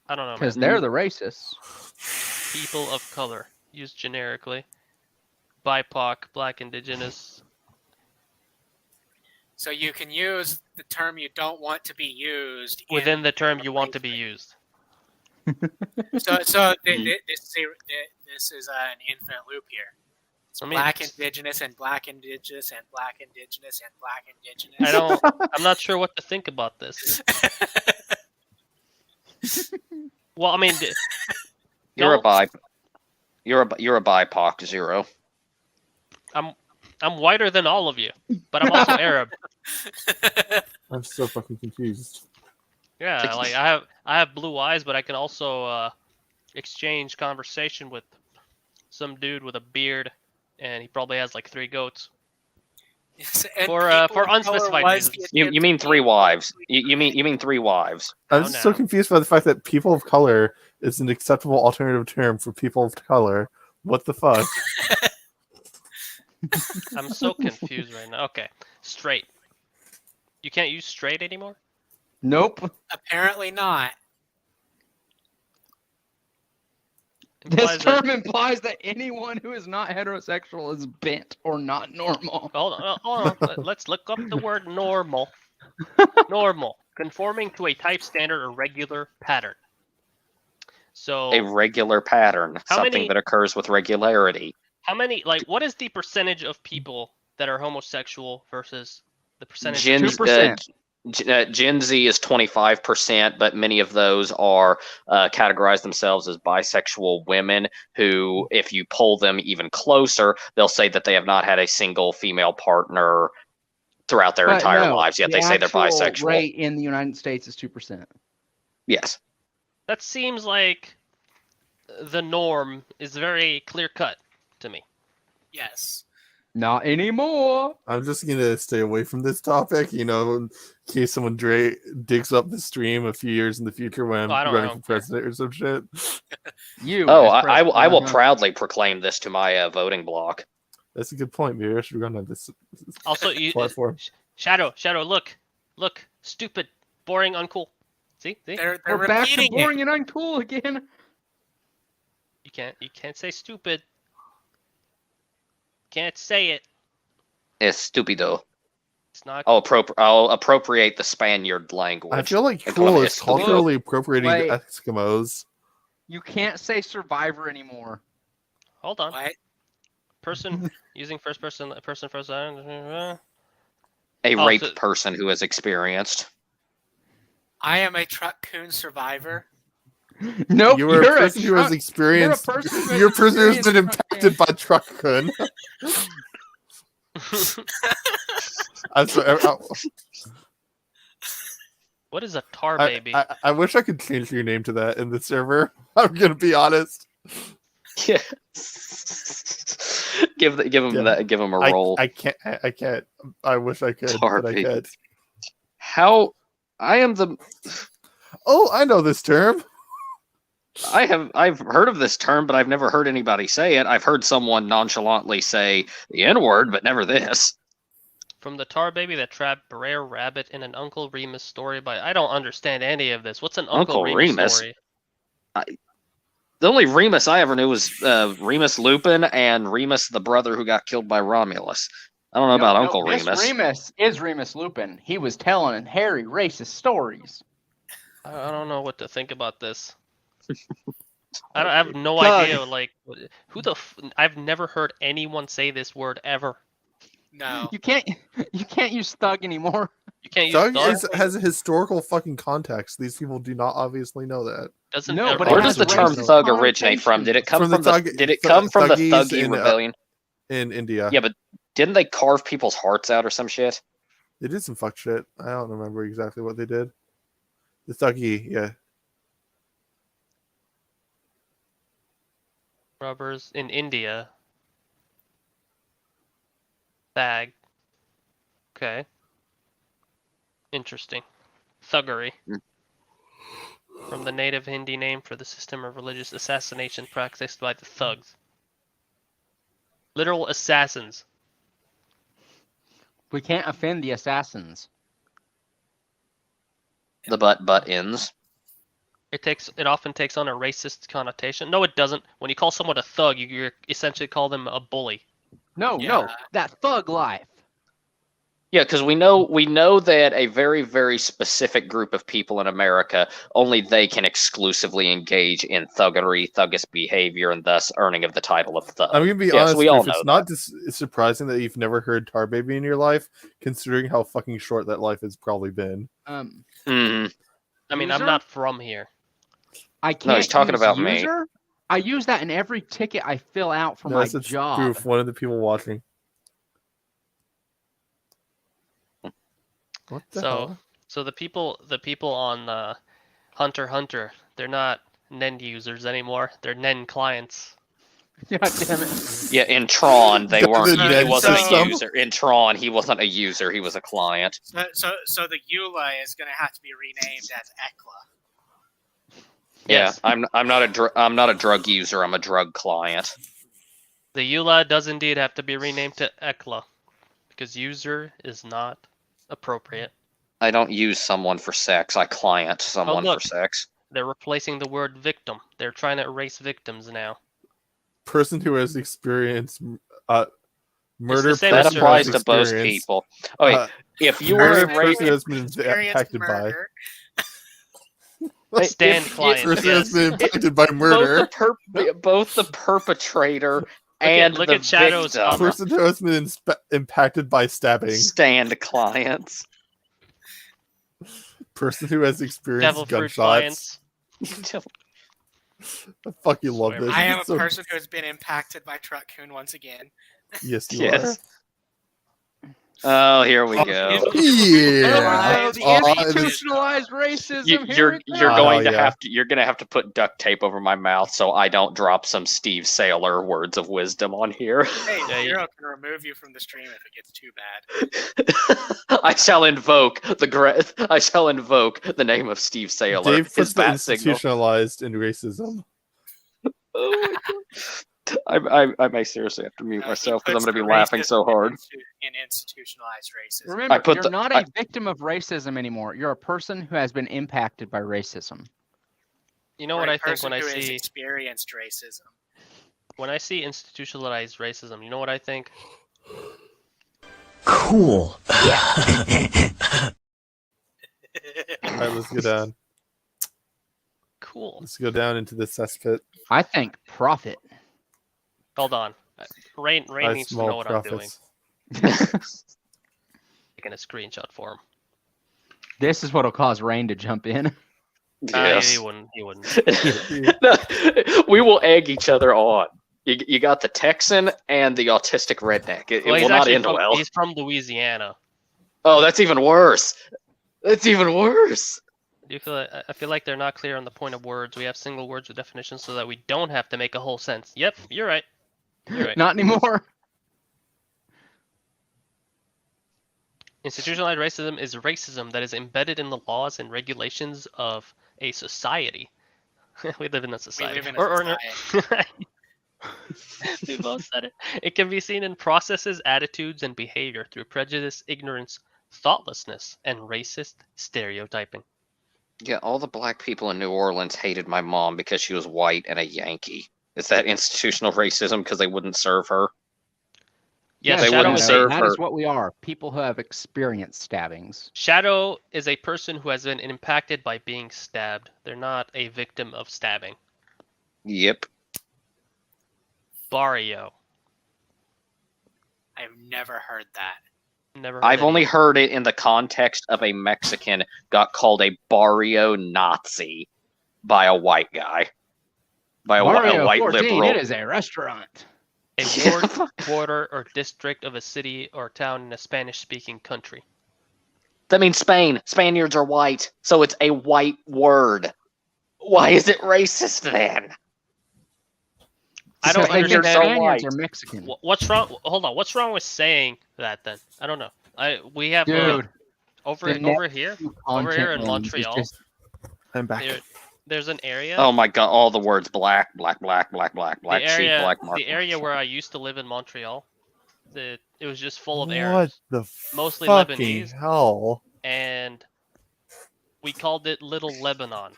Speaker 2: I don't know.
Speaker 6: Because
Speaker 2: Man.
Speaker 6: they're the racists.
Speaker 2: People of color used generically. BIPOC, Black, Indigenous.
Speaker 3: So you can use the term you don't want to be used
Speaker 2: Within
Speaker 3: in
Speaker 2: the term you want to be used.
Speaker 3: So this is an infinite loop here. It's
Speaker 2: I mean,
Speaker 3: black indigenous and black indigenous and black indigenous and black indigenous.
Speaker 2: I don't. I'm not sure what to think about this. Well, I mean,
Speaker 1: You're a
Speaker 2: no,
Speaker 1: bi. You're a BIPOC, Zero.
Speaker 2: I'm whiter than all of you, but I'm also Arab.
Speaker 4: I'm so fucking confused.
Speaker 2: Yeah, like I have blue eyes, but I can also exchange conversation with some dude with a beard, and he probably has like 3 goats.
Speaker 3: And
Speaker 2: For
Speaker 3: people of color
Speaker 2: unspecified
Speaker 3: was
Speaker 2: reasons.
Speaker 3: the
Speaker 1: You mean
Speaker 3: attempt to
Speaker 1: 3
Speaker 3: be-
Speaker 1: wives? You mean 3 wives?
Speaker 4: I'm
Speaker 2: How
Speaker 4: just so
Speaker 2: now?
Speaker 4: confused by the fact that people of color is an acceptable alternative term for people of color. What the fuck?
Speaker 2: I'm so confused right now. Okay, straight. You can't use straight anymore?
Speaker 6: Nope.
Speaker 3: Apparently not.
Speaker 6: This
Speaker 2: Implies that-
Speaker 6: term implies that anyone who is not heterosexual is bent or not normal.
Speaker 2: Hold on. Let's look up the word normal. Normal. Conforming to a type, standard, or regular pattern. So,
Speaker 1: A regular pattern,
Speaker 2: How
Speaker 1: something
Speaker 2: many-
Speaker 1: that occurs with regularity.
Speaker 2: how many, like, what is the percentage of people that are homosexual versus the percentage?
Speaker 1: Gen,
Speaker 6: 2%.
Speaker 1: Gen Z is 25%, but many of those are categorize themselves as bisexual women who, if you pull them even closer, they'll say that they have not had a single female partner throughout their
Speaker 6: But
Speaker 1: entire
Speaker 6: no,
Speaker 1: lives, yet
Speaker 6: the
Speaker 1: they say they're
Speaker 6: actual
Speaker 1: bisexual.
Speaker 6: rate in the United States is 2%.
Speaker 1: Yes.
Speaker 2: That seems like the norm is very clear cut to me.
Speaker 3: Yes.
Speaker 6: Not anymore.
Speaker 4: I'm just gonna stay away from this topic, in case someone digs up the stream a few years in the future when
Speaker 2: Oh, I
Speaker 4: I'm
Speaker 2: don't-
Speaker 4: running
Speaker 2: I
Speaker 4: for
Speaker 2: don't care.
Speaker 4: president or some shit.
Speaker 6: You.
Speaker 1: Oh,
Speaker 6: as
Speaker 1: I will
Speaker 6: president.
Speaker 1: proudly proclaim this to my voting block.
Speaker 4: That's a good point. Maybe I should run on this
Speaker 2: Also, you
Speaker 4: platform.
Speaker 2: Shadow, look, stupid, boring, uncool. See?
Speaker 3: They're
Speaker 6: We're back to
Speaker 3: repeating
Speaker 6: boring
Speaker 3: it.
Speaker 6: and uncool again.
Speaker 2: You can't say stupid. Can't say it.
Speaker 1: Es stupido.
Speaker 2: It's not.
Speaker 1: I'll appropriate the Spaniard language.
Speaker 4: I feel like
Speaker 1: and call
Speaker 4: cool
Speaker 1: it
Speaker 4: is
Speaker 1: estúpido.
Speaker 4: culturally appropriating
Speaker 6: Wait.
Speaker 4: the Eskimos.
Speaker 6: You can't say survivor anymore.
Speaker 2: Hold on.
Speaker 3: What?
Speaker 2: Person using first person.
Speaker 1: A
Speaker 2: Oh,
Speaker 1: raped
Speaker 2: so-
Speaker 1: person who is experienced.
Speaker 3: I am a truck coon survivor.
Speaker 6: Nope.
Speaker 4: You were
Speaker 6: you're
Speaker 4: a person who has
Speaker 6: truck-
Speaker 4: experienced.
Speaker 6: person who has
Speaker 4: Your person who's been
Speaker 6: experienced
Speaker 4: impacted by truck kun. I'm sorry.
Speaker 2: What is a tar
Speaker 4: I,
Speaker 2: baby?
Speaker 4: I wish I could change your name to that in the server. I'm gonna be honest.
Speaker 1: Yeah. give him
Speaker 4: Yeah.
Speaker 1: that. Give him a roll.
Speaker 4: I can't. I can't. I wish I could,
Speaker 1: Tar
Speaker 4: but I
Speaker 1: baby.
Speaker 4: can't.
Speaker 1: How? I am the.
Speaker 4: Oh, I know this term.
Speaker 1: I've heard of this term, but I've never heard anybody say it. I've heard someone nonchalantly say the N-word, but never this.
Speaker 2: From the tar baby that trapped Brer Rabbit in an Uncle Remus story by... I don't understand any of this. What's an Uncle Remus story?
Speaker 1: The only Remus I ever knew was Remus Lupin and Remus the brother who got killed by Romulus. I don't know about Uncle
Speaker 5: This
Speaker 1: Remus.
Speaker 5: Remus is Remus Lupin. He was telling Harry racist stories.
Speaker 2: I don't know what to think about this. I have no idea. Like, who the? I've never heard anyone say this word ever.
Speaker 3: No.
Speaker 5: You can't use thug anymore.
Speaker 2: You can't use
Speaker 4: Thug
Speaker 2: thug.
Speaker 4: has a historical fucking context. These people do not obviously know that.
Speaker 2: Doesn't
Speaker 5: No, but
Speaker 1: Where
Speaker 5: it
Speaker 1: does
Speaker 5: has
Speaker 1: the term
Speaker 5: racist
Speaker 1: thug originate from? Did it come from the? Did it come from the
Speaker 4: thuggies
Speaker 1: Thuggy
Speaker 4: in,
Speaker 1: Rebellion?
Speaker 4: In India.
Speaker 1: Yeah, but didn't they carve people's hearts out or some shit?
Speaker 4: They did some fuck shit. I don't remember exactly what they did. The thuggy, yeah.
Speaker 2: Rubbers in India. Thag. Okay. Interesting. Thuggery. From the native Hindi name for the system of religious assassination practiced by the thugs. Literal assassins.
Speaker 5: We can't offend the assassins.
Speaker 1: The butt ends.
Speaker 2: It often takes on a racist connotation. No, it doesn't. When you call someone a thug, you essentially call them a bully.
Speaker 5: No,
Speaker 3: Yeah.
Speaker 5: that thug life.
Speaker 1: Yeah, because we know that a very, very specific group of people in America, only they can exclusively engage in thuggery, thuggish behavior, and thus earning of the title of thug.
Speaker 4: I'm gonna be
Speaker 1: Yes,
Speaker 4: honest.
Speaker 1: we all
Speaker 4: It's
Speaker 1: know
Speaker 4: not it's surprising that you've never heard Tar Baby in your life, considering how fucking short that life has probably been.
Speaker 1: Mhm.
Speaker 2: I mean,
Speaker 5: User?
Speaker 2: I'm not from here.
Speaker 5: I can't
Speaker 1: No, he's talking
Speaker 5: use
Speaker 1: about me.
Speaker 5: user. I use that in every ticket I fill out for my
Speaker 4: It's
Speaker 5: job.
Speaker 4: proof. One of the people watching. What the hell?
Speaker 2: So the people on Hunter x Hunter, they're not Nen users anymore. They're Nen clients.
Speaker 5: God damn it.
Speaker 1: Yeah, in Tron, they weren't.
Speaker 4: The
Speaker 1: He
Speaker 3: Ned
Speaker 1: wasn't a
Speaker 3: system.
Speaker 1: user. In Tron, he wasn't a user. He was a client.
Speaker 3: So the EULA is going to have to be renamed as ECLA.
Speaker 2: Yes.
Speaker 1: Yeah, I'm not a drug user. I'm a drug client.
Speaker 2: The EULA does indeed have to be renamed to ECLA because user is not appropriate.
Speaker 1: I don't use someone for sex. I client someone
Speaker 2: look.
Speaker 1: for sex.
Speaker 2: They're replacing the word victim. They're trying to erase victims now.
Speaker 4: Person who has experienced murder.
Speaker 2: the same
Speaker 1: That
Speaker 2: as
Speaker 1: applies
Speaker 2: service
Speaker 1: to both
Speaker 4: experience.
Speaker 1: people. Okay, if you
Speaker 4: murder
Speaker 1: were
Speaker 4: person
Speaker 1: ra-
Speaker 4: has been impacted by.
Speaker 3: murder.
Speaker 2: Stand
Speaker 1: if-
Speaker 2: client.
Speaker 4: Person
Speaker 2: Yes.
Speaker 4: has been impacted by murder.
Speaker 1: both the perpetrator and
Speaker 2: look
Speaker 1: the
Speaker 2: at Shadow's
Speaker 1: victim
Speaker 4: Person who has been impacted by stabbing.
Speaker 1: stand clients.
Speaker 4: Person who has experienced
Speaker 2: Devil fruit
Speaker 4: gunshots.
Speaker 2: clients.
Speaker 4: I fucking love this.
Speaker 3: I am a
Speaker 4: It's so-
Speaker 3: person who has been impacted by Truckcoon once again.
Speaker 4: Yes, you
Speaker 1: Yes. Oh, here we
Speaker 3: Oh,
Speaker 1: go.
Speaker 4: are.
Speaker 5: Oh,
Speaker 4: Yeah.
Speaker 5: the
Speaker 4: Aw,
Speaker 5: institutionalized racism.
Speaker 1: You're
Speaker 5: Here it
Speaker 1: you're
Speaker 5: comes.
Speaker 1: going to
Speaker 4: yeah.
Speaker 1: you're gonna have to put duct tape over my mouth so I don't drop some Steve Saylor words of wisdom on here.
Speaker 3: Hey,
Speaker 2: Yeah,
Speaker 3: Zero can remove you from the stream if it gets too bad.
Speaker 1: I shall invoke the name of Steve Saylor.
Speaker 4: Dave
Speaker 1: His
Speaker 4: puts the
Speaker 1: bat signal.
Speaker 4: institutionalized in racism.
Speaker 1: Oh my God. I may seriously have to mute
Speaker 3: He
Speaker 1: myself because I'm
Speaker 3: puts
Speaker 1: going to be
Speaker 3: the
Speaker 1: laughing so
Speaker 3: racism
Speaker 1: hard.
Speaker 3: in institutionalized racism.
Speaker 5: Remember,
Speaker 1: put
Speaker 5: you're
Speaker 1: the-
Speaker 5: not a victim of racism anymore. You're a person who has been impacted by racism.
Speaker 2: You know
Speaker 3: Or
Speaker 2: what
Speaker 3: a
Speaker 2: I think
Speaker 3: person
Speaker 2: when I
Speaker 3: who has
Speaker 2: see
Speaker 3: experienced racism.
Speaker 2: institutionalized racism? You know what I think?
Speaker 7: Cool.
Speaker 4: All right, let's go down.
Speaker 2: Cool.
Speaker 4: Let's go down into the cesspit.
Speaker 5: I think profit.
Speaker 2: Hold on. Rain
Speaker 4: I
Speaker 2: needs to
Speaker 4: smell
Speaker 2: know what I'm doing.
Speaker 4: profits.
Speaker 2: Taking a screenshot for him.
Speaker 5: This is what'll cause Rain to jump in.
Speaker 1: Yes.
Speaker 2: He wouldn't.
Speaker 1: No, we will egg each other on. You got the Texan and the autistic redneck. It
Speaker 2: Well,
Speaker 1: will not end
Speaker 2: from,
Speaker 1: well.
Speaker 2: He's from Louisiana.
Speaker 1: Oh, that's even worse. That's even worse.
Speaker 2: I feel like they're not clear on the point of words. We have single words with definitions so that we don't have to make a whole sentence. Yep, you're right. You're right.
Speaker 5: Not anymore.
Speaker 2: Institutionalized racism is racism that is embedded in the laws and regulations of a society. We live in a society.
Speaker 3: live in a
Speaker 2: society. We both said it. It can be seen in processes, attitudes, and behavior through prejudice, ignorance, thoughtlessness, and racist stereotyping.
Speaker 1: Yeah, all the black people in New Orleans hated my mom because she was white and a Yankee. Is that institutional racism because they wouldn't serve her?
Speaker 2: Yes,
Speaker 1: They
Speaker 2: Shadow
Speaker 1: wouldn't
Speaker 2: is
Speaker 1: serve
Speaker 6: That
Speaker 1: her.
Speaker 6: is what we are. People who have experienced stabbings.
Speaker 2: Shadow is a person who has been impacted by being stabbed. They're not a victim of stabbing.
Speaker 1: Yep.
Speaker 2: Barrio.
Speaker 3: I've never heard that.
Speaker 2: Never heard
Speaker 1: I've
Speaker 2: that
Speaker 1: only
Speaker 2: either.
Speaker 1: heard it in the context of a Mexican got called a barrio Nazi by a white guy. By a
Speaker 6: Barrio
Speaker 1: white
Speaker 6: 14,
Speaker 1: liberal.
Speaker 6: it is a restaurant.
Speaker 2: A
Speaker 1: Yeah.
Speaker 2: ward, quarter, or district of a city or town in a Spanish-speaking country.
Speaker 1: That means Spain. Spaniards are white, so it's a white word. Why is it racist then?
Speaker 2: I don't
Speaker 6: Because they think
Speaker 1: Spaniards are
Speaker 2: understand.
Speaker 6: Spaniards
Speaker 1: white.
Speaker 6: are Mexican.
Speaker 2: What's wrong? Hold on. What's wrong with saying that then? I don't know. We have
Speaker 6: Dude,
Speaker 2: over
Speaker 6: the
Speaker 2: here, over here
Speaker 6: content
Speaker 2: in
Speaker 6: range is
Speaker 2: Montreal.
Speaker 6: just-
Speaker 4: I'm back.
Speaker 2: There's an area.
Speaker 1: Oh my god, all the words black, black, black, black, black, black
Speaker 2: the
Speaker 1: sheep,
Speaker 2: area,
Speaker 1: black mark.
Speaker 2: the area where I used to live in Montreal. It was just full of
Speaker 4: What
Speaker 2: Arabs,
Speaker 4: the
Speaker 2: mostly
Speaker 4: fucking
Speaker 2: Lebanese.
Speaker 4: hell?
Speaker 2: And we called it Little Lebanon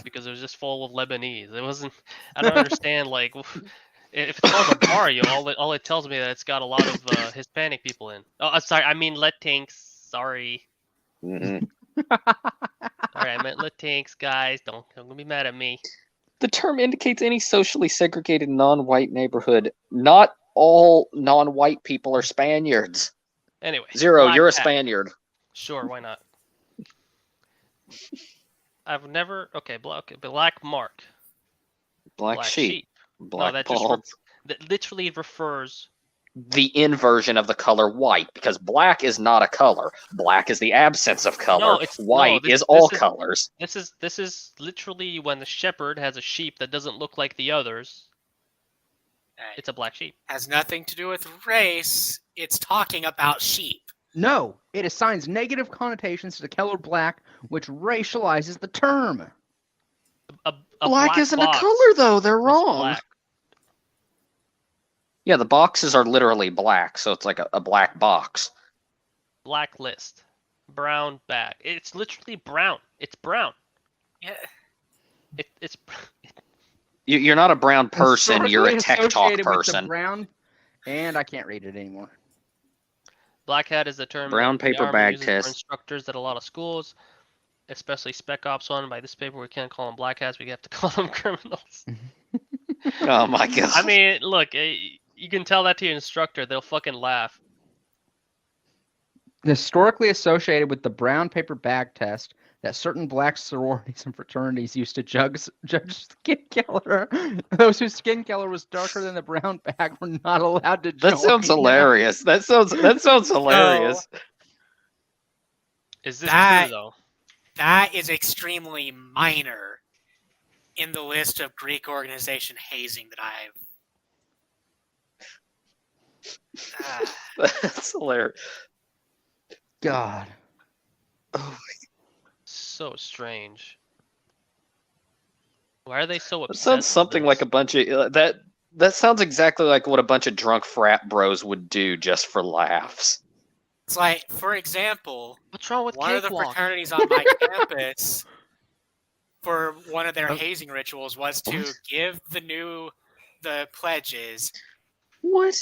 Speaker 2: because it was just full of Lebanese. It wasn't. I don't understand. Like, if it's called a barrio, all it tells me that it's got a lot of Hispanic people in. Oh, sorry. I mean Latinx. Sorry.
Speaker 1: Mhm.
Speaker 2: Sorry, I meant Latinx, guys. Don't be mad at me.
Speaker 1: The term indicates any socially segregated non-white neighborhood. Not all non-white people are Spaniards.
Speaker 2: Anyway.
Speaker 1: Zero,
Speaker 2: Black
Speaker 1: you're a
Speaker 2: Cat.
Speaker 1: Spaniard.
Speaker 2: Sure, why not? I've never. Okay, black mark.
Speaker 1: Black sheep. Black
Speaker 2: that
Speaker 1: bald.
Speaker 2: that literally refers.
Speaker 1: The inversion of the color white, because black is not a color. Black is the absence of color. White is all colors.
Speaker 2: This is literally when the shepherd has a sheep that doesn't look like the others. It's a black sheep.
Speaker 3: Has nothing to do with race. It's talking about sheep.
Speaker 6: No, it assigns negative connotations to the color black, which racializes the term.
Speaker 2: A
Speaker 1: Black isn't a
Speaker 2: box
Speaker 1: color, though. They're
Speaker 2: is
Speaker 1: wrong.
Speaker 2: black.
Speaker 1: Yeah, the boxes are literally black, so it's like a black box.
Speaker 2: Blacklist. Brown bag. It's literally brown. It's brown.
Speaker 3: Yeah.
Speaker 2: It's
Speaker 1: You're not a brown person. You're a
Speaker 6: Historically
Speaker 1: tech talk
Speaker 6: associated with the
Speaker 1: person.
Speaker 6: brown, and I can't read it anymore.
Speaker 2: Black hat is a term
Speaker 1: Brown
Speaker 2: that the
Speaker 1: paper
Speaker 2: Army
Speaker 1: bag
Speaker 2: uses
Speaker 1: test.
Speaker 2: for instructors at a lot of schools, especially Spec Ops 1. By this paper, we can't call them black hats. We have to call them criminals.
Speaker 1: Oh my god.
Speaker 2: I mean, look, you can tell that to your instructor. They'll fucking laugh.
Speaker 6: Historically associated with the brown paper bag test that certain black sororities and fraternities used to judge skin color. Those whose skin color was darker than the brown bag were not allowed to join.
Speaker 1: That sounds hilarious. That sounds hilarious.
Speaker 2: Is this
Speaker 3: That-
Speaker 2: true though?
Speaker 3: That is extremely minor in the list of Greek organization hazing that I've.
Speaker 1: That's hilarious.
Speaker 6: God.
Speaker 1: Oh,
Speaker 2: So strange. Why are they so
Speaker 1: that
Speaker 2: obsessed?
Speaker 1: sounds
Speaker 2: with
Speaker 1: something
Speaker 2: this?
Speaker 1: like a bunch of that sounds exactly like what a bunch of drunk frat bros would do just for laughs.
Speaker 3: It's like, for example,
Speaker 2: What's wrong with
Speaker 3: one of the
Speaker 2: cakewalk?
Speaker 3: fraternities on my campus, for one of their hazing rituals, was to give the pledges
Speaker 1: What?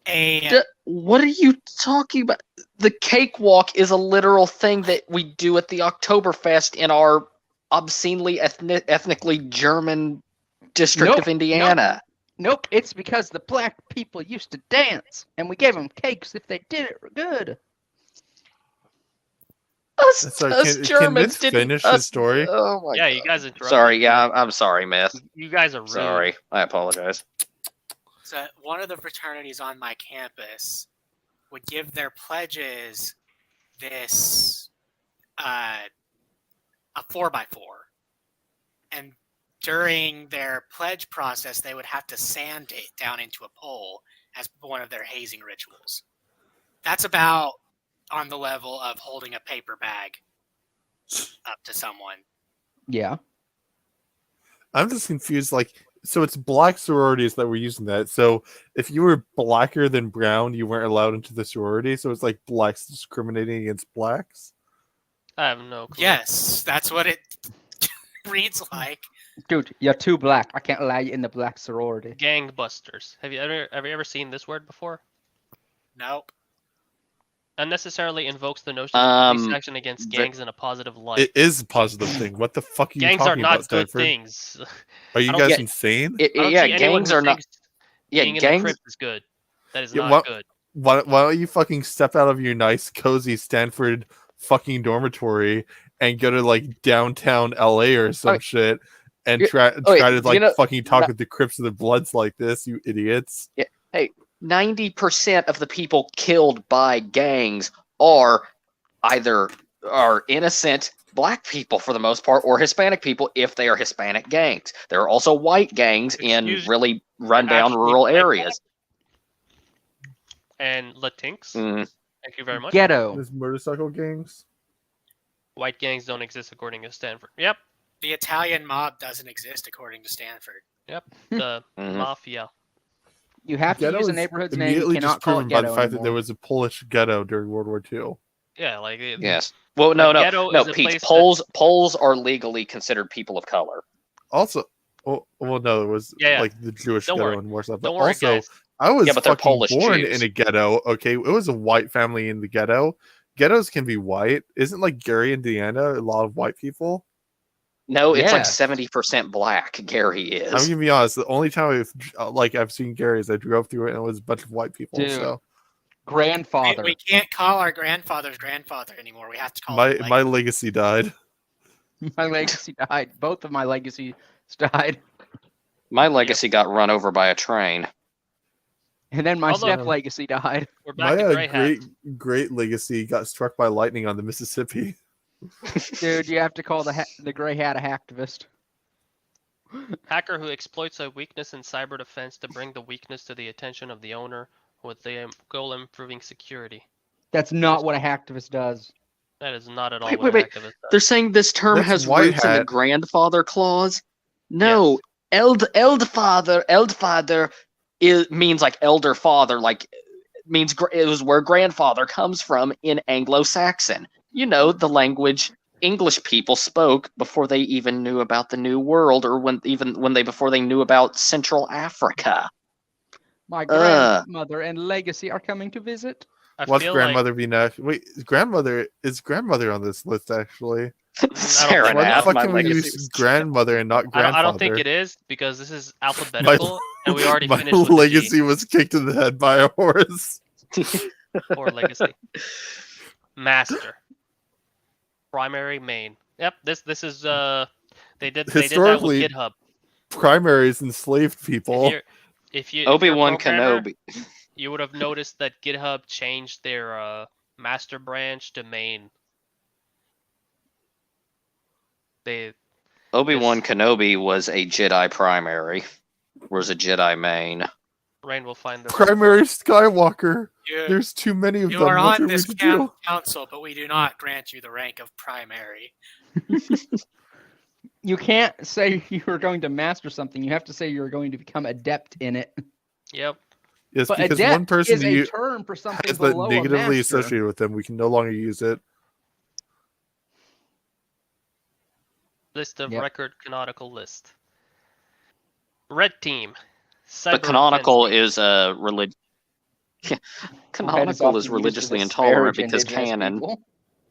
Speaker 3: a.
Speaker 1: What are you talking about? The cakewalk is a literal thing that we do at the Oktoberfest in our obscenely ethnically German district
Speaker 6: Nope,
Speaker 1: of Indiana.
Speaker 6: Nope, it's because the black people used to dance, and we gave them cakes if they did it good.
Speaker 4: Sorry,
Speaker 1: Us
Speaker 4: can
Speaker 1: Germans
Speaker 4: Myth
Speaker 1: didn't.
Speaker 4: finish his story?
Speaker 1: Oh my
Speaker 2: Yeah,
Speaker 1: god.
Speaker 2: you guys interrupted.
Speaker 1: Sorry, yeah, I'm sorry, Myth.
Speaker 2: You guys are rude.
Speaker 1: Sorry, I apologize.
Speaker 3: So one of the fraternities on my campus would give their pledges this a 4x4, and during their pledge process, they would have to sand it down into a pole as one of their hazing rituals. That's about on the level of holding a paper bag up to someone.
Speaker 6: Yeah.
Speaker 4: I'm just confused. Like, so it's black sororities that were using that. So if you were blacker than brown, you weren't allowed into the sorority. So it's like blacks discriminating against blacks.
Speaker 2: I have no clue.
Speaker 3: Yes, that's what it reads like.
Speaker 6: Dude, you're too black. I can't allow you in the black sorority.
Speaker 2: Gangbusters. Have you ever seen this word before?
Speaker 3: Nope.
Speaker 2: Unnecessarily invokes the notion of police action against
Speaker 1: the-
Speaker 2: gangs in a positive light.
Speaker 4: It is a positive thing. What the fuck are you
Speaker 2: Gangs are
Speaker 4: talking
Speaker 2: not
Speaker 4: about,
Speaker 2: good
Speaker 4: Stanford?
Speaker 2: things.
Speaker 4: Are you
Speaker 2: I don't
Speaker 4: guys
Speaker 1: get-
Speaker 4: insane?
Speaker 2: I don't
Speaker 1: yeah,
Speaker 2: see anyone
Speaker 1: gangs
Speaker 2: who
Speaker 1: are not.
Speaker 2: thinks
Speaker 1: Yeah,
Speaker 2: being in the
Speaker 1: gangs.
Speaker 2: crypt is good. That is
Speaker 4: Yeah,
Speaker 2: not
Speaker 4: what-
Speaker 2: good.
Speaker 4: Why don't you fucking step out of your nice, cozy Stanford fucking dormitory and go to like downtown LA or some
Speaker 1: Okay.
Speaker 4: shit and
Speaker 1: Yeah,
Speaker 4: try
Speaker 1: okay,
Speaker 4: to like
Speaker 1: you know,
Speaker 4: fucking talk
Speaker 1: no-
Speaker 4: with the Crips of the Bloods like this, you idiots.
Speaker 1: 90% of the people killed by gangs are either innocent black people for the most part, or Hispanic people if they are Hispanic gangs. There are also white gangs in
Speaker 2: Excuse-
Speaker 1: really rundown
Speaker 2: actually
Speaker 1: rural
Speaker 2: white
Speaker 1: areas.
Speaker 2: And Latinx.
Speaker 1: Mm.
Speaker 2: Thank you very much.
Speaker 6: Ghetto.
Speaker 4: There's motorcycle gangs.
Speaker 2: White gangs don't exist according to Stanford. Yep.
Speaker 3: The Italian mob doesn't exist according to Stanford.
Speaker 2: The
Speaker 1: Mhm.
Speaker 2: mafia.
Speaker 6: You have to
Speaker 4: Ghetto
Speaker 6: use a
Speaker 4: is
Speaker 6: neighborhood's name. You
Speaker 4: immediately
Speaker 6: cannot
Speaker 4: just
Speaker 6: call
Speaker 4: proven
Speaker 6: it
Speaker 4: by
Speaker 6: ghetto
Speaker 4: the fact that there
Speaker 6: anymore.
Speaker 4: was a Polish ghetto during World War II.
Speaker 2: Yeah, like
Speaker 1: Yes. Well,
Speaker 2: A
Speaker 1: no,
Speaker 2: ghetto is a
Speaker 1: Peach.
Speaker 2: place that-
Speaker 1: Poles are legally considered people of color.
Speaker 4: Also, well, no, it was
Speaker 2: Yeah.
Speaker 4: like the Jewish
Speaker 2: Don't
Speaker 4: ghetto
Speaker 2: worry.
Speaker 4: in Warsaw. But
Speaker 2: Don't worry,
Speaker 4: also,
Speaker 2: guys.
Speaker 4: I was
Speaker 1: Yeah, but they're
Speaker 4: fucking
Speaker 1: Polish
Speaker 4: born
Speaker 1: Jews.
Speaker 4: in a ghetto. Okay, it was a white family in the ghetto. Ghettos can be white. Isn't like Gary, Indiana, a lot of white people?
Speaker 1: No, it's like
Speaker 6: Yes.
Speaker 1: 70% black. Gary
Speaker 4: I'm
Speaker 1: is.
Speaker 4: gonna be honest. The only time I've seen Gary is I drove through it and it was a bunch of white people.
Speaker 6: Dude.
Speaker 4: So
Speaker 6: Grandfather.
Speaker 3: We can't call our grandfather's grandfather anymore. We have to call
Speaker 4: my
Speaker 3: him
Speaker 4: my legacy died.
Speaker 6: My legacy died. Both of my legacies died.
Speaker 1: My legacy got run over by a train.
Speaker 6: And then my
Speaker 2: Although-
Speaker 6: step legacy died.
Speaker 2: We're back
Speaker 4: My
Speaker 2: to gray hat.
Speaker 4: great legacy got struck by lightning on the Mississippi.
Speaker 6: Dude, you have to call the gray hat a hacktivist.
Speaker 2: Hacker who exploits a weakness in cyber defense to bring the weakness to the attention of the owner with the goal of improving security.
Speaker 6: That's not what a hacktivist does.
Speaker 2: That is not at all
Speaker 1: Wait,
Speaker 2: what
Speaker 1: wait,
Speaker 2: a hacktivist does.
Speaker 1: They're saying this term
Speaker 4: That's
Speaker 1: has
Speaker 4: white
Speaker 1: roots in the
Speaker 4: hat.
Speaker 1: grandfather clause. No, eldfather means like elder father, like means it was where grandfather comes from in Anglo-Saxon. You know, the language English people spoke before they even knew about the New World, or before they knew about Central Africa.
Speaker 6: My grandmother and legacy are coming to visit.
Speaker 2: I
Speaker 4: What's
Speaker 2: feel
Speaker 4: grandmother be next? Wait, is grandmother on this list actually?
Speaker 1: Fair
Speaker 2: think
Speaker 4: Why the
Speaker 1: enough.
Speaker 4: fuck
Speaker 1: My
Speaker 4: can we
Speaker 1: legacy
Speaker 4: use
Speaker 1: was-
Speaker 4: grandmother and not
Speaker 2: I
Speaker 4: grandfather?
Speaker 2: don't think it is because this is alphabetical and we already
Speaker 4: my
Speaker 2: finished with the G
Speaker 4: legacy was kicked in the head by a horse.
Speaker 2: or legacy. Master. Primary main. Yep, this is they did that with
Speaker 4: Historically,
Speaker 2: GitHub.
Speaker 4: Primaries enslaved people.
Speaker 2: If you're a
Speaker 1: Obi-Wan
Speaker 2: programmer,
Speaker 1: Kenobi.
Speaker 2: you would have noticed that GitHub changed their master branch to main. They
Speaker 1: Obi-Wan Kenobi was a Jedi primary. Was a Jedi main.
Speaker 2: Rain will find the
Speaker 4: Primary Skywalker.
Speaker 3: You,
Speaker 4: There's too many of
Speaker 3: you
Speaker 4: them.
Speaker 3: are
Speaker 4: What
Speaker 3: on
Speaker 4: are we
Speaker 3: this
Speaker 4: to do?
Speaker 3: council, but we do not grant you the rank of primary.
Speaker 6: You can't say you're going to master something. You have to say you're going to become adept in it.
Speaker 2: Yep.
Speaker 4: Yes,
Speaker 6: But
Speaker 4: because
Speaker 6: adept
Speaker 4: one person
Speaker 6: is
Speaker 4: to
Speaker 6: a
Speaker 4: you
Speaker 6: term for something
Speaker 4: has that
Speaker 6: below
Speaker 4: negatively
Speaker 6: a master.
Speaker 4: associated with them. We can no longer use it.
Speaker 2: List of
Speaker 6: Yep.
Speaker 2: record canonical list. Red team.
Speaker 1: But
Speaker 2: Cyber
Speaker 1: canonical
Speaker 2: offensive.
Speaker 1: is a religion. Canonical is religiously intolerant because canon.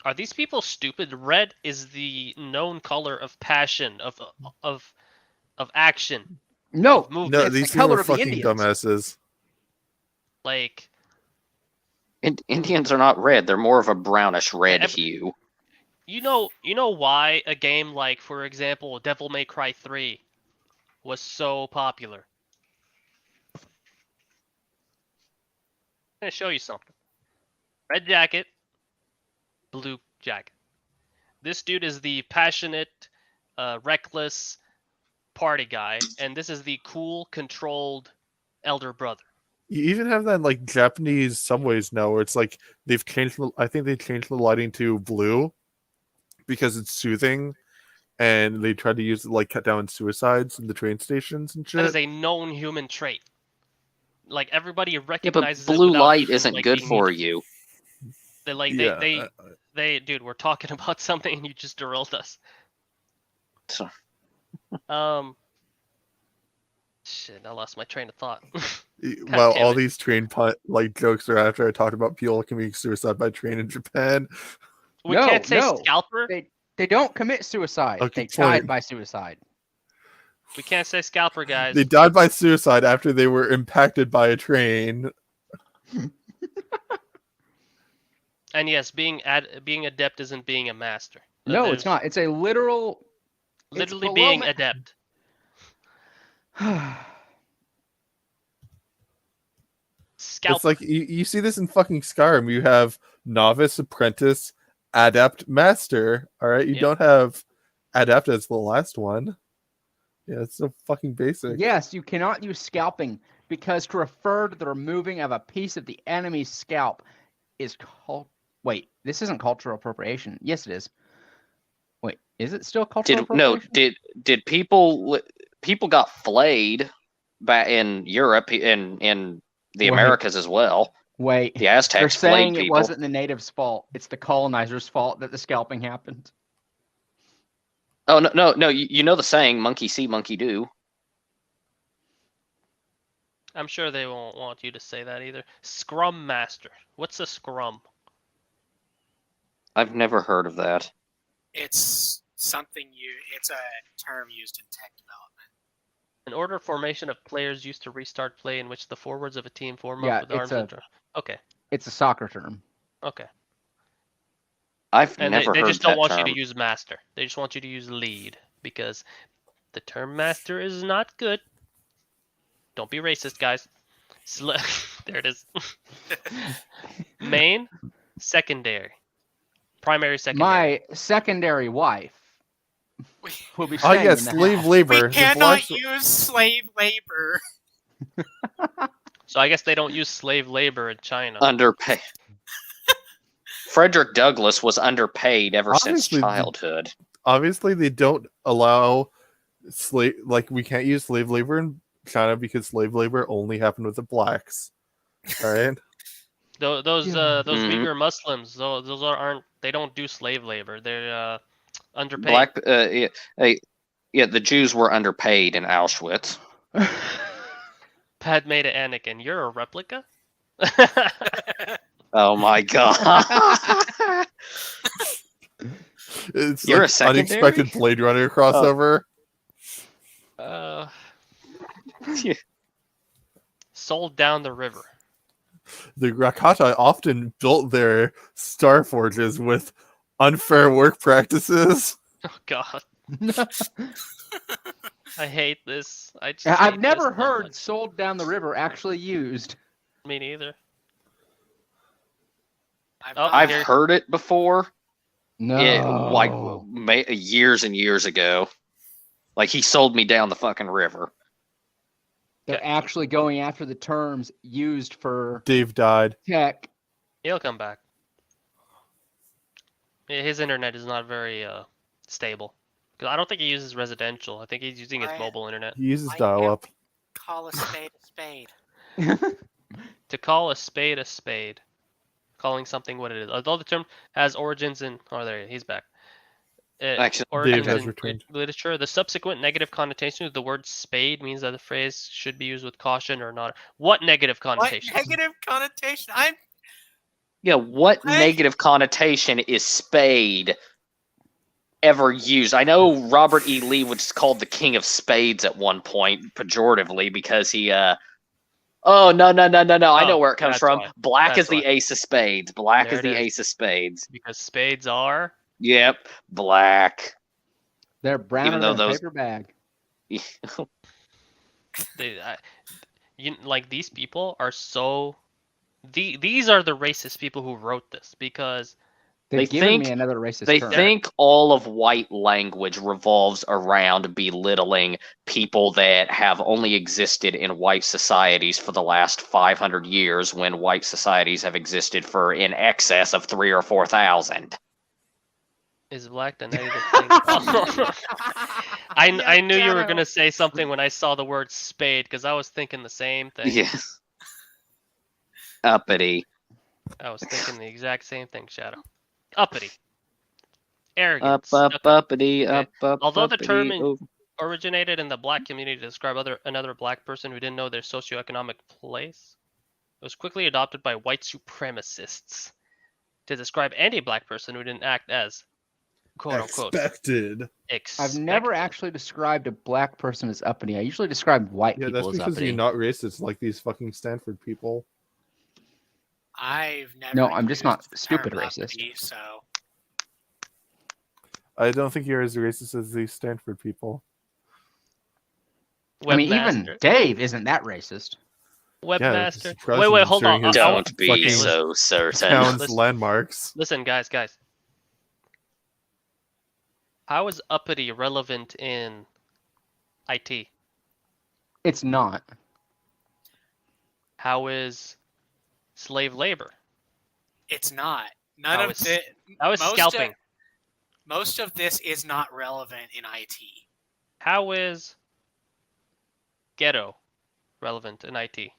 Speaker 2: Are these people stupid? Red is the known color of passion, of action,
Speaker 6: No,
Speaker 2: of movement.
Speaker 4: No,
Speaker 6: It's
Speaker 4: these
Speaker 6: the color
Speaker 4: people are
Speaker 6: of the
Speaker 4: fucking
Speaker 6: Indians.
Speaker 4: dumbasses.
Speaker 2: Like
Speaker 1: Indians are not red; they're more of a brownish red
Speaker 2: Yeah,
Speaker 1: hue.
Speaker 2: you know why a game like, for example, Devil May Cry 3 was so popular. I'm gonna show you something. Red jacket, blue jacket. This dude is the passionate, reckless party guy, and this is the cool, controlled elder brother.
Speaker 4: You even have that in, like, Japanese subways now, where it's like they've changed. I think they changed the lighting to blue because it's soothing, and they tried to use it, like, cut down suicides in the train stations and
Speaker 2: That
Speaker 4: shit.
Speaker 2: is a known human trait. Like everybody
Speaker 1: Yeah, but
Speaker 2: recognizes
Speaker 1: blue
Speaker 2: it without
Speaker 1: light
Speaker 2: even,
Speaker 1: isn't
Speaker 2: like,
Speaker 1: good
Speaker 2: being
Speaker 1: for
Speaker 2: needed.
Speaker 1: you.
Speaker 2: They like
Speaker 4: Yeah,
Speaker 2: they dude, we're talking about something and you just derailed us.
Speaker 1: So-
Speaker 2: Shit, I lost my train of thought.
Speaker 4: Well,
Speaker 2: damn
Speaker 4: all
Speaker 2: it.
Speaker 4: these train like jokes are after I talked about people committing suicide by train in Japan.
Speaker 2: We can't say scalper.
Speaker 6: They don't commit suicide.
Speaker 4: Okay,
Speaker 6: They died
Speaker 4: point.
Speaker 6: by suicide.
Speaker 2: We can't say scalper, guys.
Speaker 4: They died by suicide after they were impacted by a train.
Speaker 2: And yes, being adept isn't being a master.
Speaker 6: No, it's not. It's a literal.
Speaker 2: Literally
Speaker 6: below
Speaker 2: being
Speaker 6: ma-
Speaker 2: adept. Scalper.
Speaker 4: It's like you see this in fucking Skyrim. You have novice, apprentice, adept, master. All right, you
Speaker 2: Yep.
Speaker 4: don't have adept as the last one. Yeah, it's so fucking basic.
Speaker 6: Yes, you cannot use scalping because to refer to the removing of a piece of the enemy's scalp is called. Wait, this isn't cultural appropriation. Yes, it is. Wait, is it still cultural appropriation?
Speaker 1: Did people got flayed back in Europe in the
Speaker 6: Wait.
Speaker 1: Americas as well?
Speaker 6: Wait,
Speaker 1: The Aztecs
Speaker 6: they're saying
Speaker 1: flayed
Speaker 6: it
Speaker 1: people.
Speaker 6: wasn't the natives' fault. It's the colonizers' fault that the scalping happened.
Speaker 1: Oh no! You know the saying, "Monkey see, monkey do."
Speaker 2: I'm sure they won't want you to say that either. Scrum master. What's a scrum?
Speaker 1: I've never heard of that.
Speaker 3: It's something it's a term used in tech development.
Speaker 2: An order formation of players used to restart play in which the forwards of a team form
Speaker 6: Yeah,
Speaker 2: up with arms and Okay.
Speaker 6: It's a soccer term.
Speaker 2: Okay.
Speaker 1: I've
Speaker 2: And
Speaker 1: never
Speaker 2: they
Speaker 1: heard
Speaker 2: just don't
Speaker 1: that
Speaker 2: want
Speaker 1: term.
Speaker 2: you to use master. They just want you to use lead because the term master is not good. Don't be racist, guys. There it is. Main, secondary. Primary, secondary.
Speaker 6: My secondary wife will be
Speaker 4: Oh
Speaker 6: staying
Speaker 4: yeah,
Speaker 6: in the
Speaker 4: slave
Speaker 6: house.
Speaker 4: labor.
Speaker 3: We
Speaker 4: The
Speaker 3: cannot
Speaker 4: blacks-
Speaker 3: use slave labor.
Speaker 2: So I guess they don't use slave labor in China.
Speaker 1: Underpaid. Frederick Douglass was underpaid ever since
Speaker 4: Obviously,
Speaker 1: childhood.
Speaker 4: Obviously, they don't allow slave. Like, we can't use slave labor in China because slave labor only happened with the blacks. All right.
Speaker 2: Those
Speaker 6: Yeah.
Speaker 1: Mhm.
Speaker 2: Uyghur Muslims, those aren't. They don't do slave labor. They're underpaid.
Speaker 1: Black. Yeah, the Jews were underpaid in Auschwitz.
Speaker 2: Padme to Anakin, you're a replica.
Speaker 1: Oh my god!
Speaker 4: It's
Speaker 1: You're
Speaker 4: like
Speaker 1: a secondary?
Speaker 4: unexpected Blade Runner crossover.
Speaker 2: Sold down the river.
Speaker 4: The Rakata often built their star forges with unfair work practices.
Speaker 2: Oh God. I hate this.
Speaker 6: I've never heard "sold down the river" actually used.
Speaker 2: Me neither.
Speaker 1: I've heard it before.
Speaker 6: No.
Speaker 1: Like years and years ago. Like, he sold me down the fucking river.
Speaker 6: They're actually going after the terms used for
Speaker 4: Dave died.
Speaker 6: tech.
Speaker 2: He'll come back. Yeah, his internet is not very stable. 'Cause I don't think he uses residential. I think he's using his mobile internet.
Speaker 4: He uses
Speaker 3: Why
Speaker 4: dial-up.
Speaker 3: Call a spade a spade.
Speaker 2: To call a spade, calling something what it is. Although the term has origins in, he's back.
Speaker 1: Actually,
Speaker 2: Origins
Speaker 4: Dave has
Speaker 2: in
Speaker 4: returned.
Speaker 2: literature. The subsequent negative connotation of the word spade means that the phrase should be used with caution or not. What negative
Speaker 3: What
Speaker 2: connotation?
Speaker 3: negative connotation?
Speaker 1: what
Speaker 3: Hey.
Speaker 1: negative connotation is spade ever used? I know Robert E. Lee was called the king of spades at one point, pejoratively, because he Oh, no. I know where it comes
Speaker 2: that's
Speaker 1: from.
Speaker 2: why.
Speaker 1: Black
Speaker 2: That's
Speaker 1: is the
Speaker 2: why.
Speaker 1: ace of spades. Black
Speaker 2: There
Speaker 1: is the
Speaker 2: it is.
Speaker 1: ace of spades.
Speaker 2: Because spades are.
Speaker 1: Yep, black.
Speaker 6: They're browner
Speaker 1: Even though
Speaker 6: than a
Speaker 1: those-
Speaker 6: paper bag.
Speaker 2: Like these people are so. These are the racist people who wrote this because
Speaker 6: They've given me another racist
Speaker 1: They
Speaker 6: term.
Speaker 1: think all of white language revolves around belittling people that have only existed in white societies for the last 500 years, when white societies have existed for in excess of 3,000 or 4,000.
Speaker 2: Is black the negative thing? I knew you were gonna say something when I saw the word spade, because I was thinking the same thing.
Speaker 1: Yes. Uppity.
Speaker 2: I was thinking the exact same thing, Shadow. Uppity. Arrogant.
Speaker 1: Uppity, up.
Speaker 2: Although the term
Speaker 1: uppity,
Speaker 2: originated in the black community to describe another black person who didn't know their socioeconomic place, it was quickly adopted by white supremacists to describe any black person who didn't act as quote-unquote
Speaker 4: expected.
Speaker 6: I've never actually described a black person as uppity. I usually describe white
Speaker 4: Yeah,
Speaker 6: people
Speaker 4: that's
Speaker 6: as
Speaker 4: because
Speaker 6: uppity.
Speaker 4: you're not racist like these fucking Stanford people.
Speaker 3: I've never.
Speaker 6: No, I'm just not
Speaker 3: used the
Speaker 6: stupid
Speaker 3: term
Speaker 6: racist.
Speaker 3: uppity, so
Speaker 4: I don't think you're as racist as these Stanford people.
Speaker 6: I mean, even
Speaker 2: Webmaster.
Speaker 6: Dave isn't that racist.
Speaker 2: Webmaster.
Speaker 4: surprising
Speaker 2: Wait, hold on.
Speaker 4: considering his
Speaker 1: Don't be
Speaker 4: fucking
Speaker 1: so certain.
Speaker 4: Town's
Speaker 2: Listen.
Speaker 4: landmarks.
Speaker 2: Listen, guys. How is uppity relevant in IT?
Speaker 6: It's not.
Speaker 2: How is slave labor?
Speaker 3: it's not. None
Speaker 2: How
Speaker 3: of
Speaker 2: is-
Speaker 3: it.
Speaker 2: How is scalping?
Speaker 3: Most of this is not relevant in IT.
Speaker 2: How is ghetto relevant in IT?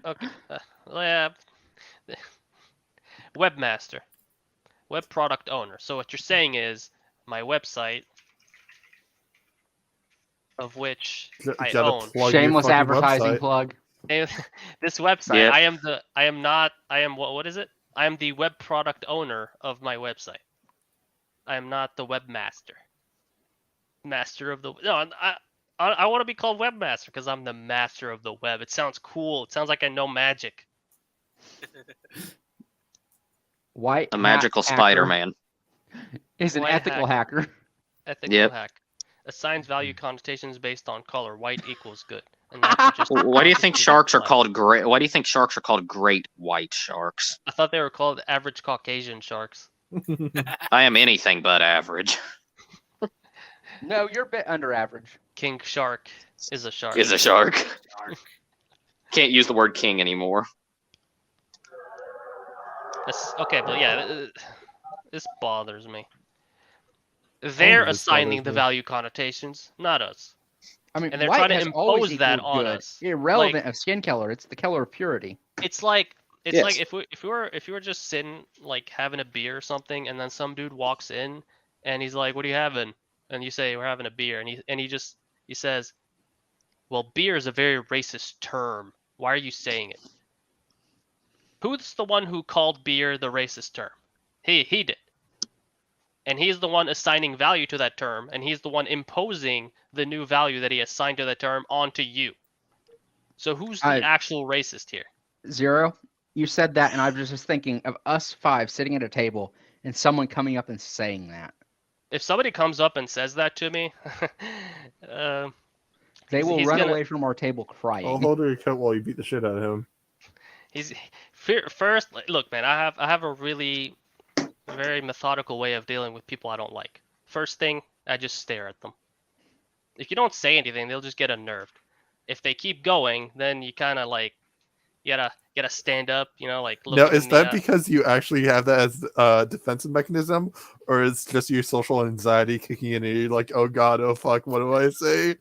Speaker 2: Okay. Yeah. Webmaster. Web product owner. So what you're saying is my website, of which I
Speaker 4: Gotta
Speaker 2: own.
Speaker 4: plug your
Speaker 6: Shameless
Speaker 4: fucking
Speaker 6: advertising
Speaker 4: website.
Speaker 6: plug.
Speaker 2: This website,
Speaker 1: Yep.
Speaker 2: I am what is it? I am the web product owner of my website. I am not the webmaster. Master of the no, I want to be called webmaster because I'm the master of the web. It sounds cool. It sounds like I know magic.
Speaker 6: White
Speaker 1: A
Speaker 6: hat
Speaker 1: magical
Speaker 6: hacker
Speaker 1: Spider-Man.
Speaker 6: is an
Speaker 2: White
Speaker 6: ethical hacker.
Speaker 2: Ethical
Speaker 1: Yep.
Speaker 2: hack. Assigns value connotations based on color. White equals good. And not just
Speaker 1: Why do you think
Speaker 2: quantity
Speaker 1: sharks are
Speaker 2: black.
Speaker 1: called great? Why do you think sharks are called great white sharks?
Speaker 2: I thought they were called average Caucasian sharks.
Speaker 1: I am anything but average.
Speaker 6: No, you're a bit under average.
Speaker 2: King shark is a shark.
Speaker 1: Is a shark. Can't use the word king anymore.
Speaker 2: Okay, but yeah, this bothers me. They're
Speaker 4: this
Speaker 2: assigning
Speaker 4: bothers
Speaker 2: the
Speaker 4: me.
Speaker 2: value connotations, not us.
Speaker 6: I mean,
Speaker 2: And they're
Speaker 6: white
Speaker 2: trying to
Speaker 6: has always
Speaker 2: impose that
Speaker 6: equaled
Speaker 2: on
Speaker 6: good.
Speaker 2: us.
Speaker 6: Irrelevant of skin color. It's the color of purity.
Speaker 2: It's like
Speaker 1: Yes.
Speaker 2: if you were just sitting like having a beer or something, and then some dude walks in and he's like, "What are you having?" And you say, "We're having a beer," and he says, "Well, beer is a very racist term. Why are you saying it?" Who's the one who called beer the racist term? He did. And he's the one assigning value to that term, and he's the one imposing the new value that he assigned to that term onto you. So who's the actual racist here?
Speaker 6: Zero, you said that, and I was just thinking of us five sitting at a table and someone coming up and saying that.
Speaker 2: If somebody comes up and says that to me,
Speaker 6: They will
Speaker 2: he's
Speaker 6: run
Speaker 2: gonna-
Speaker 6: away from our table crying.
Speaker 4: I'll hold your coat while you beat the shit out of him.
Speaker 2: he's first. Look, man, I have a really very methodical way of dealing with people I don't like. First thing, I just stare at them. If you don't say anything, they'll just get unnerved. If they keep going, then you kind of like you gotta stand up, like look
Speaker 4: Now,
Speaker 2: them
Speaker 4: is
Speaker 2: in the
Speaker 4: that
Speaker 2: eye.
Speaker 4: because you actually have that as a defensive mechanism, or is just your social anxiety kicking in and you're like, oh god, oh fuck, what do I say?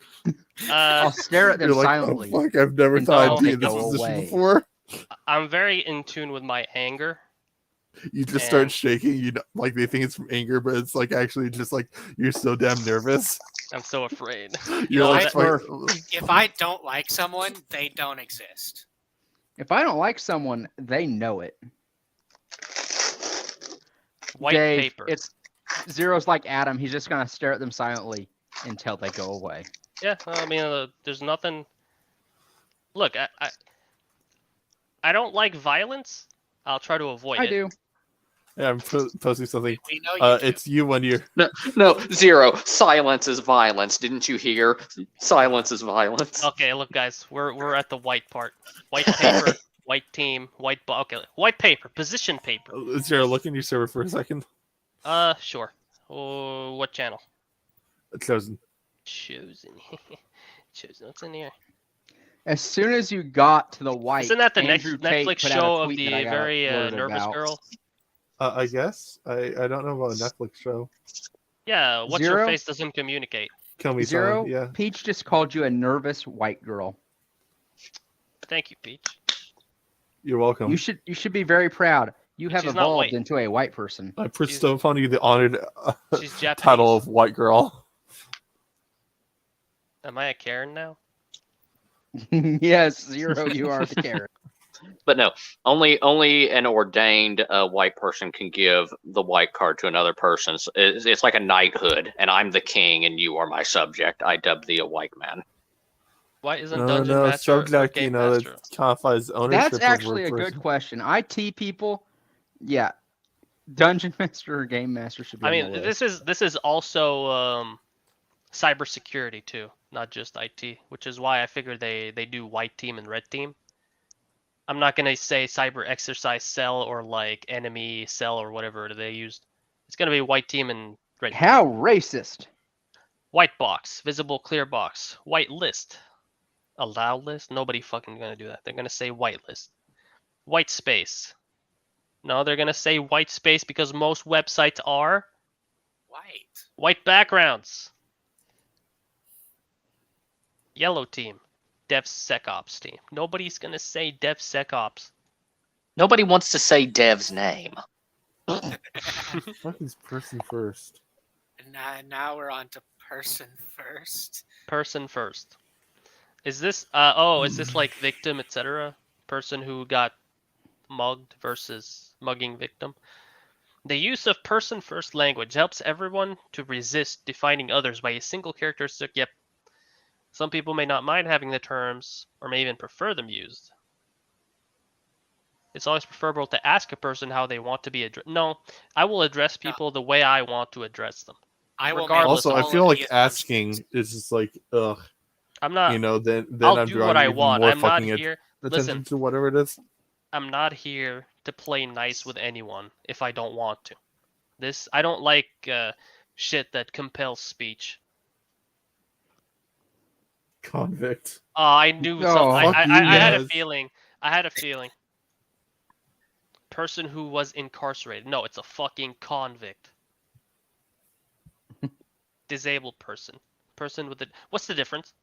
Speaker 6: I'll stare at them
Speaker 4: You're like,
Speaker 6: silently.
Speaker 4: oh fuck, I've never
Speaker 6: until
Speaker 4: thought I'd
Speaker 6: they
Speaker 4: be in this
Speaker 6: go
Speaker 4: position
Speaker 6: away.
Speaker 4: before.
Speaker 2: I'm very in tune with my anger.
Speaker 4: You just start
Speaker 2: And-
Speaker 4: shaking. Like they think it's from anger, but it's like actually just like you're so damn nervous.
Speaker 2: I'm so afraid.
Speaker 4: You're
Speaker 3: know,
Speaker 4: like,
Speaker 3: If I don't like someone, they don't exist.
Speaker 6: If I don't like someone, they know it.
Speaker 2: White
Speaker 6: Dave,
Speaker 2: paper.
Speaker 6: It's Zero's like Adam. He's just gonna stare at them silently until they go away.
Speaker 2: Yeah, I mean, there's nothing. Look, I don't like violence. I'll try to avoid
Speaker 6: I
Speaker 2: it.
Speaker 6: do.
Speaker 4: yeah, I'm posting something.
Speaker 3: We know you. Do.
Speaker 4: It's you when you're.
Speaker 1: No, Zero. Silence is violence. Didn't you hear? Silence is violence.
Speaker 2: Okay, look, guys, we're at the white part. White paper. White team, okay, white paper, position paper.
Speaker 4: Zero, look in your server for a second.
Speaker 2: Sure. Oh, what channel?
Speaker 4: Chosen.
Speaker 2: Chosen. Chosen. What's in here?
Speaker 6: As soon as you got to the white,
Speaker 2: Isn't that the
Speaker 6: Andrew Tate
Speaker 2: Netflix
Speaker 6: put out a
Speaker 2: show of
Speaker 6: tweet
Speaker 2: the
Speaker 6: that I got
Speaker 2: very
Speaker 6: alerted
Speaker 2: nervous
Speaker 6: about.
Speaker 2: girl?
Speaker 4: I guess. I don't know about a Netflix show.
Speaker 2: Yeah, what's
Speaker 6: Zero?
Speaker 2: your face doesn't communicate.
Speaker 4: Kill me,
Speaker 6: Zero,
Speaker 4: son. Yeah.
Speaker 6: Peach just called you a nervous white girl.
Speaker 2: Thank you, Peach.
Speaker 4: You're welcome.
Speaker 6: You should be very proud. You have
Speaker 2: She's not
Speaker 6: evolved
Speaker 2: white.
Speaker 6: into a white person.
Speaker 4: I bestow upon you the honored
Speaker 2: She's Japanese.
Speaker 4: title of white girl.
Speaker 2: Am I a Karen now?
Speaker 6: Yes, Zero, you are the carrot.
Speaker 1: But no, only an ordained white person can give the white card to another person. So it's like a knighthood, and I'm the king, and you are my subject. I dub thee a white man.
Speaker 2: Why isn't
Speaker 4: No,
Speaker 2: Dungeon
Speaker 4: no,
Speaker 2: Master or
Speaker 4: subject,
Speaker 2: Game
Speaker 4: you know,
Speaker 2: Master?
Speaker 4: that codifies ownership.
Speaker 6: That's
Speaker 4: of
Speaker 6: actually a
Speaker 4: person.
Speaker 6: good question. IT people, yeah, Dungeon Master or Game Master should be.
Speaker 2: I
Speaker 6: on
Speaker 2: mean,
Speaker 6: the list.
Speaker 2: this is also cybersecurity too, not just IT, which is why I figured they do white team and red team. I'm not gonna say cyber exercise cell or like enemy cell or whatever they used. It's gonna be white team and red team.
Speaker 6: How racist.
Speaker 2: White box, visible clear box, white list, allow list. Nobody fucking gonna do that. They're gonna say white list. White space. No, they're gonna say white space because most websites are
Speaker 3: White.
Speaker 2: white backgrounds. Yellow team, DevSecOps team. Nobody's gonna say DevSecOps.
Speaker 1: Nobody wants to say Dev's name.
Speaker 4: Fuck is person first.
Speaker 3: Now we're on to person first.
Speaker 2: Person first. Is this is this like victim, etc.? Person who got mugged versus mugging victim? The use of person first language helps everyone to resist defining others by a single characteristic. Yep. Some people may not mind having the terms or may even prefer them used. It's always preferable to ask a person how they want to be addressed. No, I will address people the way I want to address them.
Speaker 3: I will
Speaker 2: Regardless
Speaker 3: make
Speaker 4: Also, I
Speaker 3: all
Speaker 4: feel
Speaker 3: of
Speaker 4: like
Speaker 3: the
Speaker 4: asking
Speaker 3: assumptions.
Speaker 4: is just like, ugh.
Speaker 2: I'm not.
Speaker 4: You know, then
Speaker 2: I'll
Speaker 4: I'm
Speaker 2: do
Speaker 4: drawing
Speaker 2: what I
Speaker 4: even
Speaker 2: want.
Speaker 4: more
Speaker 2: I'm not
Speaker 4: fucking
Speaker 2: here.
Speaker 4: attention
Speaker 2: Listen,
Speaker 4: to whatever it is.
Speaker 2: I'm not here to play nice with anyone if I don't want to. I don't like shit that compels speech.
Speaker 4: Convict.
Speaker 2: I knew
Speaker 6: Oh,
Speaker 2: something.
Speaker 4: fuck you
Speaker 2: I had a
Speaker 4: guys.
Speaker 2: feeling. I had a feeling. Person who was incarcerated. No, it's a fucking convict. Disabled person. Person with the. What's the difference?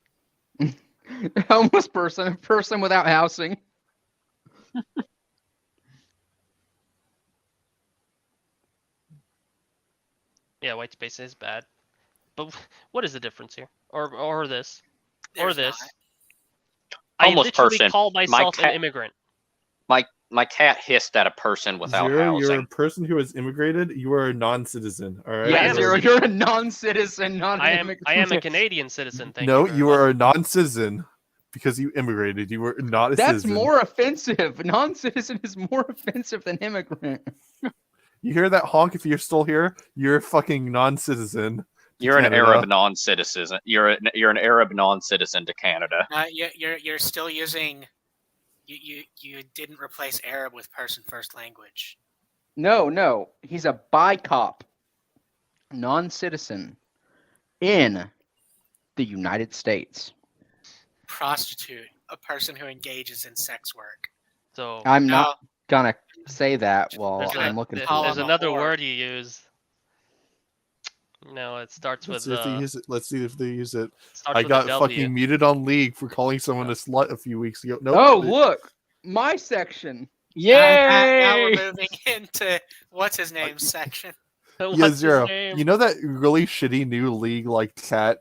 Speaker 6: Homeless person, person without housing.
Speaker 2: Yeah, white space is bad. But what is the difference here? Or this? Or
Speaker 3: There's
Speaker 2: this?
Speaker 3: not.
Speaker 2: I
Speaker 1: Homeless
Speaker 2: literally
Speaker 1: person.
Speaker 2: call myself an
Speaker 1: cat-
Speaker 2: immigrant.
Speaker 1: My cat hissed at a person without
Speaker 4: Zero, you're a
Speaker 1: housing.
Speaker 4: person who has immigrated. You are a non-citizen. All right.
Speaker 2: I
Speaker 6: Yeah,
Speaker 2: am.
Speaker 6: Zero, you're a non-citizen, not an immigrant.
Speaker 2: I am a Canadian citizen. Thank
Speaker 4: No,
Speaker 2: you. very
Speaker 4: you
Speaker 2: much.
Speaker 4: are a non-citizen because you immigrated. You were not a
Speaker 6: That's
Speaker 4: citizen.
Speaker 6: more offensive. Non-citizen is more offensive than immigrant.
Speaker 4: You hear that honk? If you're still here, you're a fucking non-citizen.
Speaker 1: You're an
Speaker 4: Canada.
Speaker 1: Arab non-citizen. You're an Arab non-citizen to Canada.
Speaker 3: You're still using. You didn't replace Arab with person first language.
Speaker 6: No, he's a BICOP, non-citizen, in the United States.
Speaker 3: Prostitute, a person who engages in sex work.
Speaker 2: So
Speaker 6: I'm
Speaker 3: No,
Speaker 6: not gonna say that while
Speaker 2: there's,
Speaker 6: I'm looking
Speaker 2: there's,
Speaker 6: for
Speaker 2: there's
Speaker 6: it.
Speaker 3: a
Speaker 2: another
Speaker 3: whore.
Speaker 2: word you use. No, it starts
Speaker 4: Let's
Speaker 2: with
Speaker 4: see if they use it. Let's see if they use it.
Speaker 2: starts
Speaker 4: I
Speaker 2: with
Speaker 4: got
Speaker 2: a W.
Speaker 4: fucking muted on League for calling someone a slut a few weeks ago. Nope.
Speaker 6: Oh, look, my section.
Speaker 3: Now we're moving into what's his name section.
Speaker 4: Yeah,
Speaker 2: What's his
Speaker 4: Zero.
Speaker 2: name?
Speaker 4: You know that really shitty new League like chat?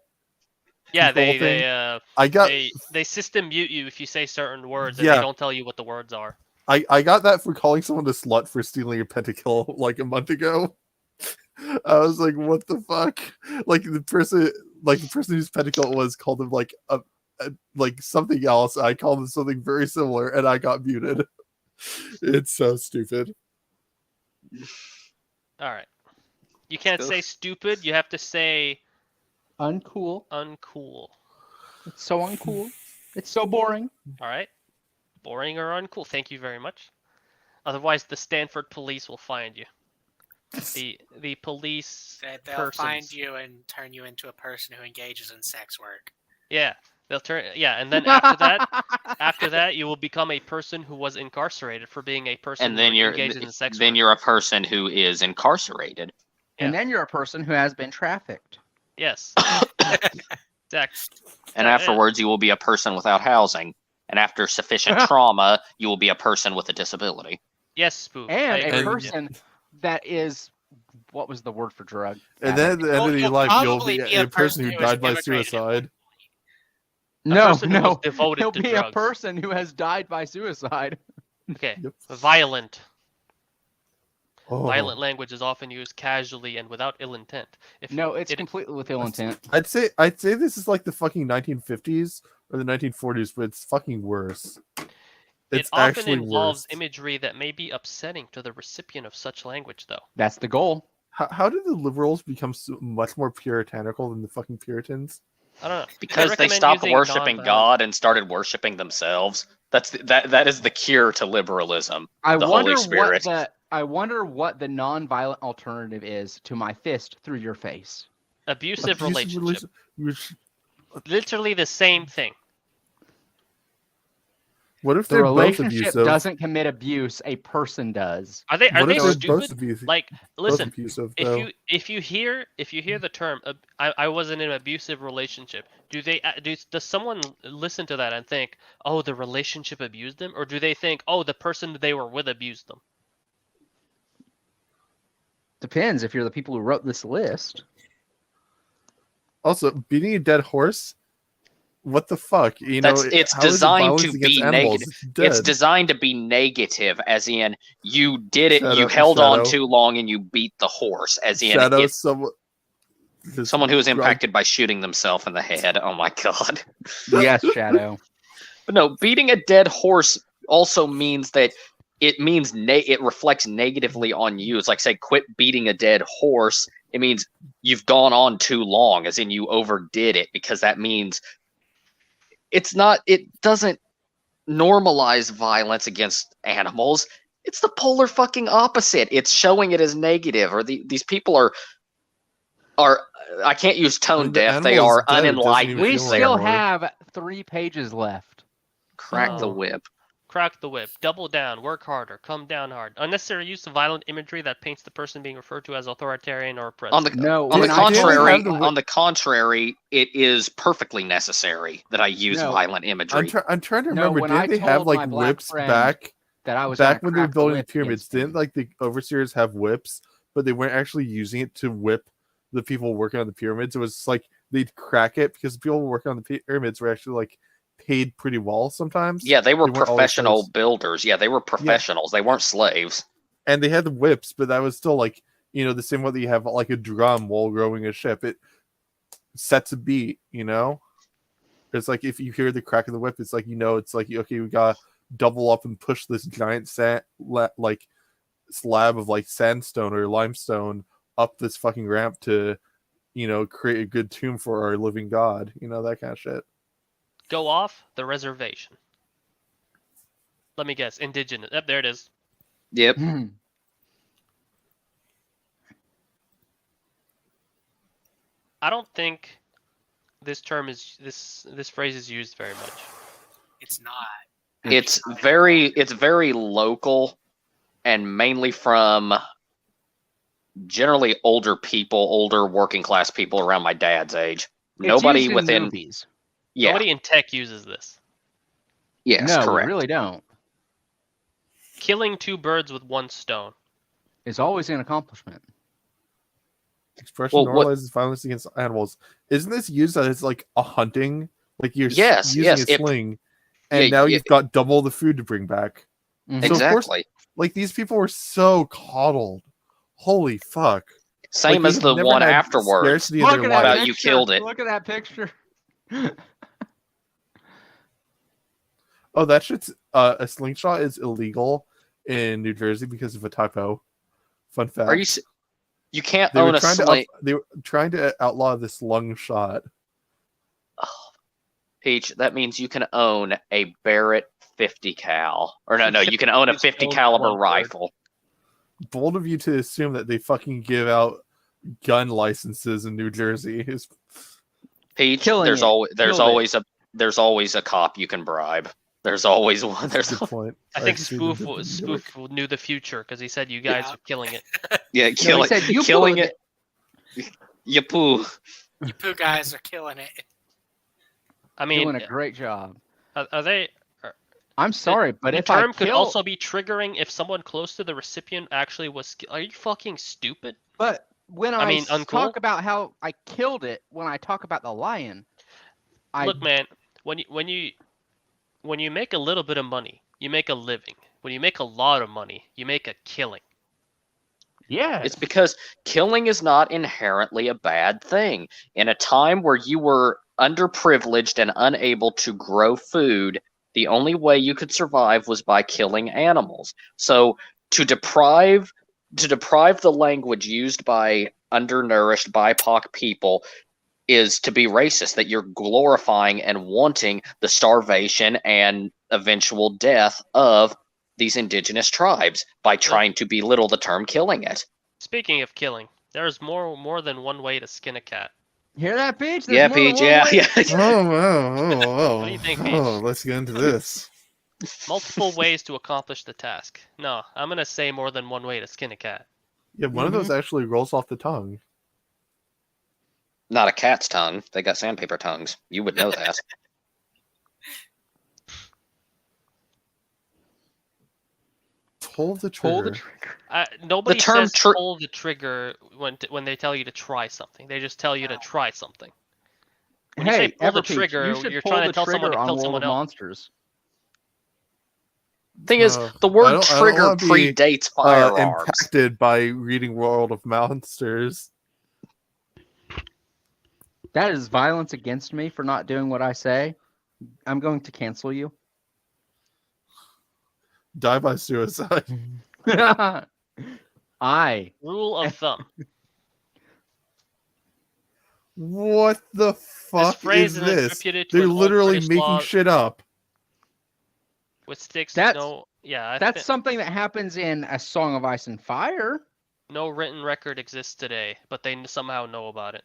Speaker 2: Yeah,
Speaker 4: control I got
Speaker 2: they system mute you if you say certain words and
Speaker 4: Yeah.
Speaker 2: they don't tell you what the words are.
Speaker 4: I got that for calling someone a slut for stealing a pentakill like a month ago. I was like, what the fuck? Like the person whose pentakill was called him like a like something else. I called him something very similar, and I got muted. It's so stupid.
Speaker 2: All right. You can't say stupid. You have to say
Speaker 6: Uncool.
Speaker 2: uncool.
Speaker 6: It's so uncool. It's so boring.
Speaker 2: All right. boring or uncool, thank you very much. Otherwise, the Stanford police will find you. The police
Speaker 3: They'll find
Speaker 2: persons.
Speaker 3: you and turn you into a person who engages in sex work.
Speaker 2: Yeah, they'll turn. Yeah, and then after that, you will become a person who was incarcerated for being a person
Speaker 1: And then
Speaker 2: who
Speaker 1: you're
Speaker 2: engaged in sex
Speaker 1: then
Speaker 2: work.
Speaker 1: you're a person who is incarcerated.
Speaker 2: Yeah.
Speaker 6: And then you're a person who has been trafficked.
Speaker 2: Yes. Exactly.
Speaker 1: And
Speaker 2: Yeah.
Speaker 1: afterwards, you will be a person without housing. And after sufficient trauma, you will be a person with a disability.
Speaker 2: Yes, Spook.
Speaker 6: And
Speaker 2: I
Speaker 6: a
Speaker 2: agree with you.
Speaker 6: person that is, what was the word for drug?
Speaker 4: And then at the end of your
Speaker 3: You'll
Speaker 4: life, you'll
Speaker 3: probably
Speaker 4: be
Speaker 3: be
Speaker 4: a person who
Speaker 3: is
Speaker 4: died by
Speaker 3: immigrated.
Speaker 4: suicide.
Speaker 6: No,
Speaker 2: person who was
Speaker 6: no.
Speaker 2: devoted
Speaker 6: He'll
Speaker 2: to
Speaker 6: be
Speaker 2: drugs.
Speaker 6: a person who has died by suicide.
Speaker 2: Okay.
Speaker 4: Yep.
Speaker 2: Violent.
Speaker 4: Oh.
Speaker 2: Violent language is often used casually and without ill intent.
Speaker 6: No, it's completely with ill intent.
Speaker 4: I'd say this is like the fucking 1950s or the 1940s, but it's fucking worse. It's
Speaker 2: It often
Speaker 4: actually
Speaker 2: involves
Speaker 4: worse.
Speaker 2: imagery that may be upsetting to the recipient of such language, though.
Speaker 6: That's the goal.
Speaker 4: How did the liberals become so much more puritanical than the fucking Puritans?
Speaker 2: I don't know.
Speaker 1: Because they
Speaker 2: recommend
Speaker 1: stopped
Speaker 2: using
Speaker 1: worshiping
Speaker 2: nonviolent-
Speaker 1: God and started worshiping themselves. That is the cure to liberalism.
Speaker 6: I
Speaker 1: The
Speaker 6: wonder
Speaker 1: Holy Spirit.
Speaker 6: what the non-violent alternative is to my fist through your face.
Speaker 2: Abusive relationship.
Speaker 4: Which,
Speaker 2: Literally the same thing.
Speaker 4: what if
Speaker 6: The
Speaker 4: they're both
Speaker 6: relationship
Speaker 4: abusive?
Speaker 6: doesn't commit abuse, a person does.
Speaker 2: Are they
Speaker 4: What if they're both
Speaker 2: stupid?
Speaker 4: abusive?
Speaker 2: Like,
Speaker 4: Both
Speaker 2: listen,
Speaker 4: abusive,
Speaker 2: if
Speaker 4: though.
Speaker 2: you hear the term I was in an abusive relationship, does someone listen to that and think, oh, the relationship abused them, or do they think, oh, the person they were with abused them?
Speaker 6: Depends if you're the people who wrote this list.
Speaker 4: Also, beating a dead horse. What the fuck? You know,
Speaker 1: It's
Speaker 4: how is it
Speaker 1: designed
Speaker 4: violence
Speaker 1: to
Speaker 4: against
Speaker 1: be
Speaker 4: animals?
Speaker 1: negative.
Speaker 4: It's dead.
Speaker 1: It's designed to be negative, as in you did it,
Speaker 4: Shut
Speaker 1: you
Speaker 4: up,
Speaker 1: held on
Speaker 4: Shadow.
Speaker 1: too long, and you beat the horse. As in
Speaker 4: Shadow, someone
Speaker 1: someone who was impacted by shooting themselves in the head. Oh my god!
Speaker 6: Yes, Shadow.
Speaker 1: But no, beating a dead horse also means that it means it reflects negatively on you. It's like, say, quit beating a dead horse. It means you've gone on too long, as in you overdid it, because that means it doesn't normalize violence against animals. It's the polar fucking opposite. It's showing it as negative, or these people are I can't use tone
Speaker 4: the
Speaker 1: deaf. They
Speaker 4: animal is
Speaker 1: are
Speaker 4: dead, it doesn't even
Speaker 1: unenlightened.
Speaker 6: We
Speaker 4: feel
Speaker 1: They
Speaker 4: right
Speaker 6: still
Speaker 1: are
Speaker 4: anymore.
Speaker 6: have 3 pages left.
Speaker 1: crack the
Speaker 2: Oh.
Speaker 1: whip.
Speaker 2: Crack the whip, double down, work harder, come down hard. Unnecessary use of violent imagery that paints the person being referred to as authoritarian or oppressive.
Speaker 1: On the
Speaker 6: No,
Speaker 1: on the
Speaker 6: when I
Speaker 1: contrary,
Speaker 6: told-
Speaker 1: on the contrary, it is perfectly necessary that I use
Speaker 6: No.
Speaker 1: violent imagery.
Speaker 4: I'm trying to
Speaker 6: No,
Speaker 4: remember.
Speaker 6: when I
Speaker 4: Didn't they have
Speaker 6: told my
Speaker 4: like
Speaker 6: black
Speaker 4: whips
Speaker 6: friend
Speaker 4: back
Speaker 6: that I was
Speaker 4: back
Speaker 6: gonna
Speaker 4: when they were
Speaker 6: crack the
Speaker 4: building the
Speaker 6: whip
Speaker 4: pyramids?
Speaker 6: against him.
Speaker 4: Didn't like the overseers have whips, but they weren't actually using it to whip the people working on the pyramids? It was like they'd crack it because the people working on the pyramids were actually like paid pretty well sometimes.
Speaker 1: Yeah, they were
Speaker 4: weren't always
Speaker 1: professional
Speaker 4: slaves.
Speaker 1: builders. Yeah, they were professionals. They weren't slaves.
Speaker 4: And they had the whips, but that was still like, you know, the same way that you have like a drum while rowing a ship. It sets a beat, you know? It's like if you hear the crack of the whip, it's like, you know, it's like, okay, we gotta double up and push this giant like slab of like sandstone or limestone up this fucking ramp to, you know, create a good tomb for our living god, you know, that kind of shit.
Speaker 2: Go off the reservation. Let me guess, indigenous. Yep, there it is.
Speaker 1: Yep.
Speaker 2: I don't think this term is this phrase is used very much.
Speaker 3: It's not.
Speaker 1: It's very local, and mainly from generally older people, older working class people around my dad's age.
Speaker 6: It's
Speaker 1: Nobody
Speaker 6: used in
Speaker 1: within
Speaker 6: movies.
Speaker 1: yeah.
Speaker 2: Nobody in tech uses this.
Speaker 1: Yes,
Speaker 6: No,
Speaker 1: correct.
Speaker 6: we really don't.
Speaker 2: Killing 2 birds with 1 stone.
Speaker 6: It's always an accomplishment.
Speaker 4: Expression
Speaker 1: Well, what-
Speaker 4: normalizes violence against animals. Isn't this used as like a hunting? Like you're
Speaker 1: Yes,
Speaker 4: using
Speaker 1: yes,
Speaker 4: a sling, and
Speaker 1: yeah,
Speaker 4: now
Speaker 1: yeah.
Speaker 4: you've got double the food to bring back.
Speaker 6: Mhm.
Speaker 4: So, of course,
Speaker 1: Exactly.
Speaker 4: like these people were so coddled. Holy fuck!
Speaker 1: Same
Speaker 4: Like,
Speaker 1: as
Speaker 4: they've
Speaker 1: the
Speaker 4: never
Speaker 1: one
Speaker 4: had
Speaker 1: afterwards.
Speaker 4: scarcity in
Speaker 6: Look
Speaker 4: their
Speaker 6: at that
Speaker 1: About
Speaker 4: life.
Speaker 1: you
Speaker 6: picture.
Speaker 1: killed it.
Speaker 6: Look at that picture.
Speaker 4: Oh, that shit's a slingshot is illegal in New Jersey because of a typo. Fun fact.
Speaker 1: Are you? You can't
Speaker 4: They
Speaker 1: own
Speaker 4: were
Speaker 1: a
Speaker 4: trying to
Speaker 1: sling.
Speaker 4: they were trying to outlaw this lung shot.
Speaker 1: Peach, that means you can own a Barrett 50 cal. Or no, you can own a 50
Speaker 2: Use
Speaker 1: caliber
Speaker 2: one word.
Speaker 1: rifle.
Speaker 4: Bold of you to assume that they fucking give out gun licenses in New Jersey. Is
Speaker 1: Peach,
Speaker 6: Killing
Speaker 1: there's
Speaker 6: it.
Speaker 1: there's always a cop you can bribe. There's always one. There's
Speaker 4: a good point.
Speaker 2: I think
Speaker 4: see the
Speaker 2: Spoof knew the future because he said you guys
Speaker 3: Yeah.
Speaker 2: are killing it.
Speaker 1: yeah,
Speaker 6: No, he said you
Speaker 1: killing
Speaker 6: put
Speaker 1: it. You poo.
Speaker 3: You poo guys are killing it.
Speaker 2: I mean,
Speaker 6: doing a great job.
Speaker 2: are they?
Speaker 6: I'm sorry, but
Speaker 2: the
Speaker 6: if I
Speaker 2: term could
Speaker 6: kill,
Speaker 2: also be triggering if someone close to the recipient actually was. Are you fucking stupid?
Speaker 6: but when
Speaker 2: I
Speaker 6: I,
Speaker 2: mean, uncool?
Speaker 6: talk about how I killed it, when I talk about the lion,
Speaker 2: Look, man, when you make a little bit of money, you make a living. When you make a lot of money, you make a killing.
Speaker 6: yeah,
Speaker 1: It's because killing is not inherently a bad thing. In a time where you were underprivileged and unable to grow food, the only way you could survive was by killing animals. So to deprive the language used by undernourished BIPOC people is to be racist, that you're glorifying and wanting the starvation and eventual death of these indigenous tribes by trying to belittle the term killing it.
Speaker 2: Speaking of killing, there's more than one way to skin a cat.
Speaker 6: hear that, Peach?
Speaker 1: Yeah,
Speaker 6: There's more than
Speaker 1: Peach,
Speaker 6: one
Speaker 1: yeah,
Speaker 6: way-
Speaker 1: yeah.
Speaker 4: Oh,
Speaker 2: What do you think, Peach?
Speaker 4: let's get into this.
Speaker 2: Multiple ways to accomplish the task. No, I'm gonna say more than one way to skin a cat.
Speaker 4: Yeah, one of those actually rolls off the tongue.
Speaker 1: Not a cat's tongue. They got sandpaper tongues. You would know that.
Speaker 4: Pull the trigger.
Speaker 6: Pull the trigger.
Speaker 2: Nobody
Speaker 1: term
Speaker 2: says pull the trigger when they tell you to try something. They just tell you to try something. When you say pull the
Speaker 6: Everpeach,
Speaker 2: trigger,
Speaker 6: you should
Speaker 2: you're
Speaker 6: pull
Speaker 2: trying to
Speaker 6: the
Speaker 2: tell someone
Speaker 6: trigger
Speaker 2: to
Speaker 6: on
Speaker 2: kill
Speaker 6: World
Speaker 2: someone
Speaker 6: of
Speaker 2: else.
Speaker 6: Monsters.
Speaker 1: Thing is, the
Speaker 4: I
Speaker 1: word
Speaker 4: don't
Speaker 1: trigger
Speaker 4: wanna be,
Speaker 1: predates firearms.
Speaker 4: impacted by reading World of Monsters.
Speaker 6: That is violence against me for not doing what I say. I'm going to cancel you.
Speaker 4: Die by suicide.
Speaker 2: Rule of thumb.
Speaker 4: What the fuck
Speaker 2: phrase
Speaker 4: is
Speaker 2: is
Speaker 4: this?
Speaker 2: attributed to
Speaker 4: They're
Speaker 2: an old
Speaker 4: literally
Speaker 2: British
Speaker 4: making
Speaker 2: law.
Speaker 4: shit up.
Speaker 2: With sticks,
Speaker 6: That's-
Speaker 2: no, yeah,
Speaker 6: That's something that happens in A Song of Ice and Fire.
Speaker 2: no written record exists today, but they somehow know about it.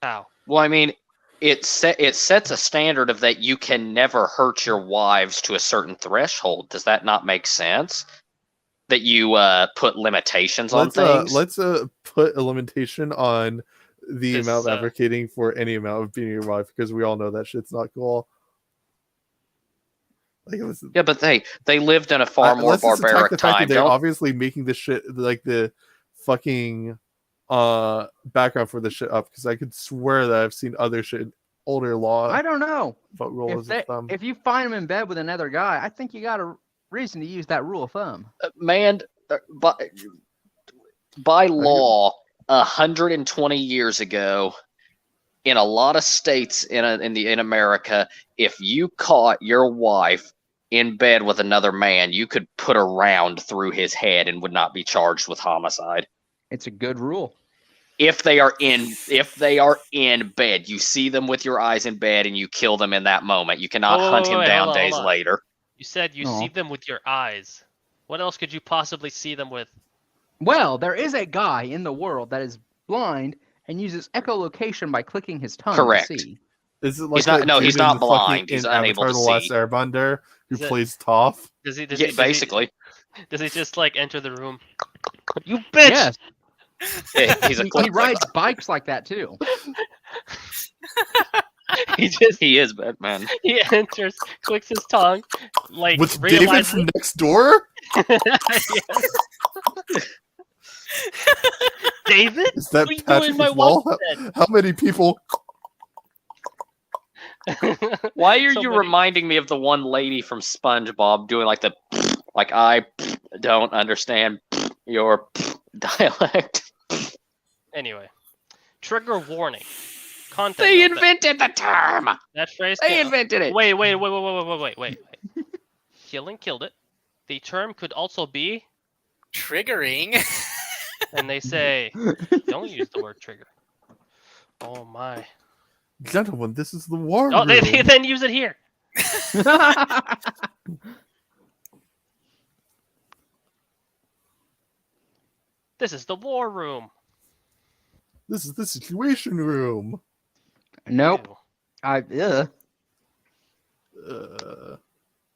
Speaker 2: How?
Speaker 1: Well, I mean, it sets a standard of that you can never hurt your wives to a certain threshold. Does that not make sense? That you put limitations on things?
Speaker 4: Let's put a limitation on the
Speaker 2: This,
Speaker 4: amount of advocating for any amount of beating your wife, because we all know that shit's not cool. Like, listen,
Speaker 1: Yeah, but they lived in a far more
Speaker 4: let's just attack
Speaker 1: barbaric
Speaker 4: the fact that
Speaker 1: time.
Speaker 4: they're
Speaker 1: Don't
Speaker 4: obviously making this shit, like the fucking background for this shit up, because I could swear that I've seen other shit, older law
Speaker 6: I don't know.
Speaker 4: about rules of thumb.
Speaker 6: If you find him in bed with another guy, I think you got a reason to use that rule of thumb.
Speaker 1: man, by law, 120 years ago, in a lot of states in America, if you caught your wife in bed with another man, you could put a round through his head and would not be charged with homicide.
Speaker 6: It's a good rule.
Speaker 1: If they are in bed, you see them with your eyes in bed and you kill them in that moment. You cannot hunt him down
Speaker 2: hold on,
Speaker 1: days
Speaker 2: hold on.
Speaker 1: later.
Speaker 2: You said you
Speaker 6: Aw.
Speaker 2: see them with your eyes. What else could you possibly see them with?
Speaker 6: Well, there is a guy in the world that is blind and uses echolocation by clicking his tongue
Speaker 1: Correct.
Speaker 6: to see.
Speaker 4: Is it like
Speaker 1: He's not-
Speaker 4: that
Speaker 1: no, he's
Speaker 4: dude
Speaker 1: not
Speaker 4: in the fucking-
Speaker 1: blind. He's
Speaker 4: in
Speaker 1: unable
Speaker 4: Avatar:
Speaker 1: to
Speaker 4: The Last
Speaker 1: see.
Speaker 4: Airbender, who
Speaker 2: Is it-
Speaker 4: plays Toph?
Speaker 2: Does he?
Speaker 1: Yeah, basically.
Speaker 2: Does he just like enter the room? You bitch!
Speaker 6: Yes,
Speaker 1: Yeah, he's a
Speaker 6: he rides bikes like that too.
Speaker 2: He
Speaker 1: is Batman.
Speaker 2: he enters, clicks his tongue, like
Speaker 4: With David
Speaker 2: realizes.
Speaker 4: from next door?
Speaker 2: David?
Speaker 4: Is that
Speaker 2: What are you doing
Speaker 4: Patrick
Speaker 2: in my
Speaker 4: as well?
Speaker 2: wall
Speaker 4: How many people?
Speaker 2: bed?
Speaker 1: Why are you
Speaker 2: Somebody-
Speaker 1: reminding me of the one lady from SpongeBob doing like the like I don't understand your dialect?
Speaker 2: Anyway, trigger warning. Content.
Speaker 1: They
Speaker 2: note that-
Speaker 1: invented the term.
Speaker 2: that phrase.
Speaker 1: They invented it.
Speaker 2: Wait. Killing killed it. The term could also be,
Speaker 3: Triggering.
Speaker 2: and they say, don't use the word trigger. Oh my.
Speaker 4: Gentlemen, this is the war
Speaker 2: Oh, they
Speaker 4: room.
Speaker 2: then use it here. This is the war room.
Speaker 4: This is the situation room.
Speaker 6: Nope.
Speaker 2: Ew.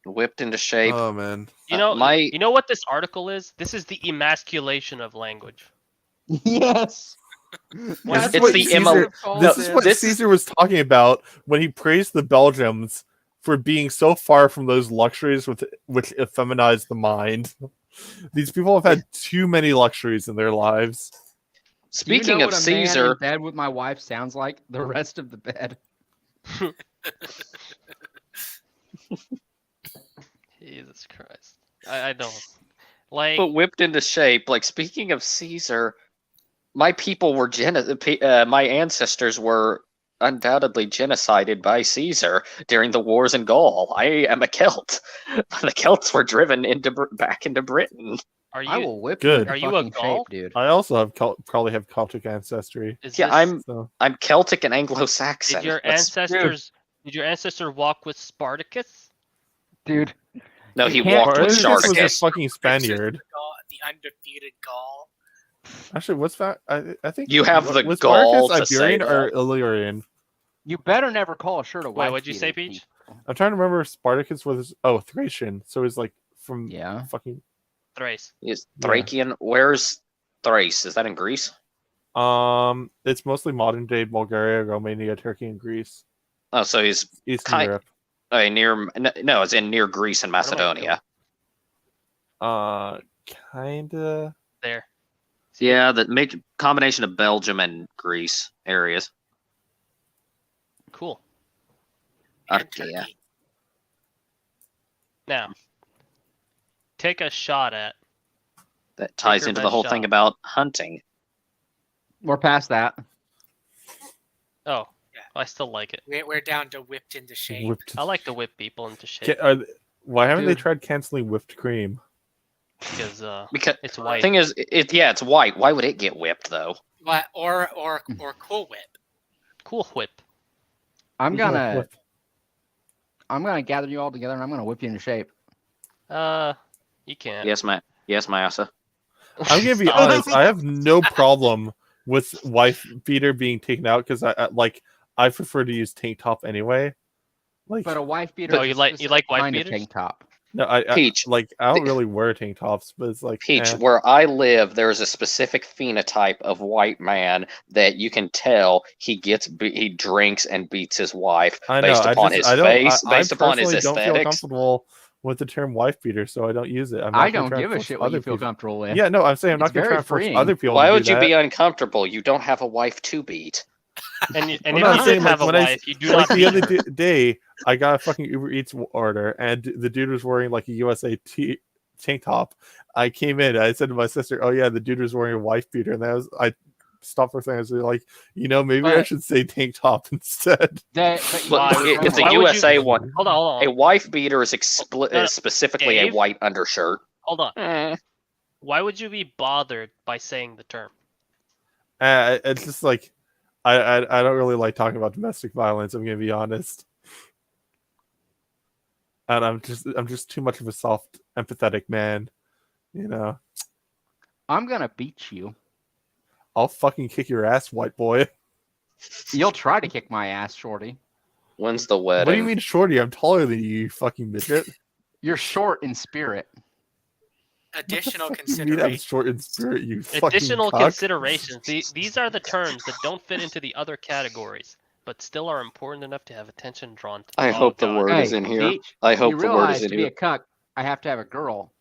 Speaker 1: Whipped into shape.
Speaker 4: Oh man.
Speaker 2: You know,
Speaker 1: my
Speaker 2: you know what this article is? This is the emasculation of language.
Speaker 6: Yes.
Speaker 2: That's
Speaker 1: it's
Speaker 4: what
Speaker 1: the
Speaker 4: Caesar-
Speaker 1: No,
Speaker 4: This is what
Speaker 1: this is-
Speaker 4: Caesar was talking about when he praised the Belgians for being so far from those luxuries which effeminize the mind. These people have had too many luxuries in their lives.
Speaker 1: Speaking
Speaker 6: Do you know
Speaker 1: of
Speaker 6: what a man
Speaker 1: Caesar,
Speaker 6: in bed with my wife sounds like the rest of the bed?
Speaker 2: Jesus Christ. I don't. Like,
Speaker 1: but whipped into shape. Like speaking of Caesar, my people were my ancestors were undoubtedly genocided by Caesar during the wars in Gaul. I am a Celt. The Celts were driven back into Britain.
Speaker 2: are
Speaker 6: I
Speaker 2: you
Speaker 6: will whip
Speaker 4: Good.
Speaker 6: you into
Speaker 2: Are you a
Speaker 6: fucking
Speaker 2: Gaul?
Speaker 6: shape, dude.
Speaker 4: I also have probably have Celtic ancestry.
Speaker 2: is
Speaker 1: Yeah,
Speaker 2: this,
Speaker 4: So
Speaker 1: I'm Celtic and Anglo-Saxon.
Speaker 2: did your
Speaker 1: Let's-
Speaker 2: ancestor walk with Spartacus?
Speaker 6: Dude,
Speaker 1: No,
Speaker 6: you
Speaker 1: he
Speaker 6: can't
Speaker 1: walked with
Speaker 4: Spartacus was a
Speaker 1: Spartacus.
Speaker 4: fucking Spaniard.
Speaker 3: The undefeated Gaul.
Speaker 4: Actually, what's that? I think
Speaker 1: You have the
Speaker 4: was
Speaker 1: gall
Speaker 4: Spartacus
Speaker 1: to say
Speaker 4: Iberian or
Speaker 1: that.
Speaker 4: Illyrian?
Speaker 6: you better never call a shirt a
Speaker 2: Wait,
Speaker 6: wife
Speaker 2: what'd you say,
Speaker 6: beater,
Speaker 2: Peach?
Speaker 6: people.
Speaker 4: I'm trying to remember if Spartacus was Thracian, so he's like from
Speaker 6: Yeah.
Speaker 4: fucking
Speaker 2: Thrace.
Speaker 1: Is
Speaker 4: Yeah.
Speaker 1: Thracian? Where's Thrace? Is that in Greece?
Speaker 4: It's mostly modern day Bulgaria, Romania, Turkey, and Greece.
Speaker 1: Oh, so he's
Speaker 4: Eastern Europe.
Speaker 1: no, it's in near Greece and
Speaker 2: Where do I go?
Speaker 1: Macedonia.
Speaker 4: Kinda.
Speaker 2: There.
Speaker 1: Yeah, the combination of Belgium and Greece areas.
Speaker 2: Cool.
Speaker 3: And
Speaker 1: Yeah.
Speaker 3: Turkey.
Speaker 2: Now, take a shot at.
Speaker 1: That ties
Speaker 2: your
Speaker 1: into the
Speaker 2: best
Speaker 1: whole
Speaker 2: shot.
Speaker 1: thing about hunting.
Speaker 6: We're past that.
Speaker 2: Oh,
Speaker 3: Yeah.
Speaker 2: I still like it.
Speaker 3: We're down to whipped into shape.
Speaker 4: Whipped.
Speaker 2: I like to whip people into shape
Speaker 4: Why haven't they
Speaker 6: Dude.
Speaker 4: tried canceling whipped cream?
Speaker 2: because
Speaker 1: Because
Speaker 2: it's
Speaker 1: the
Speaker 2: white.
Speaker 1: thing is, it's white. Why would it get whipped though?
Speaker 3: What or Cool Whip.
Speaker 2: Cool whip.
Speaker 6: I'm gonna
Speaker 4: Whip.
Speaker 6: gather you all together and I'm gonna whip you into shape.
Speaker 2: You can't.
Speaker 1: Yes, Massa.
Speaker 4: I'm gonna be
Speaker 2: Stop.
Speaker 4: honest. I have no problem with wife beater being taken out because I prefer to use tank top anyway. Like
Speaker 6: But a wife beater.
Speaker 2: Oh,
Speaker 6: is
Speaker 2: you
Speaker 6: a
Speaker 2: like
Speaker 6: specific
Speaker 2: wife
Speaker 6: kind of
Speaker 2: beaters?
Speaker 6: tank top.
Speaker 4: no, I
Speaker 1: Peach.
Speaker 4: I don't really wear tank tops, but it's like
Speaker 1: Peach,
Speaker 4: eh.
Speaker 1: where I live, there is a specific phenotype of white man that you can tell he drinks and beats his wife
Speaker 4: I know.
Speaker 1: based upon his face, based upon his
Speaker 4: personally don't feel
Speaker 1: aesthetics.
Speaker 4: comfortable with the term wife beater, so I don't use it. I'm not
Speaker 6: I
Speaker 4: gonna
Speaker 6: don't
Speaker 4: try and
Speaker 6: give a
Speaker 4: force
Speaker 6: shit what
Speaker 4: other
Speaker 6: you feel
Speaker 4: people-
Speaker 6: comfortable with.
Speaker 4: Yeah, no, I'm saying I'm
Speaker 6: It's
Speaker 4: not gonna try
Speaker 6: very
Speaker 4: and force
Speaker 6: freeing.
Speaker 4: other people.
Speaker 1: Why
Speaker 4: to
Speaker 1: would
Speaker 4: do
Speaker 1: you
Speaker 4: that.
Speaker 1: be uncomfortable? You don't have a wife to beat.
Speaker 2: And
Speaker 4: Well,
Speaker 2: if
Speaker 4: no,
Speaker 2: you
Speaker 4: I'm
Speaker 2: did
Speaker 4: saying, like,
Speaker 2: have a
Speaker 4: when I-
Speaker 2: wife, you do
Speaker 4: Like
Speaker 2: not
Speaker 4: the
Speaker 2: beat
Speaker 4: other
Speaker 2: her.
Speaker 4: day, I got a fucking Uber Eats order, and the dude was wearing like a USA tank top. I came in, I said to my sister, "Oh yeah, the dude was wearing a wife beater," and I stopped for a second. I was like, maybe I
Speaker 6: But-
Speaker 4: should say tank top instead.
Speaker 6: But
Speaker 1: But
Speaker 2: Why would-
Speaker 1: it's a
Speaker 2: why would
Speaker 1: USA
Speaker 2: you-
Speaker 1: one.
Speaker 2: Hold on.
Speaker 1: A wife beater is
Speaker 2: No, no,
Speaker 1: specifically
Speaker 2: Dave?
Speaker 1: a white undershirt.
Speaker 2: Hold on. Why would you be bothered by saying the term?
Speaker 4: It's just like I don't really like talking about domestic violence. I'm gonna be honest, and I'm just too much of a soft, empathetic man.
Speaker 6: I'm gonna beat you.
Speaker 4: I'll fucking kick your ass, white boy.
Speaker 6: You'll try to kick my ass, Shorty.
Speaker 1: When's the wedding?
Speaker 4: What do you mean, shorty? I'm taller than you, you fucking midget.
Speaker 6: You're short in spirit.
Speaker 3: Additional
Speaker 4: What the fuck you mean I'm
Speaker 3: consideration.
Speaker 4: short in spirit, you fucking
Speaker 2: Additional
Speaker 4: cock?
Speaker 2: considerations. These are the terms that don't fit into the other categories, but still are important enough to have attention drawn to.
Speaker 1: I
Speaker 2: Oh,
Speaker 1: hope the
Speaker 2: God.
Speaker 1: word is
Speaker 6: Hey,
Speaker 1: in here.
Speaker 6: Peach,
Speaker 1: I hope
Speaker 6: you
Speaker 1: the word
Speaker 6: realize
Speaker 1: is in
Speaker 6: to be
Speaker 1: here.
Speaker 6: a cuck, I have to have a girl.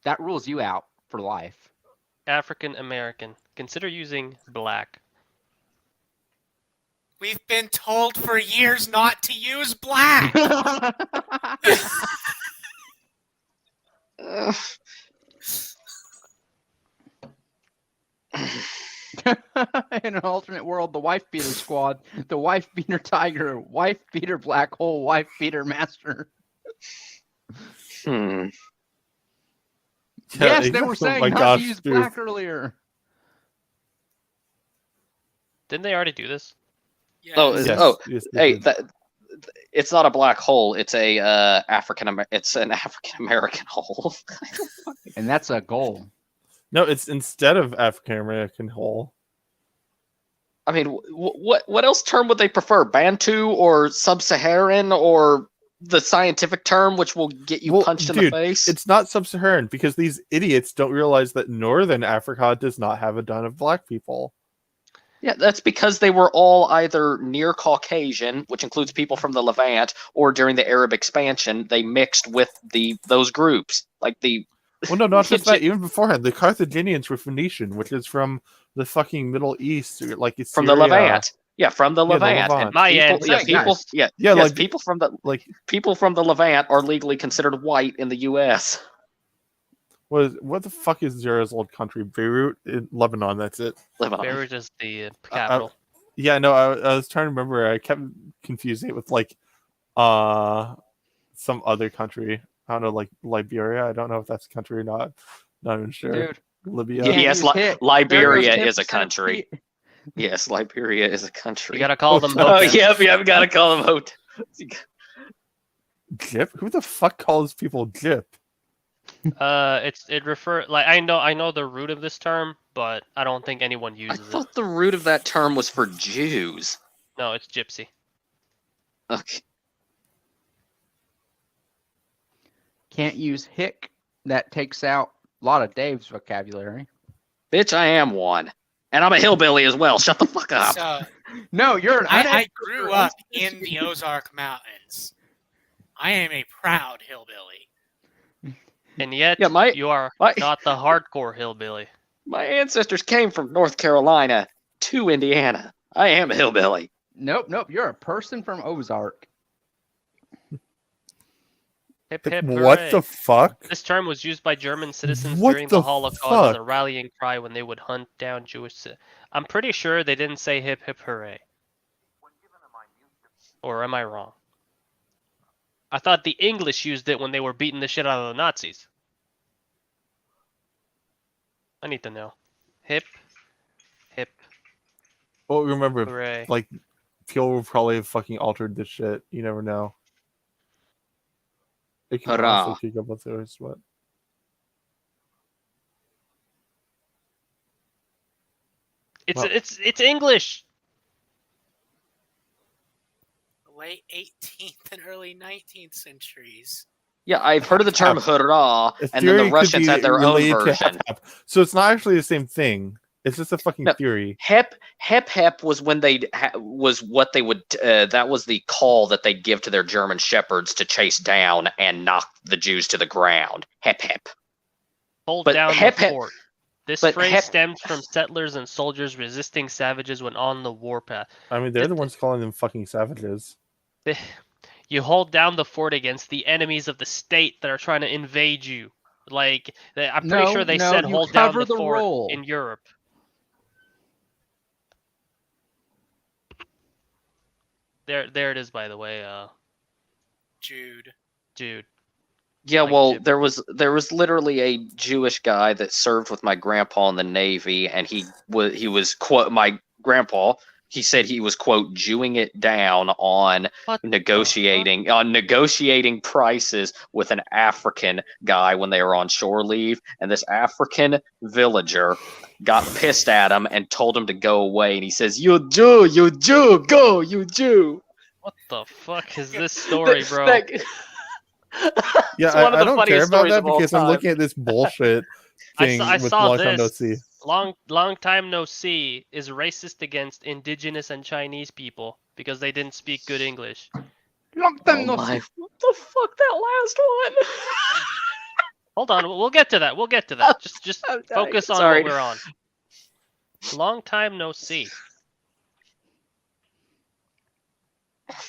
Speaker 6: That rules you out for life.
Speaker 2: African American. Consider using black.
Speaker 3: We've been told for years not to use black.
Speaker 1: Ugh.
Speaker 6: In an alternate world, the wife beater squad, the wife beater tiger, wife beater black hole, wife beater master.
Speaker 1: Hmm.
Speaker 6: Yes, they
Speaker 4: oh
Speaker 6: were saying
Speaker 4: my
Speaker 6: not
Speaker 4: gosh,
Speaker 6: to use
Speaker 4: dude.
Speaker 6: black earlier.
Speaker 2: Didn't they already do this?
Speaker 3: Yes.
Speaker 1: Oh,
Speaker 4: Yes,
Speaker 1: oh,
Speaker 4: yes, they
Speaker 1: hey,
Speaker 4: did.
Speaker 1: it's not a black hole. It's a It's an African American hole.
Speaker 6: And that's a goal.
Speaker 4: No, it's instead of African American hole.
Speaker 1: I mean, what else term would they prefer? Bantu or Sub-Saharan or the scientific term, which will get you punched in the face?
Speaker 4: It's not Sub-Saharan because these idiots don't realize that Northern Africa does not have a ton of black people.
Speaker 1: Yeah, that's because they were all either near Caucasian, which includes people from the Levant, or during the Arab expansion, they mixed with those groups.
Speaker 4: Well, no, not just that. Even beforehand, the Carthaginians were Phoenician, which is from the fucking Middle East, like it's
Speaker 1: from the Levant. Yeah, from the Levant.
Speaker 4: Levant.
Speaker 1: And people from the Levant are legally considered white in the U.S.
Speaker 4: What the fuck is Zara's old country? Beirut in Lebanon. That's it.
Speaker 1: Lebanon.
Speaker 2: Beirut is the capital.
Speaker 4: Yeah, no, I was trying to remember. I kept confusing it with some other country. I don't know, like Liberia. I don't know if that's a country or not. Not even sure.
Speaker 6: Dude.
Speaker 4: Libya.
Speaker 1: Yes, Liberia is a country. Yes, Liberia is a country.
Speaker 2: You gotta call them.
Speaker 1: Oh, yeah, we gotta call them hotels.
Speaker 4: Jip? Who the fuck calls people Jip?
Speaker 2: I know the root of this term, but I don't think anyone
Speaker 1: I
Speaker 2: uses it.
Speaker 1: thought the root of that term was for Jews.
Speaker 2: No, it's gypsy.
Speaker 1: Okay.
Speaker 6: Can't use hick. That takes out a lot of Dave's vocabulary.
Speaker 1: Bitch, I am one. And I'm a hillbilly as well. Shut the fuck up.
Speaker 3: So,
Speaker 6: No, you're an
Speaker 3: I grew up in the Ozark Mountains. I am a proud hillbilly.
Speaker 2: And yet,
Speaker 1: Yeah,
Speaker 2: you are not the hardcore hillbilly.
Speaker 1: My ancestors came from North Carolina to Indiana. I am a hillbilly.
Speaker 6: Nope. You're a person from Ozark.
Speaker 2: Hip hip
Speaker 4: What
Speaker 2: hooray.
Speaker 4: the fuck?
Speaker 2: This term was used by German citizens
Speaker 4: What
Speaker 2: during
Speaker 4: the
Speaker 2: the Holocaust
Speaker 4: fuck?
Speaker 2: as a rallying cry when they would hunt down Jewish. I'm pretty sure they didn't say hip hip hooray. Or am I wrong? I thought the English used it when they were beating the shit out of the Nazis. I need to know. Hip hip
Speaker 4: Well, remember,
Speaker 2: hooray.
Speaker 4: like, people will probably have fucking altered this shit. You never know. It can
Speaker 1: Hurrah.
Speaker 4: also kick up with those, what?
Speaker 2: It's English.
Speaker 3: Late 18th and early 19th centuries.
Speaker 1: Yeah, I've heard of the term hurrah,
Speaker 4: A
Speaker 1: and then the
Speaker 4: theory could
Speaker 1: Russians
Speaker 4: be
Speaker 1: had their own
Speaker 4: related to
Speaker 1: version.
Speaker 4: hep-hep. So it's not actually the same thing. It's just a fucking
Speaker 1: No.
Speaker 4: theory.
Speaker 1: Hep was when was what they would. That was the call that they'd give to their German shepherds to chase down and knock the Jews to the ground. Hep.
Speaker 2: Hold
Speaker 1: But
Speaker 2: down
Speaker 1: hep-
Speaker 2: the fort. This
Speaker 1: but
Speaker 2: phrase
Speaker 1: hep-
Speaker 2: stems from settlers and soldiers resisting savages when on the warpath.
Speaker 4: I mean, they're the ones calling them fucking savages.
Speaker 2: You hold down the fort against the enemies of the state that are trying to invade you. Like, I'm pretty sure they said
Speaker 6: you
Speaker 2: hold down
Speaker 6: cover
Speaker 2: the fort
Speaker 6: role.
Speaker 2: in Europe. There it is, by the way,
Speaker 3: Jude.
Speaker 2: dude.
Speaker 1: Yeah,
Speaker 2: Like
Speaker 1: well,
Speaker 2: Jim.
Speaker 1: there was literally a Jewish guy that served with my grandpa in the Navy, and he was quote my grandpa. He said he was quote Jewing it down on
Speaker 2: What the
Speaker 1: negotiating prices with an African guy when they were on shore leave, and this African villager got pissed at him and told him to go away. And he says, "You Jew, go, you Jew."
Speaker 2: What the fuck is this story, bro?
Speaker 4: Yeah,
Speaker 1: It's one of
Speaker 4: I
Speaker 1: the
Speaker 4: don't care
Speaker 1: funniest
Speaker 4: about
Speaker 1: stories
Speaker 4: that
Speaker 1: of all
Speaker 4: because I'm
Speaker 1: time.
Speaker 4: looking at this bullshit thing
Speaker 2: I
Speaker 4: with
Speaker 2: saw
Speaker 4: long time no
Speaker 2: this.
Speaker 4: see.
Speaker 2: Long time no see is racist against indigenous and Chinese people because they didn't speak good English.
Speaker 6: Long time no
Speaker 1: my!
Speaker 6: see.
Speaker 1: What the fuck? That last one.
Speaker 2: Hold on, we'll get to that. We'll get to that. Just
Speaker 1: I'm dying.
Speaker 2: focus on
Speaker 1: Sorry.
Speaker 2: what we're on. Long time no see.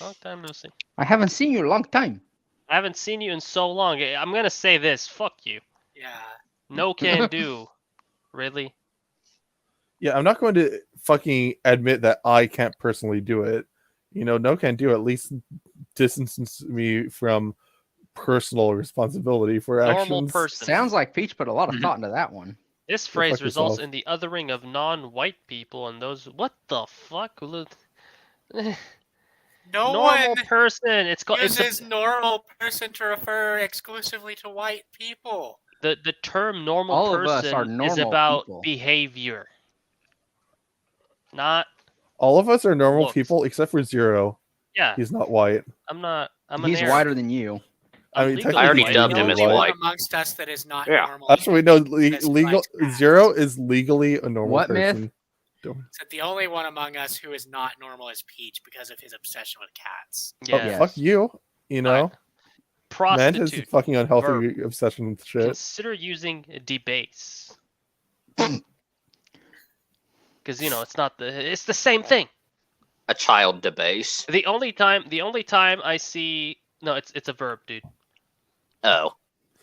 Speaker 2: Long time no see.
Speaker 6: I haven't seen you in a long time.
Speaker 2: I haven't seen you in so long. I'm gonna say this. Fuck you.
Speaker 3: Yeah.
Speaker 2: No can do. Really?
Speaker 4: Yeah, I'm not going to fucking admit that I can't personally do it. You know, no can do at least distances me from personal responsibility for
Speaker 2: Normal
Speaker 3: Mm-hmm.
Speaker 4: actions.
Speaker 2: person.
Speaker 6: Sounds like Peach put a lot of
Speaker 1: Mhm.
Speaker 6: thought into that one.
Speaker 2: This
Speaker 4: Go
Speaker 2: phrase
Speaker 4: fuck
Speaker 2: results
Speaker 4: yourself.
Speaker 2: in the othering of non-white people and those. What the fuck?
Speaker 3: No
Speaker 2: Normal
Speaker 3: one
Speaker 2: person. It's called.
Speaker 3: uses normal person to refer exclusively to white people.
Speaker 2: The term normal
Speaker 6: All of
Speaker 2: person
Speaker 6: us are
Speaker 2: is
Speaker 6: normal
Speaker 2: about
Speaker 6: people.
Speaker 2: behavior, not
Speaker 4: All of us are normal
Speaker 2: looks.
Speaker 4: people except for Zero.
Speaker 2: Yeah,
Speaker 4: He's not white.
Speaker 2: I'm not. I'm
Speaker 6: He's
Speaker 2: an
Speaker 6: whiter than you.
Speaker 4: I
Speaker 2: I'm
Speaker 4: mean,
Speaker 2: legally
Speaker 1: I already
Speaker 4: technically
Speaker 1: dubbed
Speaker 3: The
Speaker 1: him as
Speaker 3: only one
Speaker 1: white.
Speaker 3: amongst us that is not
Speaker 1: Yeah.
Speaker 3: normal.
Speaker 4: Actually, no.
Speaker 3: is
Speaker 4: Legal
Speaker 3: Flex.
Speaker 4: Zero is legally a normal
Speaker 6: What myth?
Speaker 4: person.
Speaker 3: So the only one among us who is not normal is Peach because of his obsession with cats.
Speaker 2: Yeah.
Speaker 6: Yes.
Speaker 4: Fuck you. You know,
Speaker 2: Alright.
Speaker 4: man has a
Speaker 2: Prostitute.
Speaker 4: fucking unhealthy
Speaker 2: Verb.
Speaker 4: obsession with shit.
Speaker 2: Consider using debase. Because it's not it's the same thing.
Speaker 1: A child debase.
Speaker 2: The only time I see it's a verb, dude.
Speaker 1: Oh.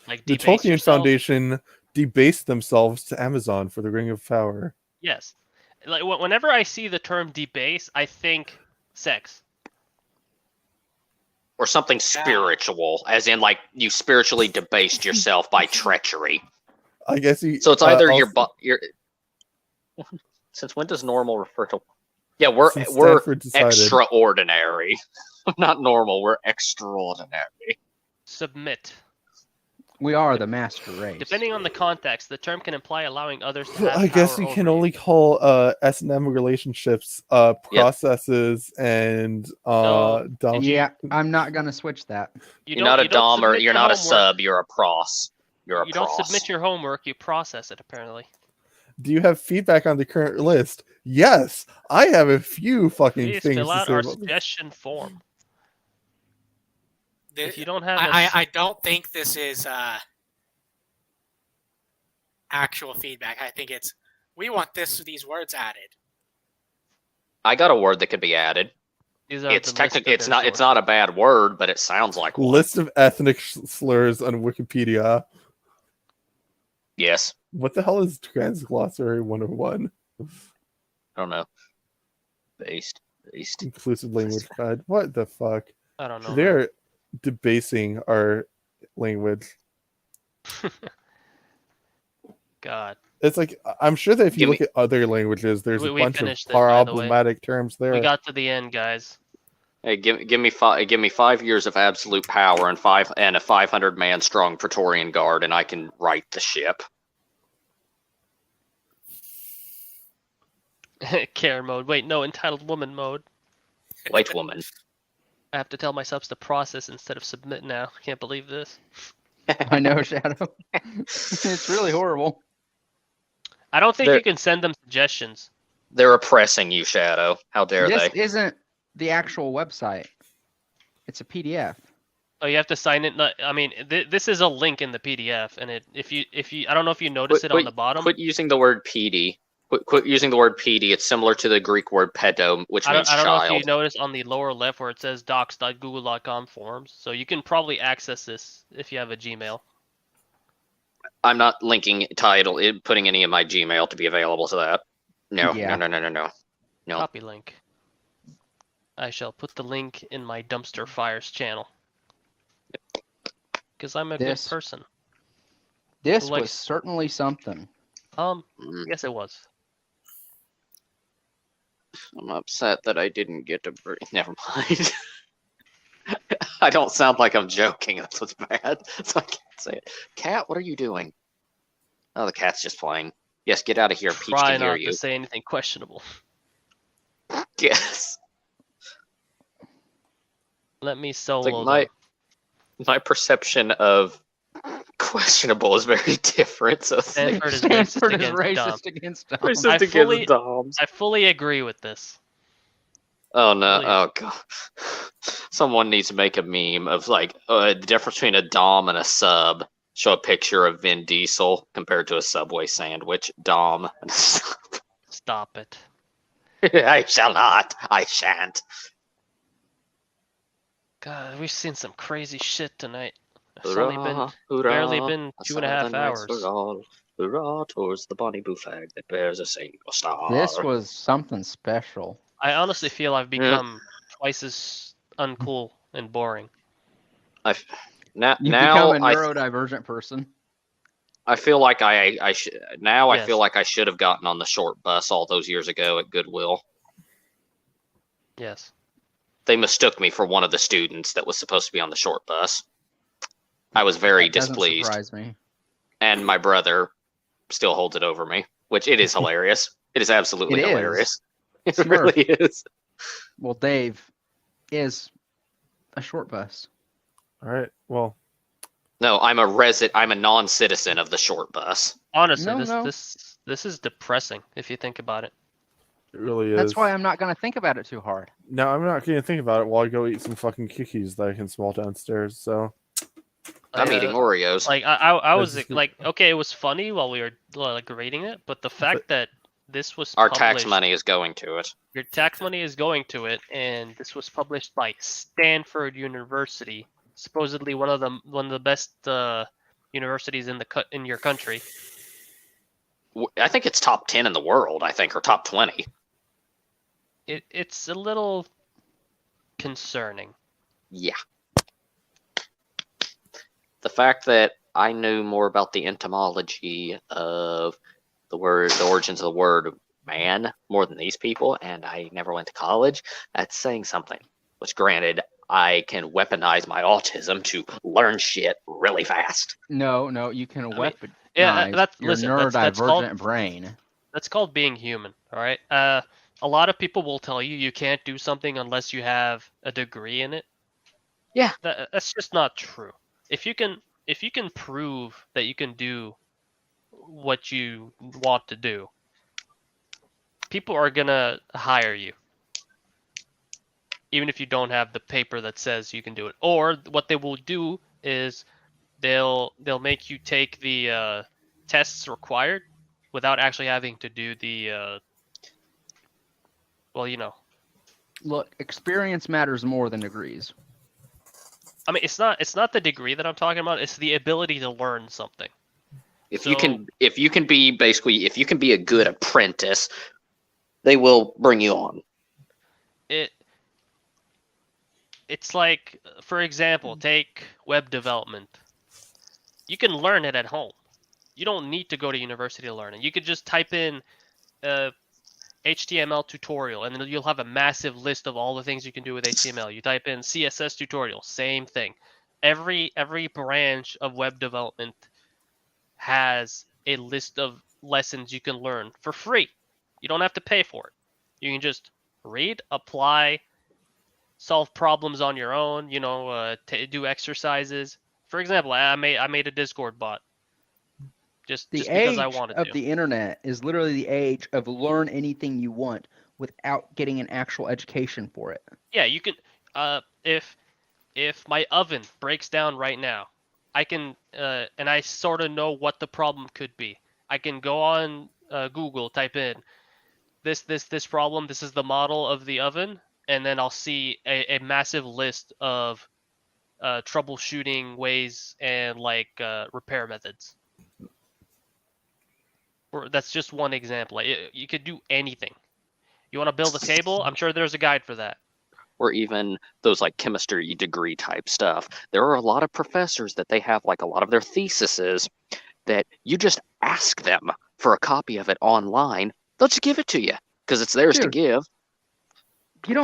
Speaker 2: Like
Speaker 4: The
Speaker 2: debase
Speaker 4: Tolkien
Speaker 2: yourself.
Speaker 4: Foundation debased themselves to Amazon for the Ring of Power.
Speaker 2: Yes. Like whenever I see the term debase, I think sex.
Speaker 1: Or something spiritual, as in like you spiritually debased yourself by treachery.
Speaker 4: I guess he.
Speaker 1: So it's either
Speaker 4: also,
Speaker 1: your. Since when does normal refer to? Yeah, we're
Speaker 4: Since
Speaker 1: we're
Speaker 4: Stanford decided.
Speaker 1: extraordinary, not normal. We're extraordinary.
Speaker 2: Submit.
Speaker 6: We are the master race.
Speaker 2: Depending on the context, the term can imply allowing others to have
Speaker 4: I guess
Speaker 2: power
Speaker 4: you
Speaker 2: over
Speaker 4: can only call S&M relationships processes and
Speaker 2: No,
Speaker 4: dom-
Speaker 6: Yeah, I'm not gonna switch that.
Speaker 1: You're not a
Speaker 2: you don't
Speaker 1: dom or
Speaker 2: submit
Speaker 1: you're
Speaker 2: your
Speaker 1: not a
Speaker 2: homework.
Speaker 1: sub. You're a pros. You're a
Speaker 2: You
Speaker 1: pros.
Speaker 2: don't submit your homework, you process it apparently.
Speaker 4: Do you have feedback on the current list? Yes, I have a few fucking
Speaker 2: Please
Speaker 4: things
Speaker 2: fill
Speaker 4: to
Speaker 2: out
Speaker 4: say
Speaker 2: our
Speaker 4: about this.
Speaker 2: suggestion form.
Speaker 3: The-
Speaker 2: If you don't have
Speaker 3: I don't think this is actual feedback. I think it's we want these words added.
Speaker 1: I got a word that could be added.
Speaker 2: these are
Speaker 1: It's
Speaker 2: the list of
Speaker 1: technically it's
Speaker 2: their
Speaker 1: not a bad word, but it sounds like one.
Speaker 4: List of ethnic slurs on Wikipedia.
Speaker 1: Yes.
Speaker 4: What the hell is Transglossary 101?
Speaker 1: I don't know. Based.
Speaker 4: Inclusive language guide. What the fuck?
Speaker 2: I don't know.
Speaker 4: They're debasing our language.
Speaker 2: God.
Speaker 4: It's like I'm sure that if you
Speaker 1: Give
Speaker 4: look at other languages, there's a
Speaker 2: We
Speaker 4: bunch of
Speaker 2: finished it, by the way.
Speaker 4: problematic terms there.
Speaker 2: We got to the end, guys.
Speaker 1: Hey, give me 5 years of absolute power and a 500-man strong Praetorian Guard, and I can right the ship.
Speaker 2: Karen mode. Wait, no, entitled woman mode.
Speaker 1: White woman.
Speaker 2: I have to tell myself to process instead of submit now. Can't believe this.
Speaker 6: I know, Shadow. It's really horrible.
Speaker 2: I don't think
Speaker 1: There-
Speaker 2: you can send them suggestions.
Speaker 1: They're oppressing you, Shadow. How dare
Speaker 6: This
Speaker 1: they?
Speaker 6: isn't the actual website. It's a PDF.
Speaker 2: Oh, you have to sign it. I mean, this is a link in the PDF, and if you, I don't know if you notice it on the bottom.
Speaker 1: Quit using the word PD. Quit using the word PD. It's similar to the Greek word pedo, which means
Speaker 2: I don't know if
Speaker 1: child.
Speaker 2: you notice on the lower left where it says docs.google.com forums. So you can probably access this if you have a Gmail.
Speaker 1: I'm not linking putting any of my Gmail to be available to that. No,
Speaker 6: Yeah.
Speaker 1: no. No.
Speaker 2: Copy link. I shall put the link in my dumpster fires channel. Because I'm a good
Speaker 6: This-
Speaker 2: person.
Speaker 6: This
Speaker 2: Like-
Speaker 6: was certainly something.
Speaker 2: Yes, it was.
Speaker 1: I'm upset that I didn't get to bring. Never mind. I don't sound like I'm joking. That's what's bad. So I can't say it. Cat, what are you doing? Oh, the cat's just playing. Yes, get out of here. Peach
Speaker 2: Try
Speaker 1: can hear
Speaker 2: not
Speaker 1: you.
Speaker 2: to say anything questionable.
Speaker 1: Yes.
Speaker 2: Let me
Speaker 1: It's
Speaker 2: solo.
Speaker 1: like my perception of questionable is very different. So it's like,
Speaker 2: Stanford is
Speaker 6: Stanford
Speaker 2: racist
Speaker 6: is
Speaker 2: against Dom.
Speaker 6: racist against Dom.
Speaker 1: racist
Speaker 2: I
Speaker 1: against
Speaker 2: fully-
Speaker 1: Doms.
Speaker 2: I fully agree with this.
Speaker 1: Oh no!
Speaker 2: fully-
Speaker 1: Oh god! Someone needs to make a meme of like the difference between a Dom and a sub. Show a picture of Vin Diesel compared to a Subway sandwich. Dom and a sub.
Speaker 2: Stop it.
Speaker 1: I shall not. I shan't.
Speaker 2: God, we've seen some crazy shit tonight. It's only been barely been
Speaker 1: a
Speaker 2: 2.5
Speaker 1: Saturday night
Speaker 2: hours.
Speaker 1: for all. Hurrah towards the bonny buffag that bears a single star.
Speaker 6: This was something special.
Speaker 2: I honestly feel I've become twice as uncool and boring.
Speaker 6: You've
Speaker 1: now
Speaker 6: become a neurodivergent person.
Speaker 1: I feel like I should now. I
Speaker 2: Yes.
Speaker 1: feel like I should have gotten on the short bus all those years ago at Goodwill.
Speaker 2: Yes.
Speaker 1: they mistook me for one of the students that was supposed to be on the short bus. I was very
Speaker 6: That doesn't
Speaker 1: displeased,
Speaker 6: surprise me.
Speaker 1: and my brother still holds it over me, which it is hilarious. It is absolutely
Speaker 6: It is.
Speaker 1: hilarious. It
Speaker 6: Smurf.
Speaker 1: really is.
Speaker 6: Well, Dave is a short bus.
Speaker 4: All right. Well,
Speaker 1: No, I'm a non-citizen of the short bus.
Speaker 2: Honestly,
Speaker 6: No.
Speaker 2: this is depressing if you think about it.
Speaker 4: it really is.
Speaker 6: That's why I'm not going to think about it too hard.
Speaker 4: No, I'm not going to think about it while I go eat some fucking cookies that I can smell downstairs. So
Speaker 1: I'm eating Oreos.
Speaker 2: Like I was
Speaker 4: That's-
Speaker 2: like, okay, it was funny while we were like rating it, but the fact that this was
Speaker 1: Our tax
Speaker 2: published-
Speaker 1: money is going to it.
Speaker 2: your tax money is going to it, and this was published by Stanford University, supposedly one of the best universities in your country.
Speaker 1: I think it's top 10 in the world, I think, or top 20.
Speaker 2: It's a little concerning.
Speaker 1: Yeah. The fact that I knew more about the etymology of the origins of the word man more than these people, and I never went to college, that's saying something. Which, granted, I can weaponize my autism to learn shit really fast.
Speaker 6: No, you can
Speaker 2: mean,
Speaker 6: weaponize
Speaker 2: that's
Speaker 6: your
Speaker 2: listen.
Speaker 6: neurodivergent
Speaker 2: That's called,
Speaker 6: brain.
Speaker 2: that's called being human. All right. A lot of people will tell you can't do something unless you have a degree in it.
Speaker 1: Yeah.
Speaker 2: That's just not true. If you can prove that you can do what you want to do, people are gonna hire you, even if you don't have the paper that says you can do it. Or what they will do is they'll make you take the tests required without actually having to do the well, you know.
Speaker 6: Look, experience matters more than degrees.
Speaker 2: I mean, it's not the degree that I'm talking about. It's the ability to learn something.
Speaker 1: If you can be a good apprentice, they will bring you on.
Speaker 2: It's like, for example, take web development. You can learn it at home. You don't need to go to university to learn it. You could just type in HTML tutorial, and then you'll have a massive list of all the things you can do with HTML. You type in CSS tutorial, same thing. Every branch of web development has a list of lessons you can learn for free. You don't have to pay for it. You can just read, apply, solve problems on your own. You know, do exercises. For example, I made a Discord bot. Just because I wanted to.
Speaker 6: The age of the internet is literally the age of learn anything you want without getting an actual education for it.
Speaker 2: Yeah, you can. If my oven breaks down right now, I can, and I sort of know what the problem could be. I can go on Google, type in this problem. This is the model of the oven, and then I'll see a massive list of troubleshooting ways and like repair methods. Or that's just one example. You could do anything. You want to build a table? I'm sure there's a guide for that.
Speaker 1: Or even those like chemistry degree type stuff. There are a lot of professors that they have like a lot of their theses that you just ask them for a copy of it online. They'll just give it to you because it's theirs to give.
Speaker 6: You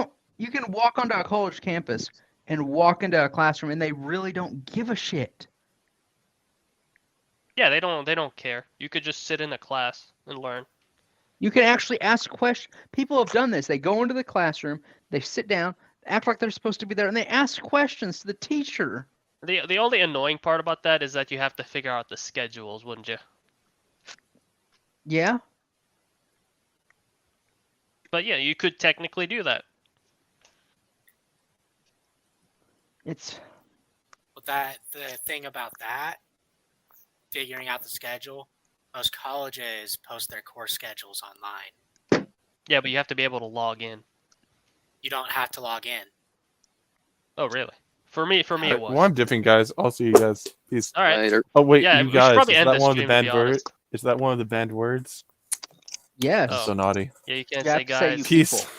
Speaker 6: can walk onto a college campus and walk into a classroom and they really don't give a shit.
Speaker 2: Yeah, they don't care. You could just sit in a class and learn.
Speaker 6: You can actually ask questions. People have done this. They go into the classroom, they sit down, act like they're supposed to be there, and they ask questions to the teacher.
Speaker 2: The only annoying part about that is that you have to figure out the schedules, wouldn't you?
Speaker 6: Yeah.
Speaker 2: But yeah, you could technically do that.
Speaker 3: But the thing about that, figuring out the schedule, most colleges post their course schedules online.
Speaker 2: Yeah, but you have to be able to log in.
Speaker 3: You don't have to log in.
Speaker 2: Oh, really? For me, it was.
Speaker 4: Well, I'm dipping, guys. I'll see you guys. Peace.
Speaker 2: All right.
Speaker 1: Later.
Speaker 4: Oh wait,
Speaker 2: Yeah,
Speaker 4: you
Speaker 2: we should
Speaker 4: guys.
Speaker 2: probably
Speaker 4: Is
Speaker 2: end
Speaker 4: that
Speaker 2: this
Speaker 4: one of the
Speaker 2: stream, to
Speaker 4: banned
Speaker 2: be
Speaker 4: words?
Speaker 2: honest.
Speaker 4: Is that one of the banned words?
Speaker 6: Yes.
Speaker 2: Oh.
Speaker 4: So naughty.
Speaker 2: Yeah, you can't
Speaker 6: You
Speaker 2: say
Speaker 6: have to say
Speaker 2: guys.
Speaker 6: you
Speaker 4: Peace.
Speaker 6: people.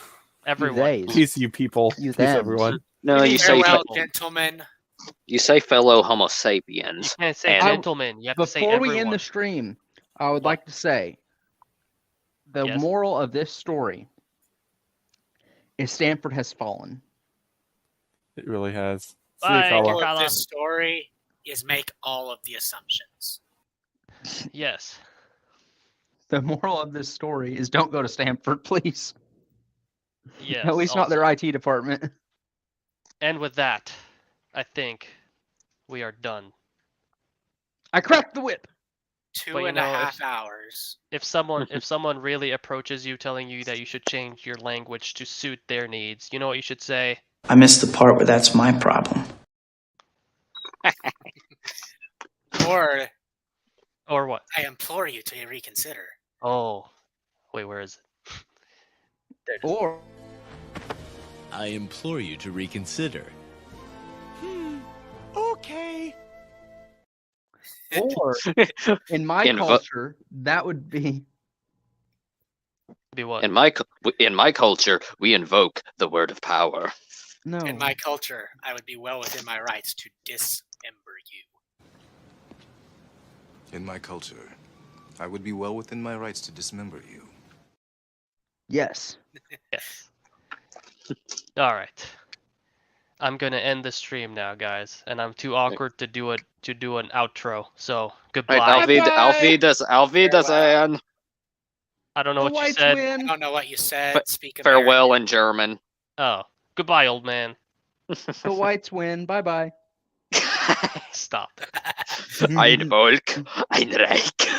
Speaker 2: Everyone.
Speaker 6: Theys.
Speaker 4: Peace, you people.
Speaker 6: You
Speaker 4: Peace,
Speaker 6: thems.
Speaker 4: everyone.
Speaker 1: No, you say
Speaker 3: Farewell,
Speaker 2: people.
Speaker 3: gentlemen.
Speaker 1: you say fellow Homo
Speaker 2: You
Speaker 1: sapiens.
Speaker 2: can't say
Speaker 1: And-
Speaker 2: gentlemen. You have to say
Speaker 6: Before
Speaker 2: everyone.
Speaker 6: we end the stream, I would
Speaker 2: What?
Speaker 6: like to say the
Speaker 2: Yes?
Speaker 6: moral of this story is Stanford has fallen.
Speaker 4: It really has. See you,
Speaker 2: Bye,
Speaker 4: Kala.
Speaker 3: All of
Speaker 2: Kala.
Speaker 3: this story is make all of the assumptions.
Speaker 2: Yes.
Speaker 6: The moral of this story is don't go to Stanford, please.
Speaker 2: Yes.
Speaker 6: At least not their IT department.
Speaker 2: And with that, I think we are done.
Speaker 6: I cracked the whip.
Speaker 3: Two
Speaker 2: But you
Speaker 3: and a
Speaker 2: know,
Speaker 3: half hours.
Speaker 2: If someone really approaches you telling you that you should change your language to suit their needs, you know what you should say?
Speaker 7: I missed the part where that's my problem.
Speaker 3: Or
Speaker 2: Or what?
Speaker 3: I implore you to reconsider.
Speaker 2: Oh, wait, where is it? There it is.
Speaker 6: Or
Speaker 8: I implore you to reconsider.
Speaker 4: Okay.
Speaker 6: or in my
Speaker 1: Invo-
Speaker 6: culture, that would be
Speaker 2: Be what?
Speaker 1: In my culture, we invoke the word of power.
Speaker 6: no.
Speaker 3: In my culture, I would be well within my rights to dismember you.
Speaker 9: In my culture, I would be well within my rights to dismember you.
Speaker 6: Yes.
Speaker 2: Yes. All right. I'm gonna end the stream now, guys, and I'm too awkward to do an outro. So goodbye.
Speaker 1: Right, Auf Wiedersehen.
Speaker 2: I don't know
Speaker 6: The
Speaker 2: what you
Speaker 6: Whites
Speaker 2: said.
Speaker 3: I
Speaker 6: win.
Speaker 3: don't know what you said.
Speaker 1: Fa-
Speaker 3: Speak
Speaker 1: Farewell
Speaker 3: American.
Speaker 1: in German.
Speaker 2: Oh, goodbye, old man.
Speaker 6: The Whites win. Bye bye.
Speaker 2: Stop.
Speaker 1: Ein Volk, ein Reich.